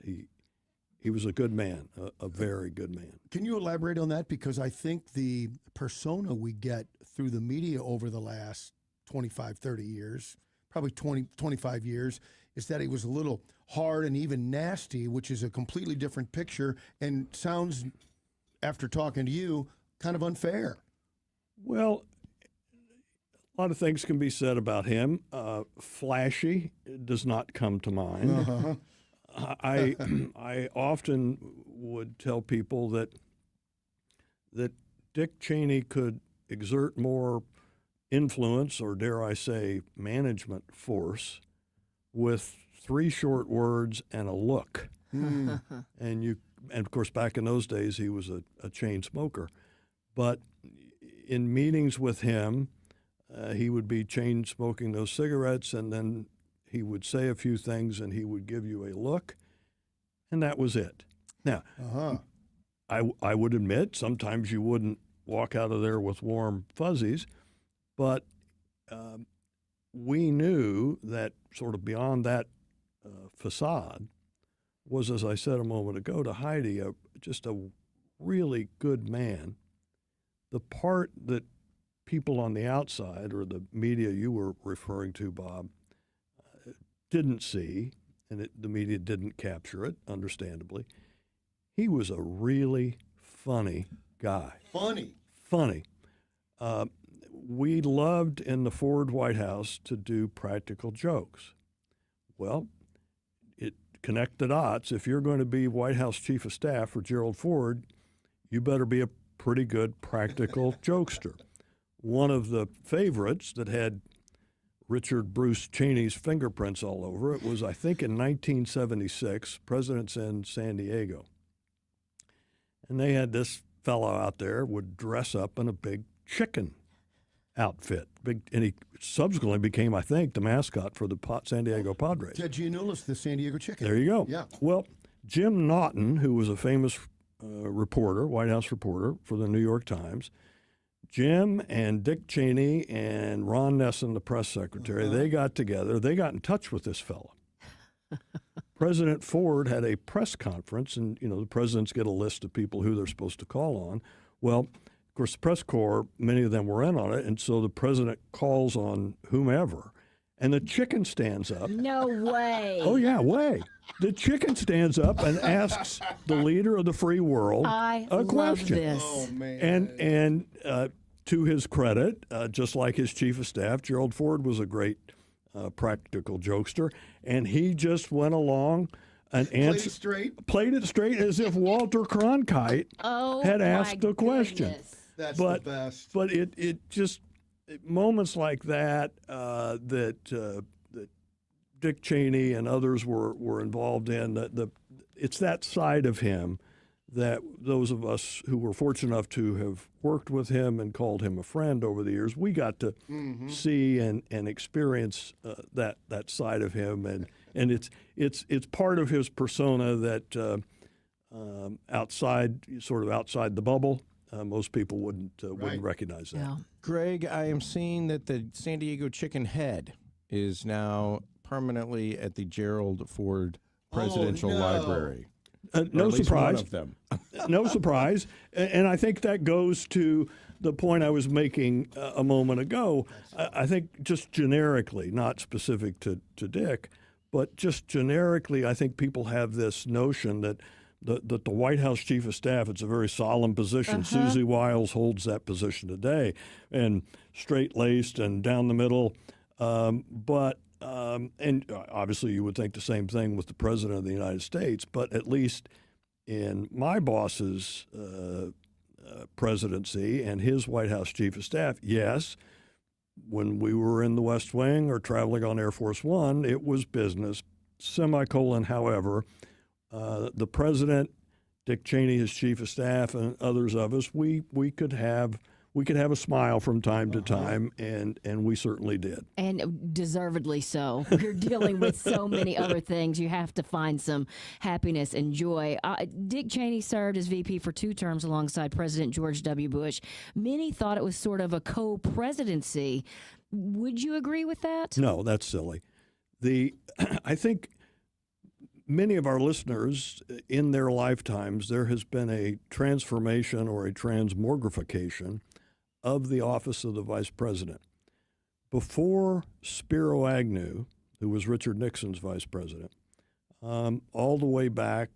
He was a good man, a very good man. Can you elaborate on that? Because I think the persona we get through the media over the last 25, 30 years, probably 20, 25 years, is that he was a little hard and even nasty, which is a completely different picture and sounds, after talking to you, kind of unfair. Well, a lot of things can be said about him. Flashy does not come to mind. I often would tell people that Dick Cheney could exert more influence, or dare I say management force, with 3 short words and a look. And of course, back in those days, he was a chain smoker. But in meetings with him, he would be chain smoking those cigarettes, and then he would say a few things, and he would give you a look, and that was it. Now, I would admit sometimes you wouldn't walk out of there with warm fuzzies, but we knew that sort of beyond that facade was, as I said a moment ago to Heidi, just a really good man. The part that people on the outside, or the media you were referring to, Bob, didn't see, and the media didn't capture it, understandably, he was a really funny guy. Funny. We loved in the Ford White House to do practical jokes. Well, it connect the dots. If you're going to be White House Chief of Staff for Gerald Ford, you better be a pretty good practical jokester. One of the favorites that had Richard Bruce Cheney's fingerprints all over it was, I think, in 1976, President's in San Diego. And they had this fellow out there would dress up in a big chicken outfit. And he subsequently became, I think, the mascot for the San Diego Padres. Ted Giannoulis, the San Diego Chicken. There you go. Yeah. Well, Jim Naughton, who was a famous reporter, White House reporter for the New York Times, Jim and Dick Cheney and Ron Nessen, the press secretary, they got together. They got in touch with this fellow. President Ford had a press conference, and, the presidents get a list of people who they're supposed to call on. Well, of course, the press corps, many of them were in on it, and so the president calls on whomever, and the chicken stands up. No way. Oh, yeah, way. The chicken stands up and asks the leader of the free world a question. This. Oh, man. And to his credit, just like his chief of staff, Gerald Ford was a great practical jokester, and he just went along and played it straight as if Walter Cronkite had asked the question. That's the best. But it just moments like that that Dick Cheney and others were involved in. It's that side of him that those of us who were fortunate enough to have worked with him and called him a friend over the years, we got to see and experience that side of him, and it's part of his persona that outside the bubble, most people wouldn't recognize that. Yeah. Greg, I am seeing that the San Diego Chicken head is now permanently at the Gerald Ford Presidential Library. No surprise. One of them. No surprise. And I think that goes to the point I was making a moment ago. I think just generically, not specific to Dick, but just generically, I think people have this notion that the White House Chief of Staff, it's a very solemn position. Susie Wiles holds that position today, and straight-laced and down the middle. And obviously you would think the same thing with the President of the United States, but at least in my boss's presidency and his White House Chief of Staff, yes, when we were in the West Wing or traveling on Air Force One, it was business, however, the President, Dick Cheney, his Chief of Staff, and others of us, we could have a smile from time to time, and we certainly did. And deservedly so. You're dealing with so many other things. You have to find some happiness and joy. Dick Cheney served as VP for 2 terms alongside President George W. Bush. Many thought it was sort of a co-presidency. Would you agree with that? No, that's silly. I think many of our listeners, in their lifetimes, there has been a transformation or a transmogrification of the office of the vice president. Before Spiro Agnew, who was Richard Nixon's vice president, all the way back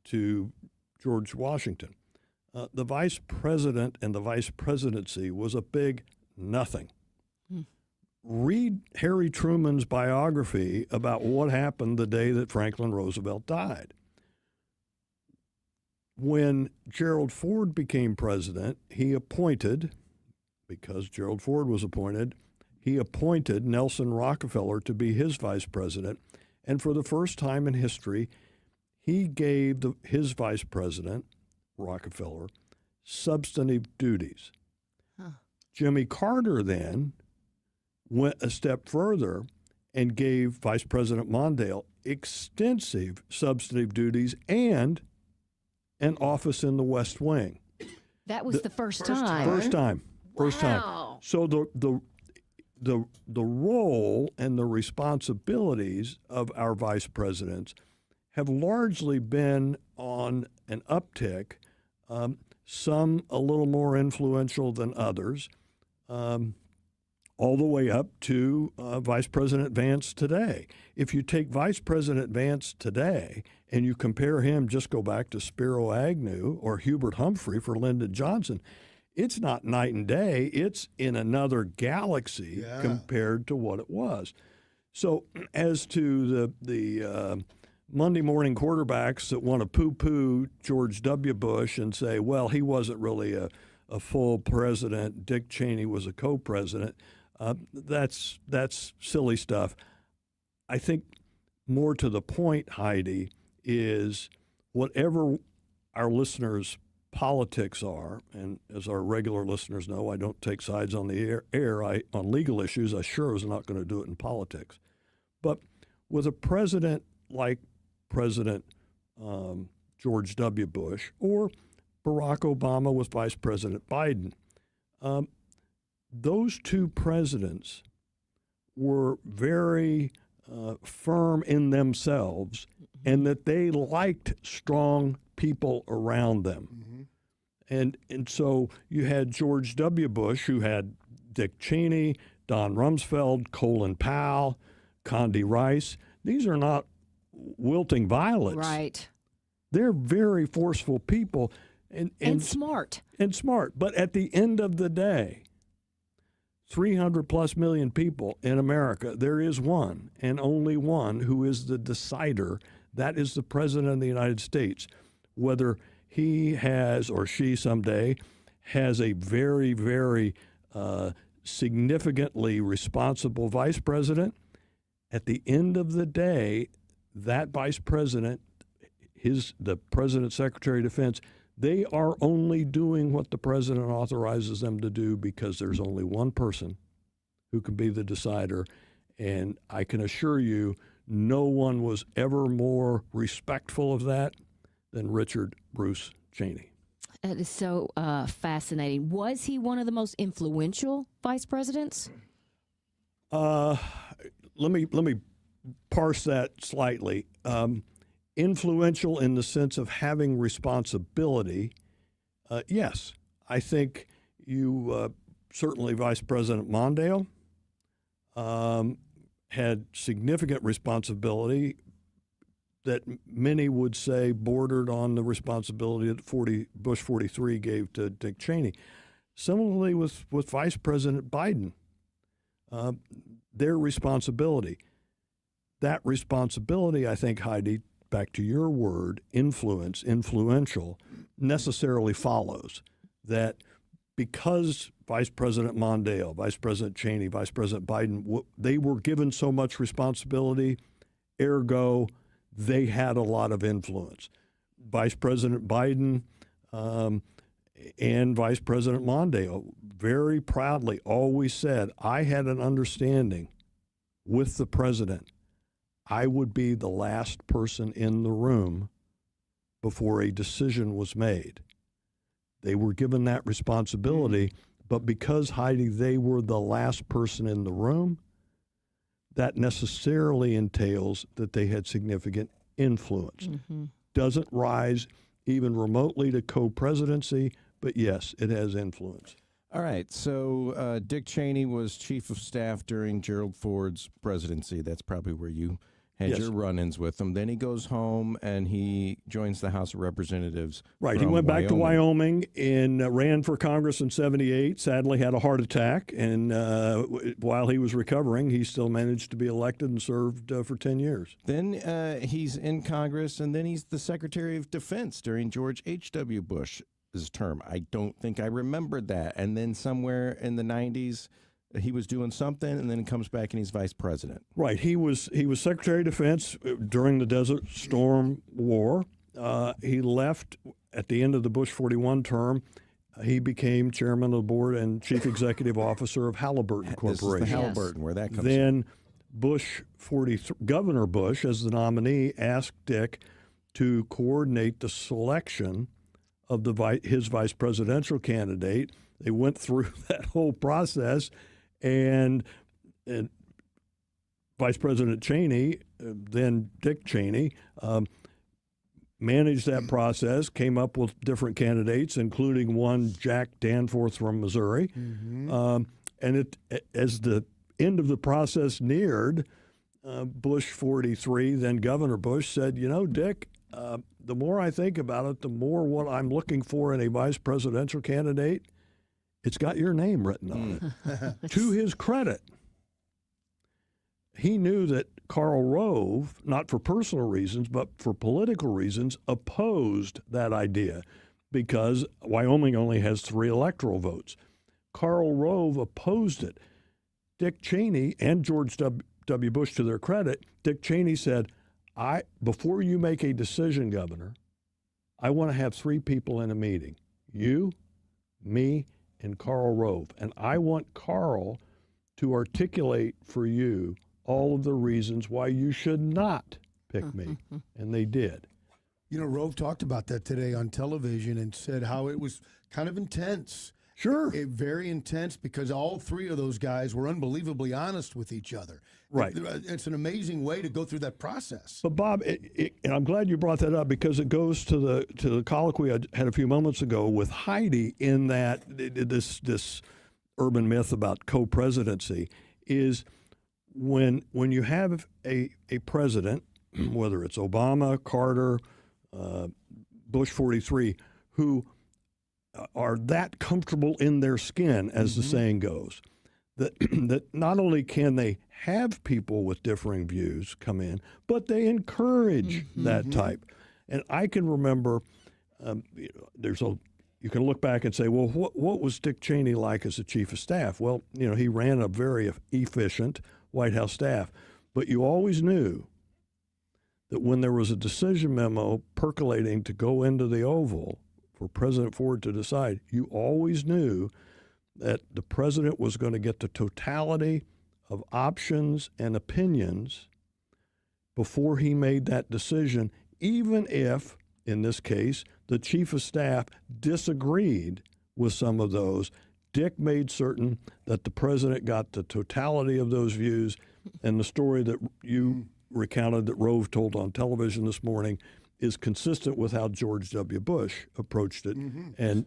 to George Washington, the vice president and the vice presidency was a big nothing. Read Harry Truman's biography about what happened the day that Franklin Roosevelt died. When Gerald Ford became president, he appointed, because Gerald Ford was appointed, he appointed Nelson Rockefeller to be his vice president. And for the first time in history, he gave his vice president, Rockefeller, substantive duties. Jimmy Carter then went a step further and gave Vice President Mondale extensive substantive duties and an office in the West Wing. That was the first time. First time. Wow. So the role and the responsibilities of our vice presidents have largely been on an uptick, some a little more influential than others, all the way up to Vice President Vance today. If you take Vice President Vance today and you compare him, just go back to Spiro Agnew or Hubert Humphrey for Lyndon Johnson, it's not night and day. It's in another galaxy compared to what it was. So as to the Monday morning quarterbacks that want to poo-poo George W. Bush and say, well, he wasn't really a full president, Dick Cheney was a co-president, that's silly stuff. I think more to the point, Heidi, is whatever our listeners politics are, and as our regular listeners know, I don't take sides on the air. On legal issues, I sure was not going to do it in politics. But with a president like President George W. Bush or Barack Obama with Vice President Biden, those two presidents were very firm in themselves, and that they liked strong people around them. And so you had George W. Bush, who had Dick Cheney, Don Rumsfeld, Colin Powell, Condi Rice. These are not wilting violets. Right. They're very forceful people. And smart. And smart. But at the end of the day, 300 plus million people in America, there is one and only one who is the decider. That is the President of the United States. Whether he has or she someday has a very, very significantly responsible vice president, at the end of the day, that vice president, the president's Secretary of Defense, they are only doing what the president authorizes them to do because there's only one person who can be the decider. And I can assure you, no one was ever more respectful of that than Richard Bruce Cheney. That is so fascinating. Was he one of the most influential vice presidents? Let me parse that slightly. Influential in the sense of having responsibility, yes. I think you certainly Vice President Mondale had significant responsibility that many would say bordered on the responsibility that Bush 43 gave to Dick Cheney. Similarly with Vice President Biden, their responsibility. That responsibility, I think, Heidi, back to your word, influential, necessarily follows that because Vice President Mondale, Vice President Cheney, Vice President Biden, they were given so much responsibility, ergo, they had a lot of influence. Vice President Biden and Vice President Mondale very proudly always said, I had an understanding with the president I would be the last person in the room before a decision was made. They were given that responsibility, but because, Heidi, they were the last person in the room, that necessarily entails that they had significant influence. Doesn't rise even remotely to co-presidency, but yes, it has influence. All right, so Dick Cheney was chief of staff during Gerald Ford's presidency. That's probably where you had your run-ins with him. Then he goes home and he joins the House of Representatives. Right, he went back to Wyoming and ran for Congress in 78, sadly had a heart attack, and while he was recovering, he still managed to be elected and served for 10 years. Then he's in Congress, and then he's the Secretary of Defense during George H.W. Bush's term. I don't think I remembered that. And then somewhere in the 90s, he was doing something, and then he comes back and he's vice president. Right. He was Secretary of Defense during the Desert Storm War. He left at the end of the Bush 41 term. He became chairman of the board and chief executive officer of Halliburton Corporation. This is the Halliburton, where that comes then Bush 43, Governor Bush, as the nominee, asked Dick to coordinate the selection of his vice presidential candidate. They went through that whole process. And Vice President Cheney, then Dick Cheney, managed that process, came up with different candidates, including one, Jack Danforth from Missouri. And as the end of the process neared, Bush 43, then Governor Bush, said, you know, Dick, the more I think about it, the more what I'm looking for in a vice presidential candidate, it's got your name written on it. To his credit, he knew that Karl Rove, not for personal reasons, but for political reasons, opposed that idea because Wyoming only has 3 electoral votes. Karl Rove opposed it. Dick Cheney and George W. Bush, to their credit, Dick Cheney said, before you make a decision, Governor, I want to have 3 people in a meeting. you, me, and Karl Rove. And I want Karl to articulate for you all of the reasons why you should not pick me. And they did. You know, Rove talked about that today on television and said how it was kind of intense. Sure. Very intense because all three of those guys were unbelievably honest with each other. Right. It's an amazing way to go through that process. But Bob, and I'm glad you brought that up because it goes to the colloquy I had a few moments ago with Heidi in that this urban myth about co-presidency is when you have a president, whether it's Obama, Carter, Bush 43, who are that comfortable in their skin, as the saying goes, that not only can they have people with differing views come in, but they encourage that type. And I can remember you can look back and say, well, what was Dick Cheney like as a chief of staff? Well, he ran a very efficient White House staff, but you always knew that when there was a decision memo percolating to go into the Oval for President Ford to decide, you always knew that the president was going to get the totality of options and opinions before he made that decision, even if, in this case, the chief of staff disagreed with some of those. Dick made certain that the president got the totality of those views, and the story that you recounted that Rove told on television this morning is consistent with how George W. Bush approached it. And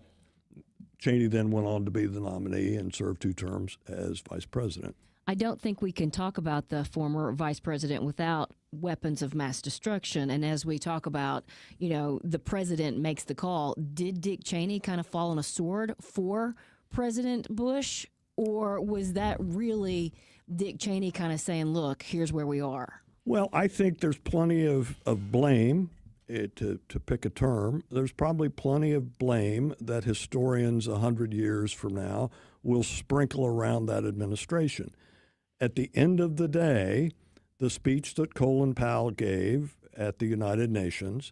Cheney then went on to be the nominee and served 2 terms as vice president. I don't think we can talk about the former vice president without weapons of mass destruction. And as we talk about, the president makes the call, did Dick Cheney kind of fall on a sword for President Bush? Or was that really Dick Cheney kind of saying, look, here's where we are? Well, I think there's plenty of blame, to pick a term. There's probably plenty of blame that historians 100 years from now will sprinkle around that administration. At the end of the day, the speech that Colin Powell gave at the United Nations,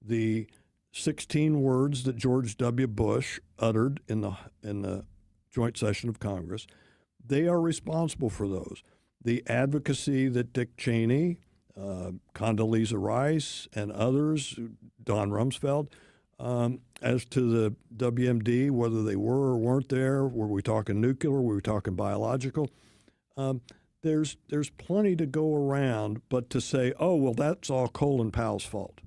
the 16 words that George W. Bush uttered in the joint session of Congress, they are responsible for those. The advocacy that Dick Cheney, Condoleezza Rice, and others, Don Rumsfeld, as to the WMD, whether they were or weren't there, were we talking nuclear, were we talking biological? There's plenty to go around, but to say, oh, well, that's all Colin Powell's fault,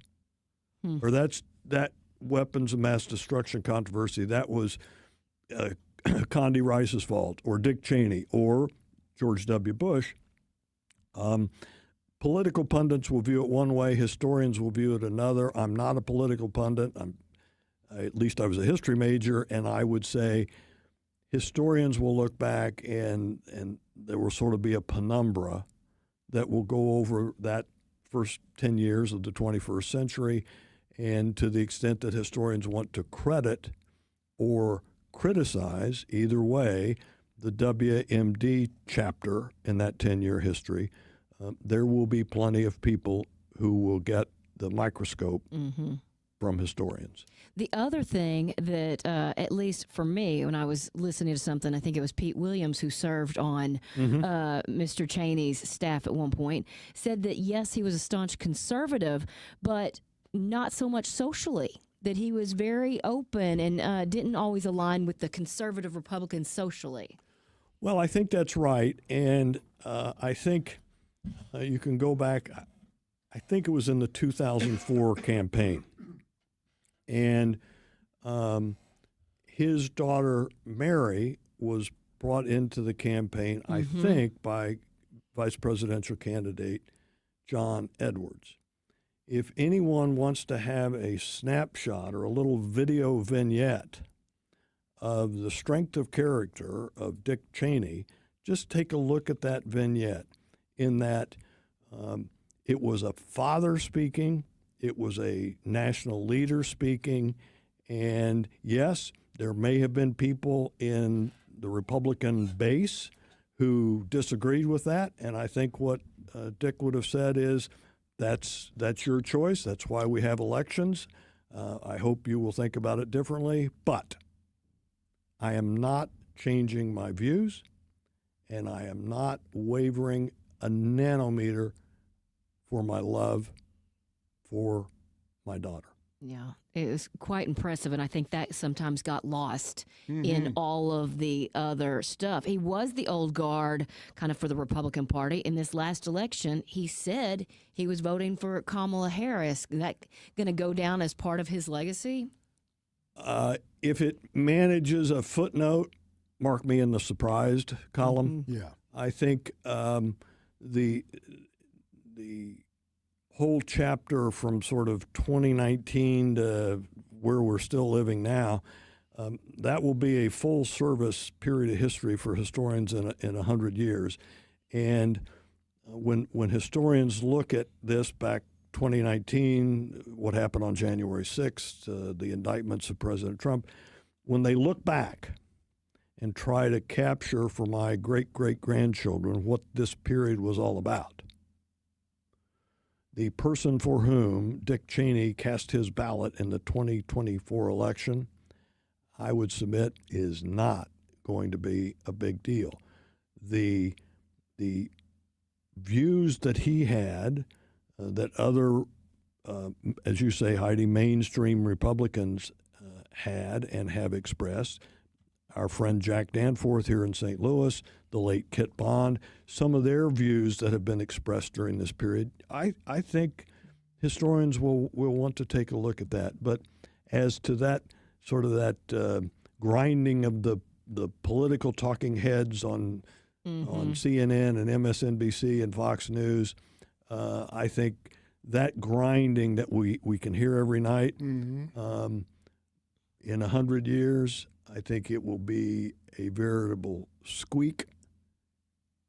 or that weapons of mass destruction controversy, that was Condi Rice's fault, or Dick Cheney, or George W. Bush. Political pundits will view it one way, historians will view it another. I'm not a political pundit. At least I was a history major, and I would say historians will look back and there will sort of be a penumbra that will go over that first 10 years of the 21st century. And to the extent that historians want to credit or criticize, either way, the WMD chapter in that 10-year history, there will be plenty of people who will get the microscope from historians. The other thing that, at least for me, when I was listening to something, I think it was Pete Williams who served on Mr. Cheney's staff at one point, said that, yes, he was a staunch conservative, but not so much socially, that he was very open and didn't always align with the conservative Republicans socially. Well, I think that's right. And I think you can go back, I think it was in the 2004 campaign. And his daughter, Mary, was brought into the campaign, I think, by vice presidential candidate John Edwards. If anyone wants to have a snapshot or a little video vignette of the strength of character of Dick Cheney, just take a look at that vignette, in that it was a father speaking, it was a national leader speaking, and yes, there may have been people in the Republican base who disagreed with that, and I think what Dick would have said is, that's your choice, that's why we have elections. I hope you will think about it differently, but I am not changing my views, and I am not wavering a nanometer for my love for my daughter. Yeah, it was quite impressive, and I think that sometimes got lost in all of the other stuff. He was the old guard kind of for the Republican Party. In this last election, he said he was voting for Kamala Harris. Is that going to go down as part of his legacy? If it manages a footnote, mark me in the surprised column. Yeah. I think the whole chapter from sort of 2019 to where we're still living now, that will be a full service period of history for historians in 100 years. And when historians look at this back 2019, what happened on January 6th, the indictments of President Trump, when they look back and try to capture for my great-great-grandchildren what this period was all about, the person for whom Dick Cheney cast his ballot in the 2024 election, I would submit, is not going to be a big deal. The views that he had, that other, as you say, Heidi, mainstream Republicans had and have expressed, our friend Jack Danforth here in St. Louis, the late Kit Bond, some of their views that have been expressed during this period, I think historians will want to take a look at that. But as to that sort of that grinding of the political talking heads on CNN and MSNBC and Fox News, I think that grinding that we can hear every night, in 100 years, I think it will be a veritable squeak,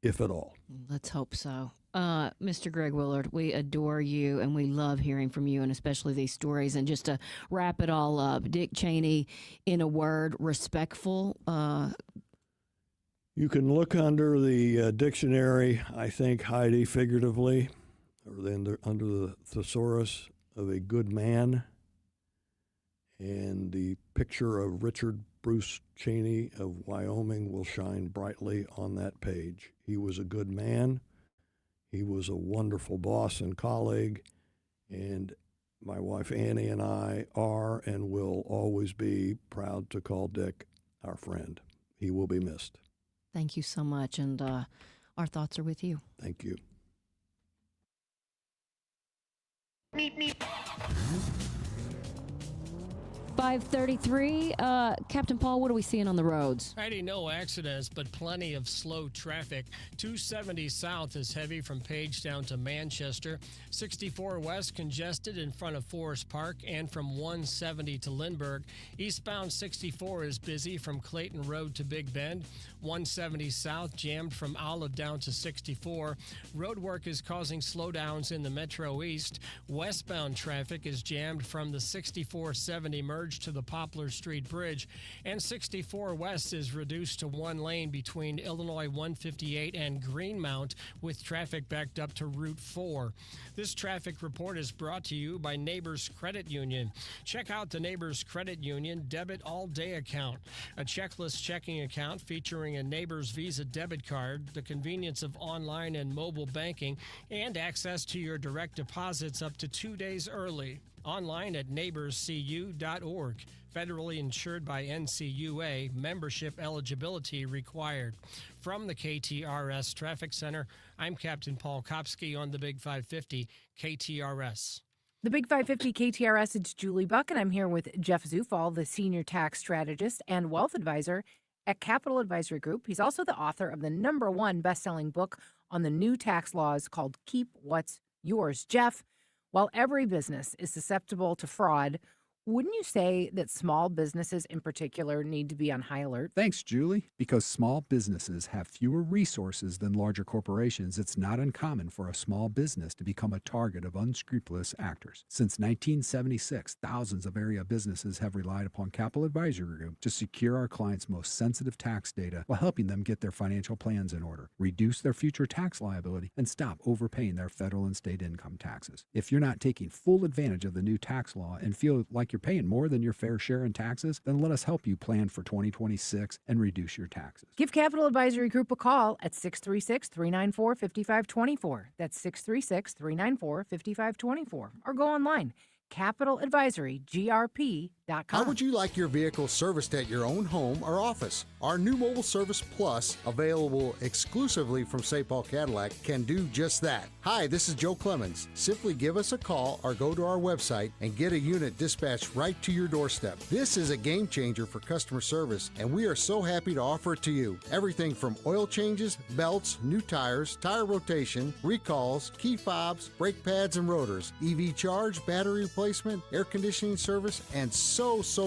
if at all. Let's hope so. Mr. Greg Willard, we adore you, and we love hearing from you, and especially these stories. And just to wrap it all up, Dick Cheney, in a word, respectful. You can look under the dictionary, I think, Heidi, figuratively, or under the thesaurus of a good man, and the picture of Richard Bruce Cheney of Wyoming will shine brightly on that page. He was a good man. He was a wonderful boss and colleague, and my wife Annie and I are and will always be proud to call Dick our friend. He will be missed. Thank you so much, and our thoughts are with you. Thank you. 5:33. Captain Paul, what are we seeing on the roads? Heidi, no accidents, but plenty of slow traffic. 270 south is heavy from Page down to Manchester. 64 west congested in front of Forest Park and from 170 to Lindbergh. Eastbound 64 is busy from Clayton Road to Big Bend. 170 south jammed from Olive down to 64. Road work is causing slowdowns in the Metro East. Westbound traffic is jammed from the 6470 merge to the Poplar Street Bridge, and 64 West is reduced to one lane between Illinois 158 and Greenmount, with traffic backed up to Route 4. This traffic report is brought to you by Neighbors Credit Union. Check out the Neighbors Credit Union Debit All Day account, a checklist checking account featuring a Neighbors Visa debit card, the convenience of online and mobile banking, and access to your direct deposits up to 2 days early. Online at neighborscu.org. Federally insured by NCUA. Membership eligibility required. From the KTRS Traffic Center, I'm Captain Paul Kopsky on the Big 550 KTRS. The Big 550 KTRS, it's Julie Buck, and I'm here with Jeff Zufall, the Senior Tax Strategist and Wealth Advisor at Capital Advisory Group. He's also the author of the #1 best-selling book on the new tax laws called Keep What's Yours. Jeff, while every business is susceptible to fraud, wouldn't you say that small businesses in particular need to be on high alert? Thanks, Julie. Because small businesses have fewer resources than larger corporations, it's not uncommon for a small business to become a target of unscrupulous actors. Since 1976, thousands of area businesses have relied upon Capital Advisory Group to secure our clients' most sensitive tax data while helping them get their financial plans in order, reduce their future tax liability, and stop overpaying their federal and state income taxes. If you're not taking full advantage of the new tax law and feel like like you're paying more than your fair share in taxes? Then let us help you plan for 2026 and reduce your taxes. Give Capital Advisory Group a call at 636-394-5524. That's 636-394-5524. Or go online, capitaladvisorygrp.com. How would you like your vehicle serviced at your own home or office? Our new Mobile Service Plus, available exclusively from St. Paul Cadillac, can do just that. Hi, this is Joe Clemens. Simply give us a call or go to our website and get a unit dispatched right to your doorstep. This is a game changer for customer service, and we are so happy to offer it to you. Everything from oil changes, belts, new tires, tire rotation, recalls, key fobs, brake pads and rotors, EV charge, battery replacement, air conditioning service, and so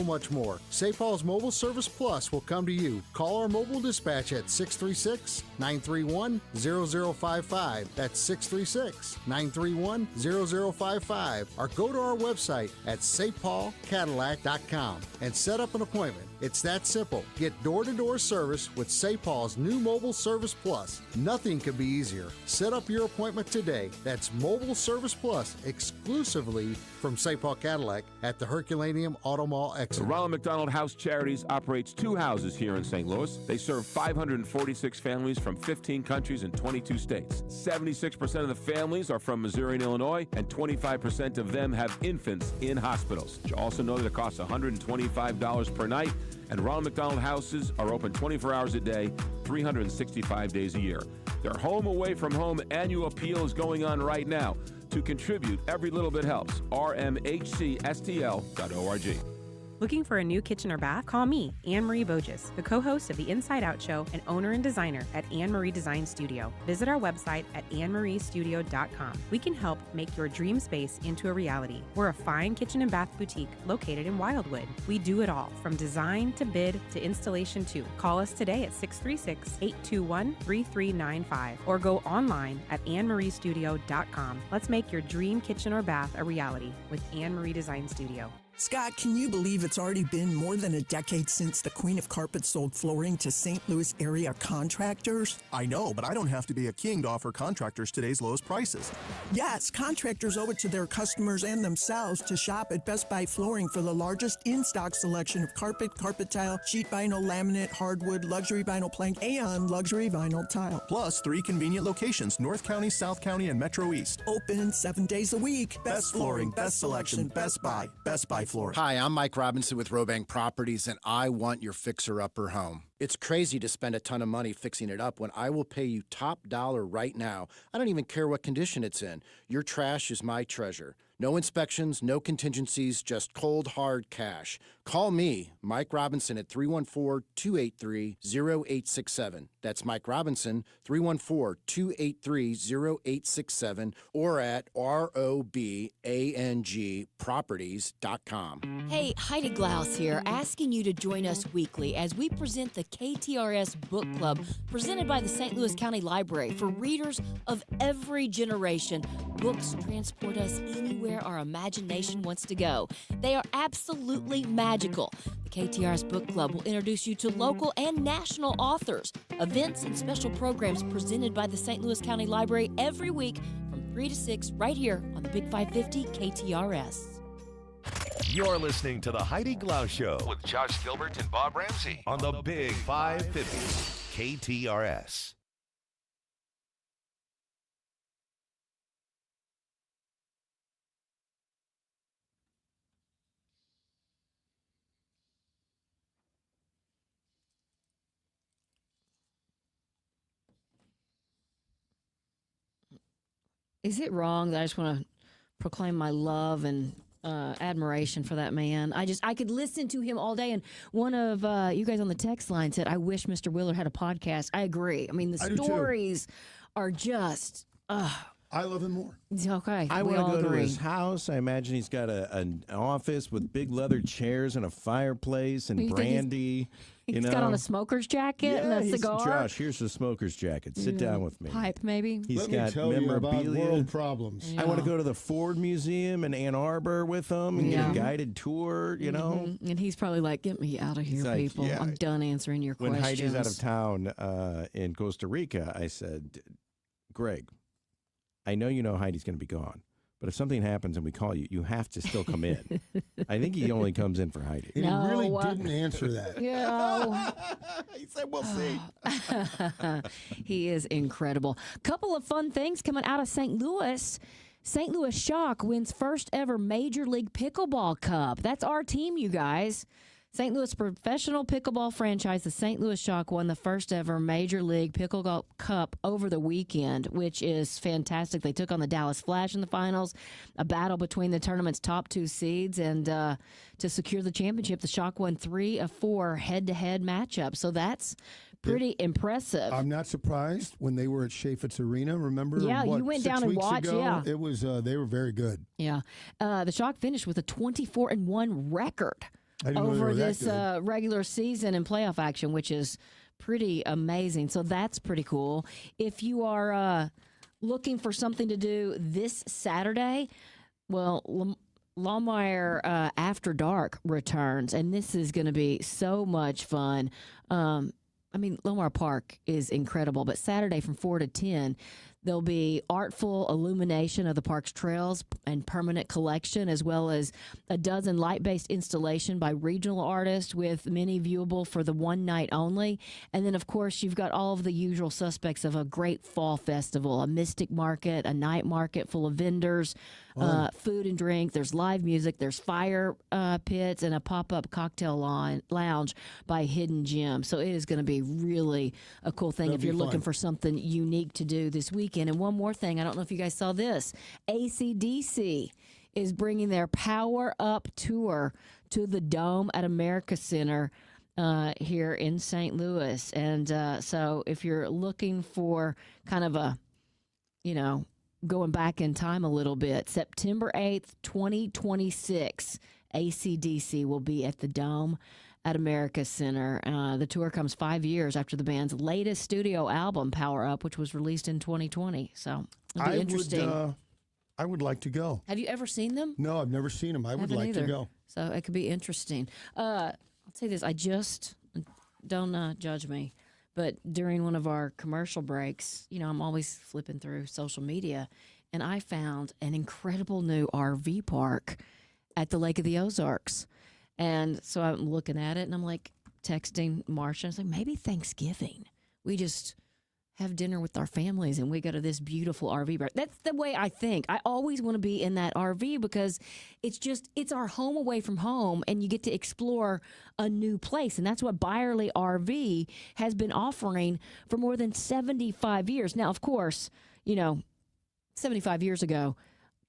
much more. St. Paul's Mobile Service Plus will come to you. Call our mobile dispatch at 636-931-0055. That's 636-931-0055. Or go to our website at stpaulcadillac.com and set up an appointment. It's that simple. Get door-to-door service with St. Paul's new Mobile Service Plus. Nothing could be easier. Set up your appointment today. That's Mobile Service Plus exclusively from St. Paul Cadillac at the Herculaneum Auto Mall exit. The Ronald McDonald House Charities operates 2 houses here in St. Louis. They serve 546 families from 15 countries and 22 states. 76% of the families are from Missouri and Illinois, and 25% of them have infants in hospitals. You also know that it costs $125 per night, and Ronald McDonald houses are open 24 hours a day, 365 days a year. Their Home Away from Home annual appeal is going on right now. To contribute, every little bit helps. rmhcstl.org. Looking for a new kitchen or bath? Call me, Anne-Marie Boges, the co-host of the Inside Out Show and owner and designer at Anne-Marie Design Studio. Visit our website at annemaristudio.com. We can help make your dream space into a reality. We're a fine kitchen and bath boutique located in Wildwood. We do it all, from design to bid to installation too. Call us today at 636-821-3395 or go online at annemaristudio.com. Let's make your dream kitchen or bath a reality with Anne-Marie Design Studio. Scott, can you believe it's already been more than a decade since the Queen of Carpet sold flooring to St. Louis area contractors? I know, but I don't have to be a king to offer contractors today's lowest prices. Yes, contractors owe it to their customers and themselves to shop at Best Buy Flooring for the largest in-stock selection of carpet, carpet tile, sheet vinyl, laminate, hardwood, luxury vinyl plank, and luxury vinyl tile. Plus 3 convenient locations, North County, South County, and Metro East. Open 7 days a week. Best flooring, best selection, Best Buy. Best Buy Flooring. Hi, I'm Mike Robinson with Robank Properties, and I want your fixer-upper home. It's crazy to spend a ton of money fixing it up when I will pay you top dollar right now. I don't even care what condition it's in. Your trash is my treasure. No inspections, no contingencies, just cold, hard cash. Call me, Mike Robinson, at 314-283-0867. That's Mike Robinson, 314-283-0867, or at robangproperties.com. Hey, Heidi Glaus here, asking you to join us weekly as we present the KTRS Book Club, presented by the St. Louis County Library for readers of every generation. Books transport us anywhere our imagination wants to go. They are absolutely magical. The KTRS Book Club will introduce you to local and national authors, events, and special programs presented by the St. Louis County Library every week from 3 to 6 right here on the Big 550 KTRS. You're listening to the Heidi Glaus Show with Josh Gilbert and Bob Ramsey on the Big 550 KTRS. Is it wrong that I just want to proclaim my love and admiration for that man? I could listen to him all day. And one of you guys on the text line said, I wish Mr. Willard had a podcast. I agree. I mean, the stories are just... I love him more. Okay. I want to go to his house. I imagine he's got an office with big leather chairs and a fireplace and brandy. He's got on a smoker's jacket and a cigar. Josh, here's the smoker's jacket. Sit down with me. Pipe, maybe. He's Let got me tell memorabilia. you about world problems. I want to go to the Ford Museum in Ann Arbor with him and get a guided tour, you know. Mm-hmm. And he's probably like, get me out of here, like, people. yeah. I'm done answering your questions. When Heidi's out of town in Costa Rica, I said, Greg, I know you know Heidi's going to be gone, But if something happens and we call you, you have to still come in. I think he only comes in for Heidi. And he really didn't answer that. He said, we'll see. He is incredible. Couple of fun things coming out of St. Louis. St. Louis Shock wins first ever Major League Pickleball Cup. That's our team, you guys. St. Louis professional pickleball franchise, the St. Louis Shock, won the first ever Major League Pickleball Cup over the weekend, which is fantastic. They took on the Dallas Flash in the finals, a battle between the tournament's top 2 seeds, and to secure the championship, the Shock won 3 of 4 head-to-head matchups. So that's pretty impressive. I'm not surprised when they were at Chaffetz Arena. Remember? Yeah, you went 6 down and weeks watched. ago? Yeah, it was. They were very good. Yeah, the Shock finished with a 24-1 record over this regular season and playoff action, which is pretty amazing. So that's pretty cool. If you are looking for something to do this Saturday, well, Lawmire After Dark returns, and this is going to be so much fun. I mean, Lomar Park is incredible, but Saturday from 4 to 10, there'll be artful illumination of the park's trails and permanent collection, as well as a dozen light-based installation by regional artists, with many viewable for the one night only. And then, of course, you've got all of the usual suspects of a great fall festival, a mystic market, a night market full of vendors, food and drink. There's live music. There's fire pits and a pop-up cocktail lounge by Hidden Gem. So it is going to be really a cool thing if you're looking for something unique to do this weekend. And one more thing, I don't know if you guys saw this. AC/DC is bringing their Power Up tour to the Dome at America Center here in St. Louis. And so if you're looking for kind of a, going back in time a little bit, September 8th, 2026, AC/DC will be at the Dome at America Center. The tour comes 5 years after the band's latest studio album, Power Up, which was released in 2020. So it'll be interesting. I would like to go. Have you ever seen them? No, I've never seen them. I would like to go. So it could be interesting. I'll say this. Don't judge me, but during one of our commercial breaks, I'm always flipping through social media, and I found an incredible new RV park at the Lake of the Ozarks. And so I'm looking at it, and I'm like texting Marsha. I was like, maybe Thanksgiving, we just have dinner with our families and we go to this beautiful RV park. That's the way I think. I always want to be in that RV because it's our home away from home, and you get to explore a new place. And that's what Byerly RV has been offering for more than 75 years. Now, of course, 75 years ago,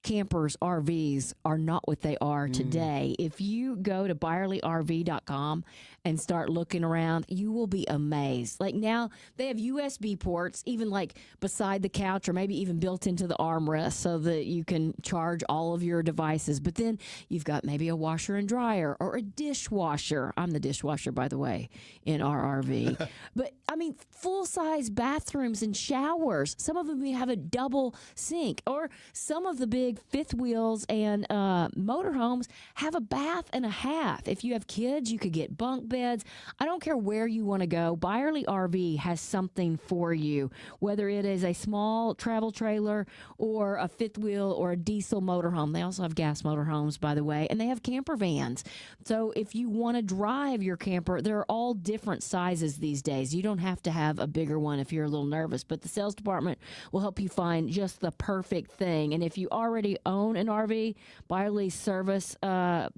campers, RVs are not what they are today. If you go to ByerlyRV.com and start looking around, you will be amazed. Like now, they have USB ports, even like beside the couch or maybe even built into the armrest so that you can charge all of your devices. But then you've got maybe a washer and dryer or a dishwasher. I'm the dishwasher, by the way, in our RV. But I mean, full-size bathrooms and showers. Some of them have a double sink, or some of the big fifth wheels and motorhomes have a bath and a half. If you have kids, you could get bunk beds. I don't care where you want to go. Byerly RV has something for you, whether it is a small travel trailer or a fifth wheel or a diesel motorhome. They also have gas motorhomes, by the way, and they have camper vans. So if you want to drive your camper, they're all different sizes these days. You don't have to have a bigger one if you're a little nervous, but the sales department will help you find just the perfect thing. And if you already own an RV, Byerly's service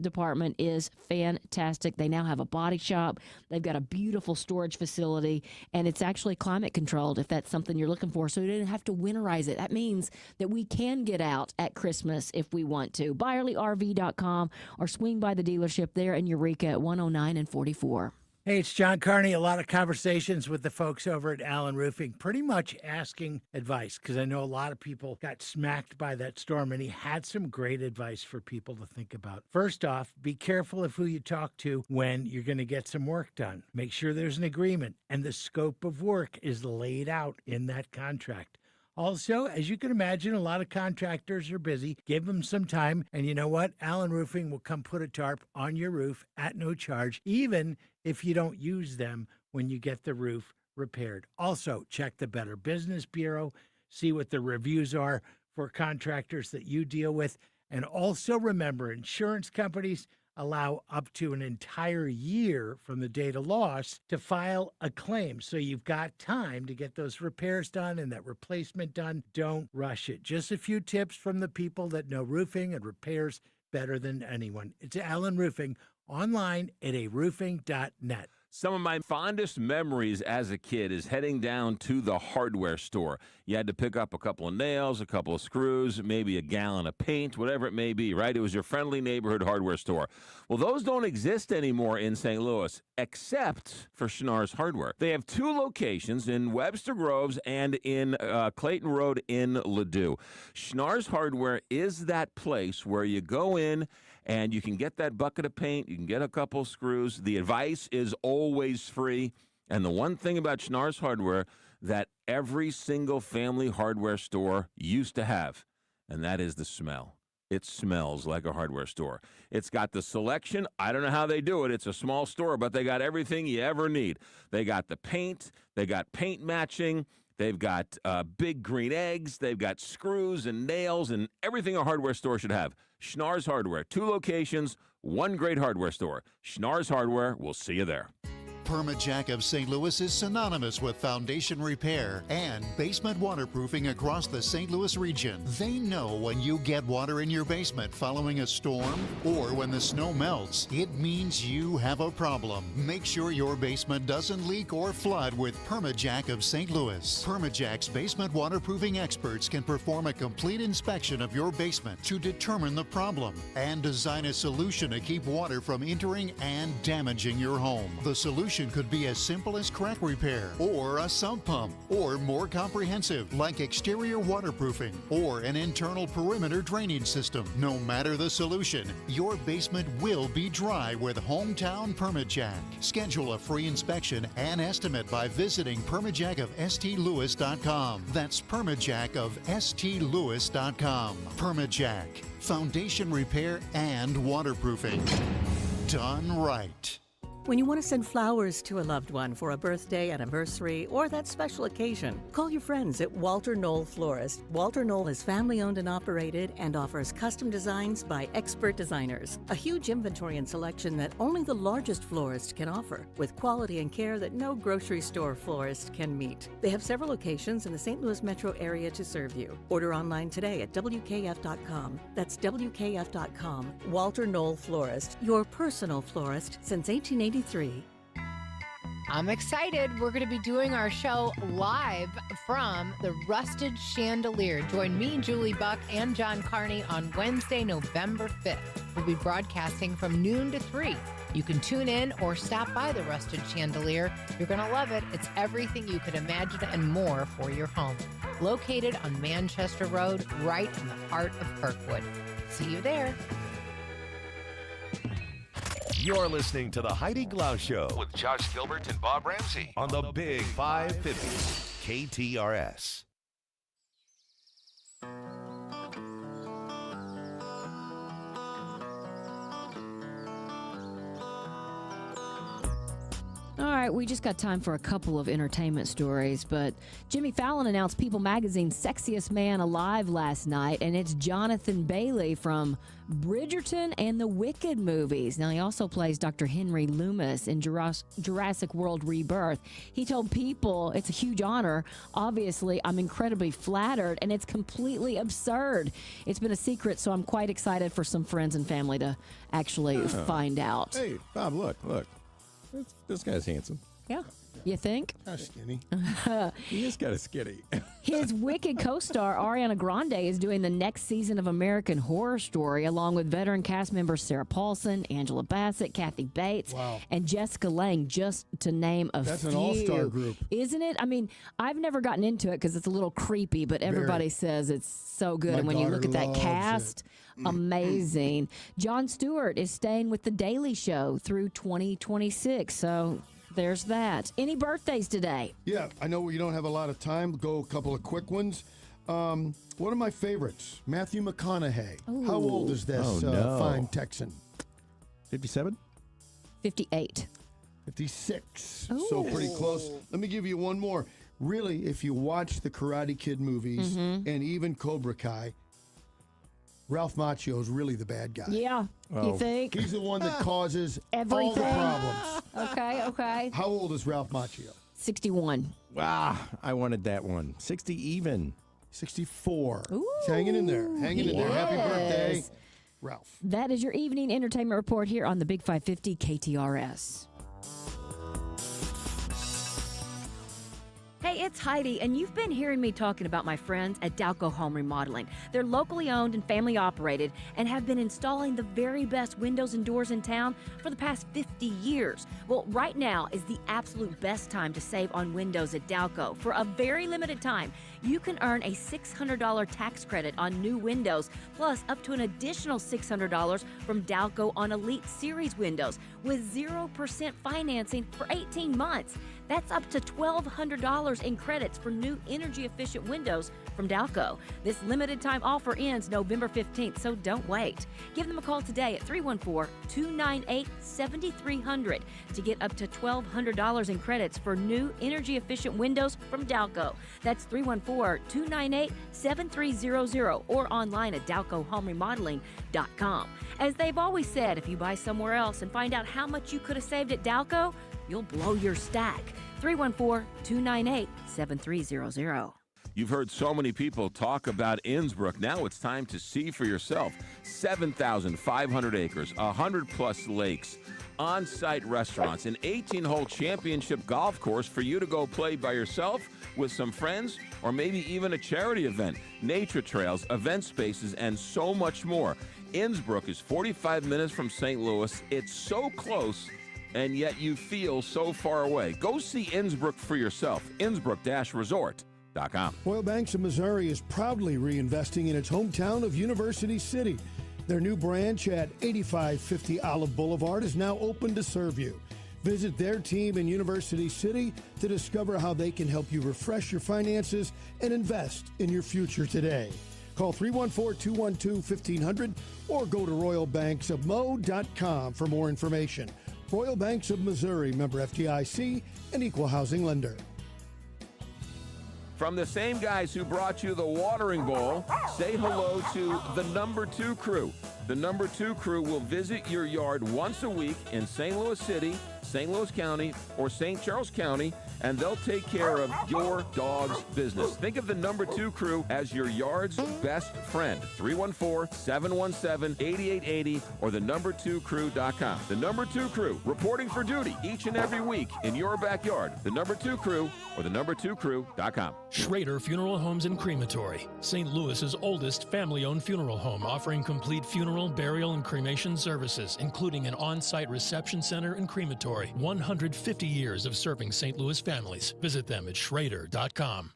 department is fantastic. They now have a body shop. They've got a beautiful storage facility, and it's actually climate controlled if that's something you're looking for, so you didn't have to winterize it. That means that we can get out at Christmas if we want to. ByerlyRV.com, or swing by the dealership there in Eureka at 109 and 44. Hey, it's John Carney. A lot of conversations with the folks over at Allen Roofing, pretty much asking advice, because I know a lot of people got smacked by that storm, and he had some great advice for people to think about. First off, be careful of who you talk to when you're going to get some work done. Make sure there's an agreement and the scope of work is laid out in that contract. Also, as you can imagine, a lot of contractors are busy. Give them some time, and you know what? Allen Roofing will come put a tarp on your roof at no charge, even if you don't use them when you get the roof repaired. Also, check the Better Business Bureau, see what the reviews are for contractors that you deal with. And also remember, insurance companies allow up to an entire year from the date of loss to file a claim. So you've got time to get those repairs done and that replacement done. Don't rush it. Just a few tips from the people that know roofing and repairs better than anyone. It's Allen Roofing, online at aroofing.net. Some of my fondest memories as a kid is heading down to the hardware store. You had to pick up a couple of nails, a couple of screws, maybe a gallon of paint, whatever it may be, right? It was your friendly neighborhood hardware store. Well, those don't exist anymore in St. Louis, except for Schnarr's Hardware. They have 2 locations in Webster Groves and in Clayton Road in Ladue. Schnarr's Hardware is that place where you go in and you can get that bucket of paint, you can get a couple of screws. The advice is always free. And the one thing about Schnarr's Hardware that every single family hardware store used to have, and that is the smell. It smells like a hardware store. It's got the selection. I don't know how they do it. It's a small store, but they got everything you ever need. They got the paint. They got paint matching. They've got big green eggs. They've got screws and nails and everything a hardware store should have. Schnarr's Hardware, 2 locations, 1 great hardware store. Schnarr's Hardware, we'll see you there. Permajack of St. Louis is synonymous with foundation repair and basement waterproofing across the St. Louis region. They know when you get water in your basement following a storm or when the snow melts, it means you have a problem. Make sure your basement doesn't leak or flood with Permajack of St. Louis. Permajack's basement waterproofing experts can perform a complete inspection of your basement to determine the problem and design a solution to keep water from entering and damaging your home. The solution could be as simple as crack repair or a sump pump, or more comprehensive like exterior waterproofing or an internal perimeter drainage system. No matter the solution, your basement will be dry with Hometown Permajack. Schedule a free inspection and estimate by visiting permajackofstlewis.com. That's permajackofstlewis.com. Permajack, foundation repair and waterproofing. Done right. When you want to send flowers to a loved one for a birthday, anniversary, or that special occasion, call your friends at Walter Knoll Florist. Walter Knoll is family-owned and operated and offers custom designs by expert designers. A huge inventory and selection that only the largest florist can offer, with quality and care that no grocery store florist can meet. They have several locations in the St. Louis metro area to serve you. Order online today at WKF.com. That's WKF.com. Walter Knoll Florist, your personal florist since 1883. I'm excited. We're going to be doing our show live from the Rusted Chandelier. Join me, Julie Buck, and John Carney on Wednesday, November 5th. We'll be broadcasting from noon to 3. You can tune in or stop by the Rusted Chandelier. You're going to love it. It's everything you could imagine and more for your home. Located on Manchester Road, right in the heart of Kirkwood. See you there. You're listening to the Heidi Glaus Show with Josh Gilbert and Bob Ramsey on the Big 550 KTRS. All right, we just got time for a couple of entertainment stories, but Jimmy Fallon announced People Magazine's Sexiest Man Alive last night, and it's Jonathan Bailey from Bridgerton and the Wicked movies. Now, he also plays Dr. Henry Loomis in Jurassic World Rebirth. He told People it's a huge honor. Obviously, I'm incredibly flattered, and it's completely absurd. It's been a secret, so I'm quite excited for some friends and family to actually find out. Hey, Bob, look. This guy's handsome. Yeah. You think? Kind of skinny. He is kind of skinny. His Wicked co-star Ariana Grande is doing the next season of American Horror Story along with veteran cast members Sarah Paulson, Angela Bassett, Kathy Bates, and Jessica Lange, just to name a few. That's an all-star group. Isn't it? I mean, I've never gotten into it because it's a little creepy, but everybody says it's so good. My And when you look at that daughter cast, amazing. Jon Stewart is staying with The Daily Show through 2026, so there's that. Any birthdays today? Yeah, I know you don't have a lot of time. Go a couple of quick ones. One of my favorites, Matthew McConaughey. Ooh. How old is this fine Texan? 57? 58. 56. So pretty close. Let me give you one more. really, if you watch the Karate Kid movies and even Cobra Kai, Ralph Macchio is really the bad guy. Yeah, you think? He's the one that causes Everything. all the problems. Okay. How old is Ralph Macchio? 61. Wow, I wanted that one. 60 even. 64. Ooh, He's hanging in there. Hanging in there. Happy birthday, Ralph. That is your evening entertainment report here on the Big 550 KTRS. Hey, it's Heidi, and you've been hearing me talking about my friends at Dalco Home Remodeling. They're locally owned and family operated and have been installing the very best windows and doors in town for the past 50 years. Well, right now is the absolute best time to save on windows at Dalco. For a very limited time, you can earn a $600 tax credit on new windows, plus up to an additional $600 from Dalco on Elite Series windows with 0% financing for 18 months. That's up to $1,200 in credits for new energy-efficient windows from Dalco. This limited-time offer ends November 15th, so don't wait. Give them a call today at 314-298-7300 to get up to $1,200 in credits for new energy-efficient windows from Dalco. That's 314-298-7300 or online at DalcoHomeRemodeling.com. As they've always said, if you buy somewhere else and find out how much you could have saved at Dalco, you'll blow your stack. 314-298-7300. You've heard so many people talk about Innsbruck. Now it's time to see for yourself. 7,500 acres, 100-plus lakes, on-site restaurants, an 18-hole championship golf course for you to go play by yourself, with some friends, or maybe even a charity event, nature trails, event spaces, and so much more. Innsbruck is 45 minutes from St. Louis. It's so close, and yet you feel so far away. Go see Innsbruck for yourself. Innsbruck-resort.com. Royal Banks of Missouri is proudly reinvesting in its hometown of University City. Their new branch at 8550 Olive Boulevard is now open to serve you. Visit their team in University City to discover how they can help you refresh your finances and invest in your future today. Call 314-212-1500 or go to royalbanksofmo.com for more information. Royal Banks of Missouri, member FDIC, and equal housing lender. From the same guys who brought you the watering bowl, say hello to the number 2 crew. The number 2 crew will visit your yard once a week in St. Louis City, St. Louis County, or St. Charles County, and they'll take care of your dog's business. Think of the number 2 crew as your yard's best friend. 314-717-8880 or the number2crew.com. The number 2 crew reporting for duty each and every week in your backyard. The number 2 crew or the number2crew.com. Schrader Funeral Homes and Crematory, St. Louis's oldest family-owned funeral home, offering complete funeral, burial, and cremation services, including an on-site reception center and crematory. 150 years of serving St. Louis families. Visit them at Schrader.com.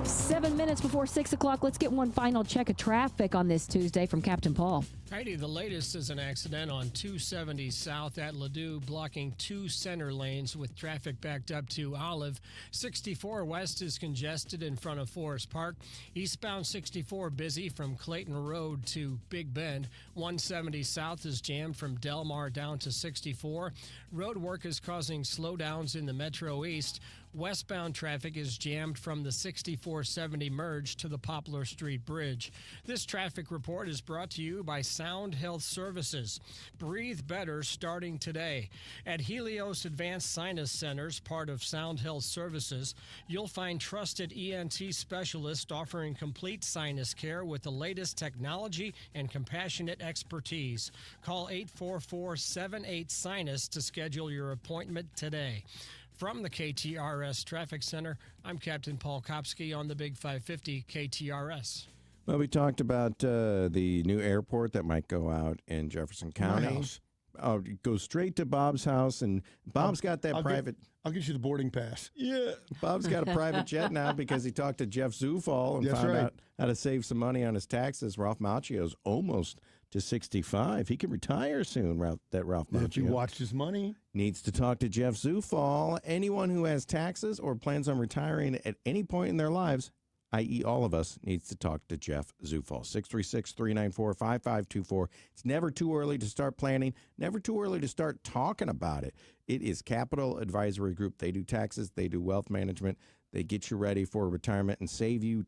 7 minutes before 6 o'clock. Let's get one final check of traffic on this Tuesday from Captain Paul. Heidi, the latest is an accident on 270 South at Ladue, blocking 2 center lanes with traffic backed up to Olive. 64 West is congested in front of Forest Park. Eastbound 64 busy from Clayton Road to Big Bend. 170 South is jammed from Del Mar down to 64. Road work is causing slowdowns in the Metro East. Westbound traffic is jammed from the 6470 merge to the Poplar Street Bridge. This traffic report is brought to you by Sound Health Services. Breathe better starting today. At Helios Advanced Sinus Centers, part of Sound Health Services, you'll find trusted ENT specialists offering complete sinus care with the latest technology and compassionate expertise. Call 844-78-SINUS to schedule your appointment today. From the KTRS Traffic Center, I'm Captain Paul Kopsky on the Big 550 KTRS. Well, we talked about the new airport that might go out in Jefferson County. My house. Oh, go straight to Bob's house, and Bob's got that private. I'll get you the boarding pass. Yeah, Bob's got a private jet now because he talked to Jeff Zufall and found out how to save some money on his taxes. Ralph Macchio's almost to 65. He can retire soon, Ralph Macchio. If you watched his money. Needs to talk to Jeff Zufall. Anyone who has taxes or plans on retiring at any point in their lives, i.e. all of us, needs to talk to Jeff Zufall. 636-394-5524. It's never too early to start planning, never too early to start talking about it. It is Capital Advisory Group. They do taxes, they do wealth management, they get you ready for retirement and save you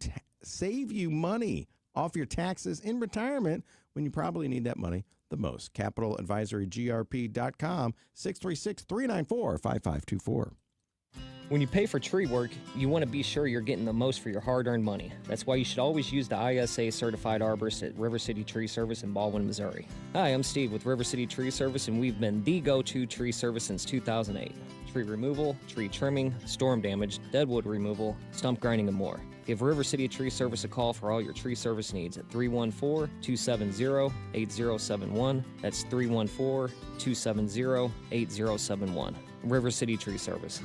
money off your taxes in retirement when you probably need that money the most. CapitalAdvisoryGRP.com, 636-394-5524. When you pay for tree work, you want to be sure you're getting the most for your hard-earned money. That's why you should always use the ISA certified arborist at River City Tree Service in Baldwin, Missouri. Hi, I'm Steve with River City Tree Service, and we've been the go-to tree service since 2008. Tree removal, tree trimming, storm damage, deadwood removal, stump grinding, and more. Give River City Tree Service a call for all your tree service needs at 314-270-8071. That's 314-270-8071. River City Tree Service.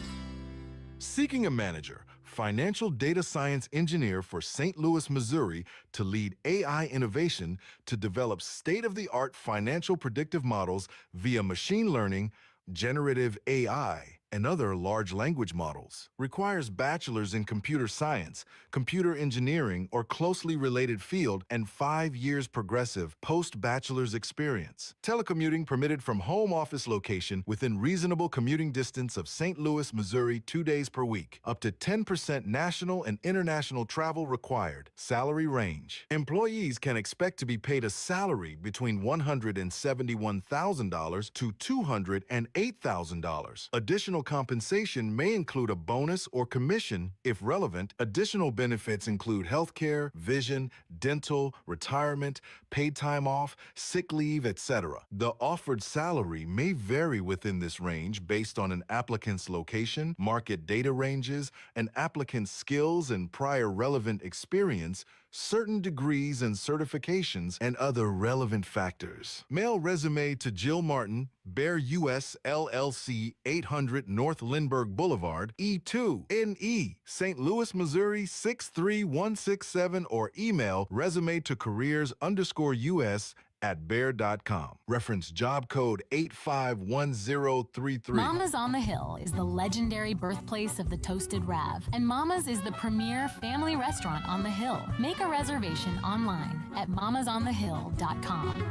Seeking a manager, financial data science engineer for St. Louis, Missouri, to lead AI innovation to develop state-of-the-art financial predictive models via machine learning, generative AI, and other large language models. Requires bachelor's in computer science, computer engineering, or closely related field, and 5 years progressive post-bachelor's experience. Telecommuting permitted from home office location within reasonable commuting distance of St. Louis, Missouri 2 days per week. Up to 10% national and international travel required. Salary range. Employees can expect to be paid a salary between $171,000 to $208,000. Additional compensation may include a bonus or commission if relevant. Additional benefits include health care, vision, dental, retirement, paid time off, sick leave, etc. The offered salary may vary within this range based on an applicant's location, market data ranges, an applicant's skills and prior relevant experience, certain degrees and certifications, and other relevant factors. Mail resume to Jill Martin, Bear US LLC, 800 North Lindbergh Boulevard, E2, NE, St. Louis, Missouri 63167, or email resume to careers_US at bear.com. Reference job code 851033. Mama's on the Hill is the legendary birthplace of the Toasted Rav, and Mama's is the premier family restaurant on the Hill. Make a reservation online at mamasonthehill.com.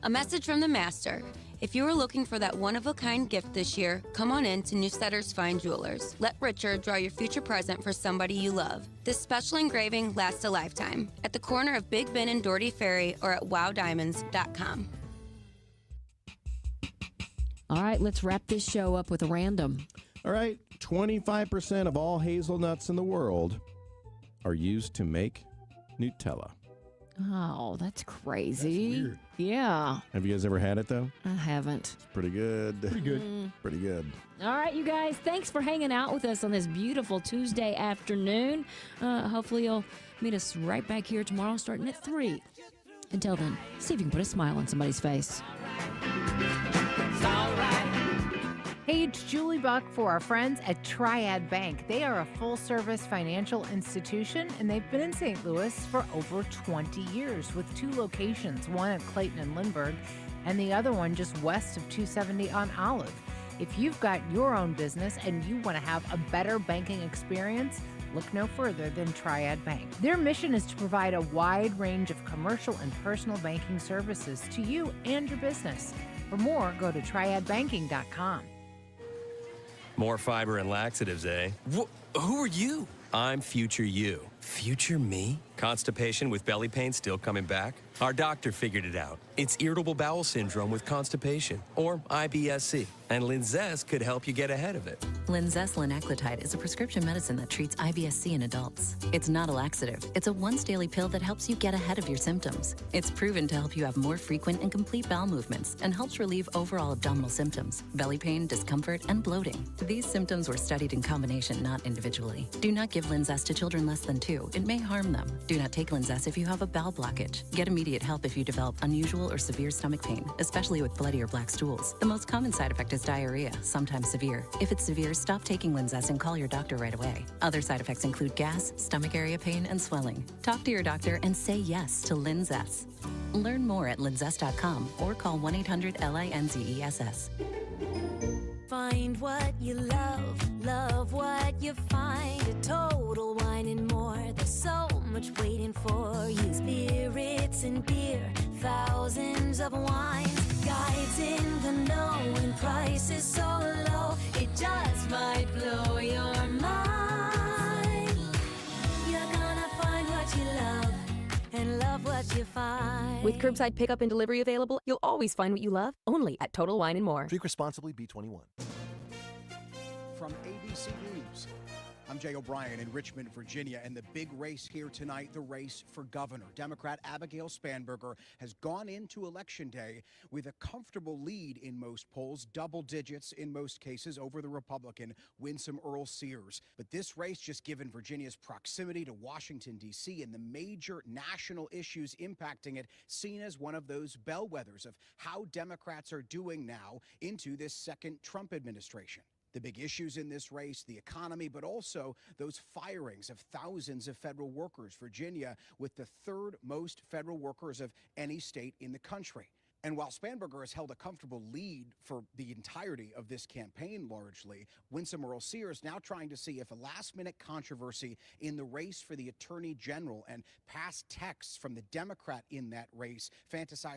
A message from the master. If you are looking for that one-of-a-kind gift this year, come on in to Newstetter's Fine Jewelers. Let Richard draw your future present for somebody you love. This special engraving lasts a lifetime. At the corner of Big Ben and Doherty Ferry or at wowdiamonds.com. All right, let's wrap this show up with a random. All right, 25% of all hazelnuts in the world are used to make Nutella. Oh, that's crazy. That's weird. Yeah. Have you guys ever had it, though? I haven't. It's pretty good. Pretty good. Pretty good. All right, you guys, thanks for hanging out with us on this beautiful Tuesday afternoon. Hopefully you'll meet us right back here tomorrow starting at 3. Until then, see if you can put a smile on somebody's face. Hey, it's Julie Buck for our friends at Triad Bank. They are a full-service financial institution, and they've been in St. Louis for over 20 years with 2 locations, one at Clayton and Lindbergh, and the other one just west of 270 on Olive. If you've got your own business and you want to have a better banking experience, look no further than Triad Bank. Their mission is to provide a wide range of commercial and personal banking services to you and your business. For more, go to triadbanking.com. More fiber and laxatives, eh? Who are you? I'm Future You. Future me? Constipation with belly pain still coming back? Our doctor figured it out. It's irritable bowel syndrome with constipation, or IBS-C, and Linzess could help you get ahead of it. Linzess linaclotide is a prescription medicine that treats IBS-C in adults. It's not a laxative. It's a once-daily pill that helps you get ahead of your symptoms. It's proven to help you have more frequent and complete bowel movements and helps relieve overall abdominal symptoms, belly pain, discomfort, and bloating. These symptoms were studied in combination, not individually. Do not give Linzess to children less than 2. It may harm them. Do not take Linzess if you have a bowel blockage. Get immediate help if you develop unusual or severe stomach pain, especially with bloody or black stools. The most common side effect is diarrhea, sometimes severe. If it's severe, stop taking Linzess and call your doctor right away. Other side effects include gas, stomach area pain, and swelling. Talk to your doctor and say yes to Linzess. Learn more at linzess.com or call 1-800-LINZESS. Find what you love, love what you find. A total Wine and More. There's so much waiting for you. Spirits and beer, thousands of wines. Guides in the know and prices so low, it just might blow your mind. You're gonna find what you love and love what you find. With curbside pickup and delivery available, you'll always find what you love, only at Total Wine & More. Drink responsibly, B21. From ABC News, I'm Jay O'Brien in Richmond, Virginia, and the big race here tonight, the race for governor. Democrat Abigail Spanberger has gone into Election Day with a comfortable lead in most polls, double digits in most cases over the Republican Winsome Earl-Sears. But this race, just given Virginia's proximity to Washington, D.C. and the major national issues impacting it, seen as one of those bellwethers of how Democrats are doing now into this second Trump administration. The big issues in this race, the economy, but also those firings of thousands of federal workers. Virginia with the third most federal workers of any state in the country. And while Spanberger has held a comfortable lead for the entirety of this campaign largely, Winsome Earl-Sears now trying to see if a last-minute controversy in the race for the Attorney General and past texts from the Democrat in that race fantasizing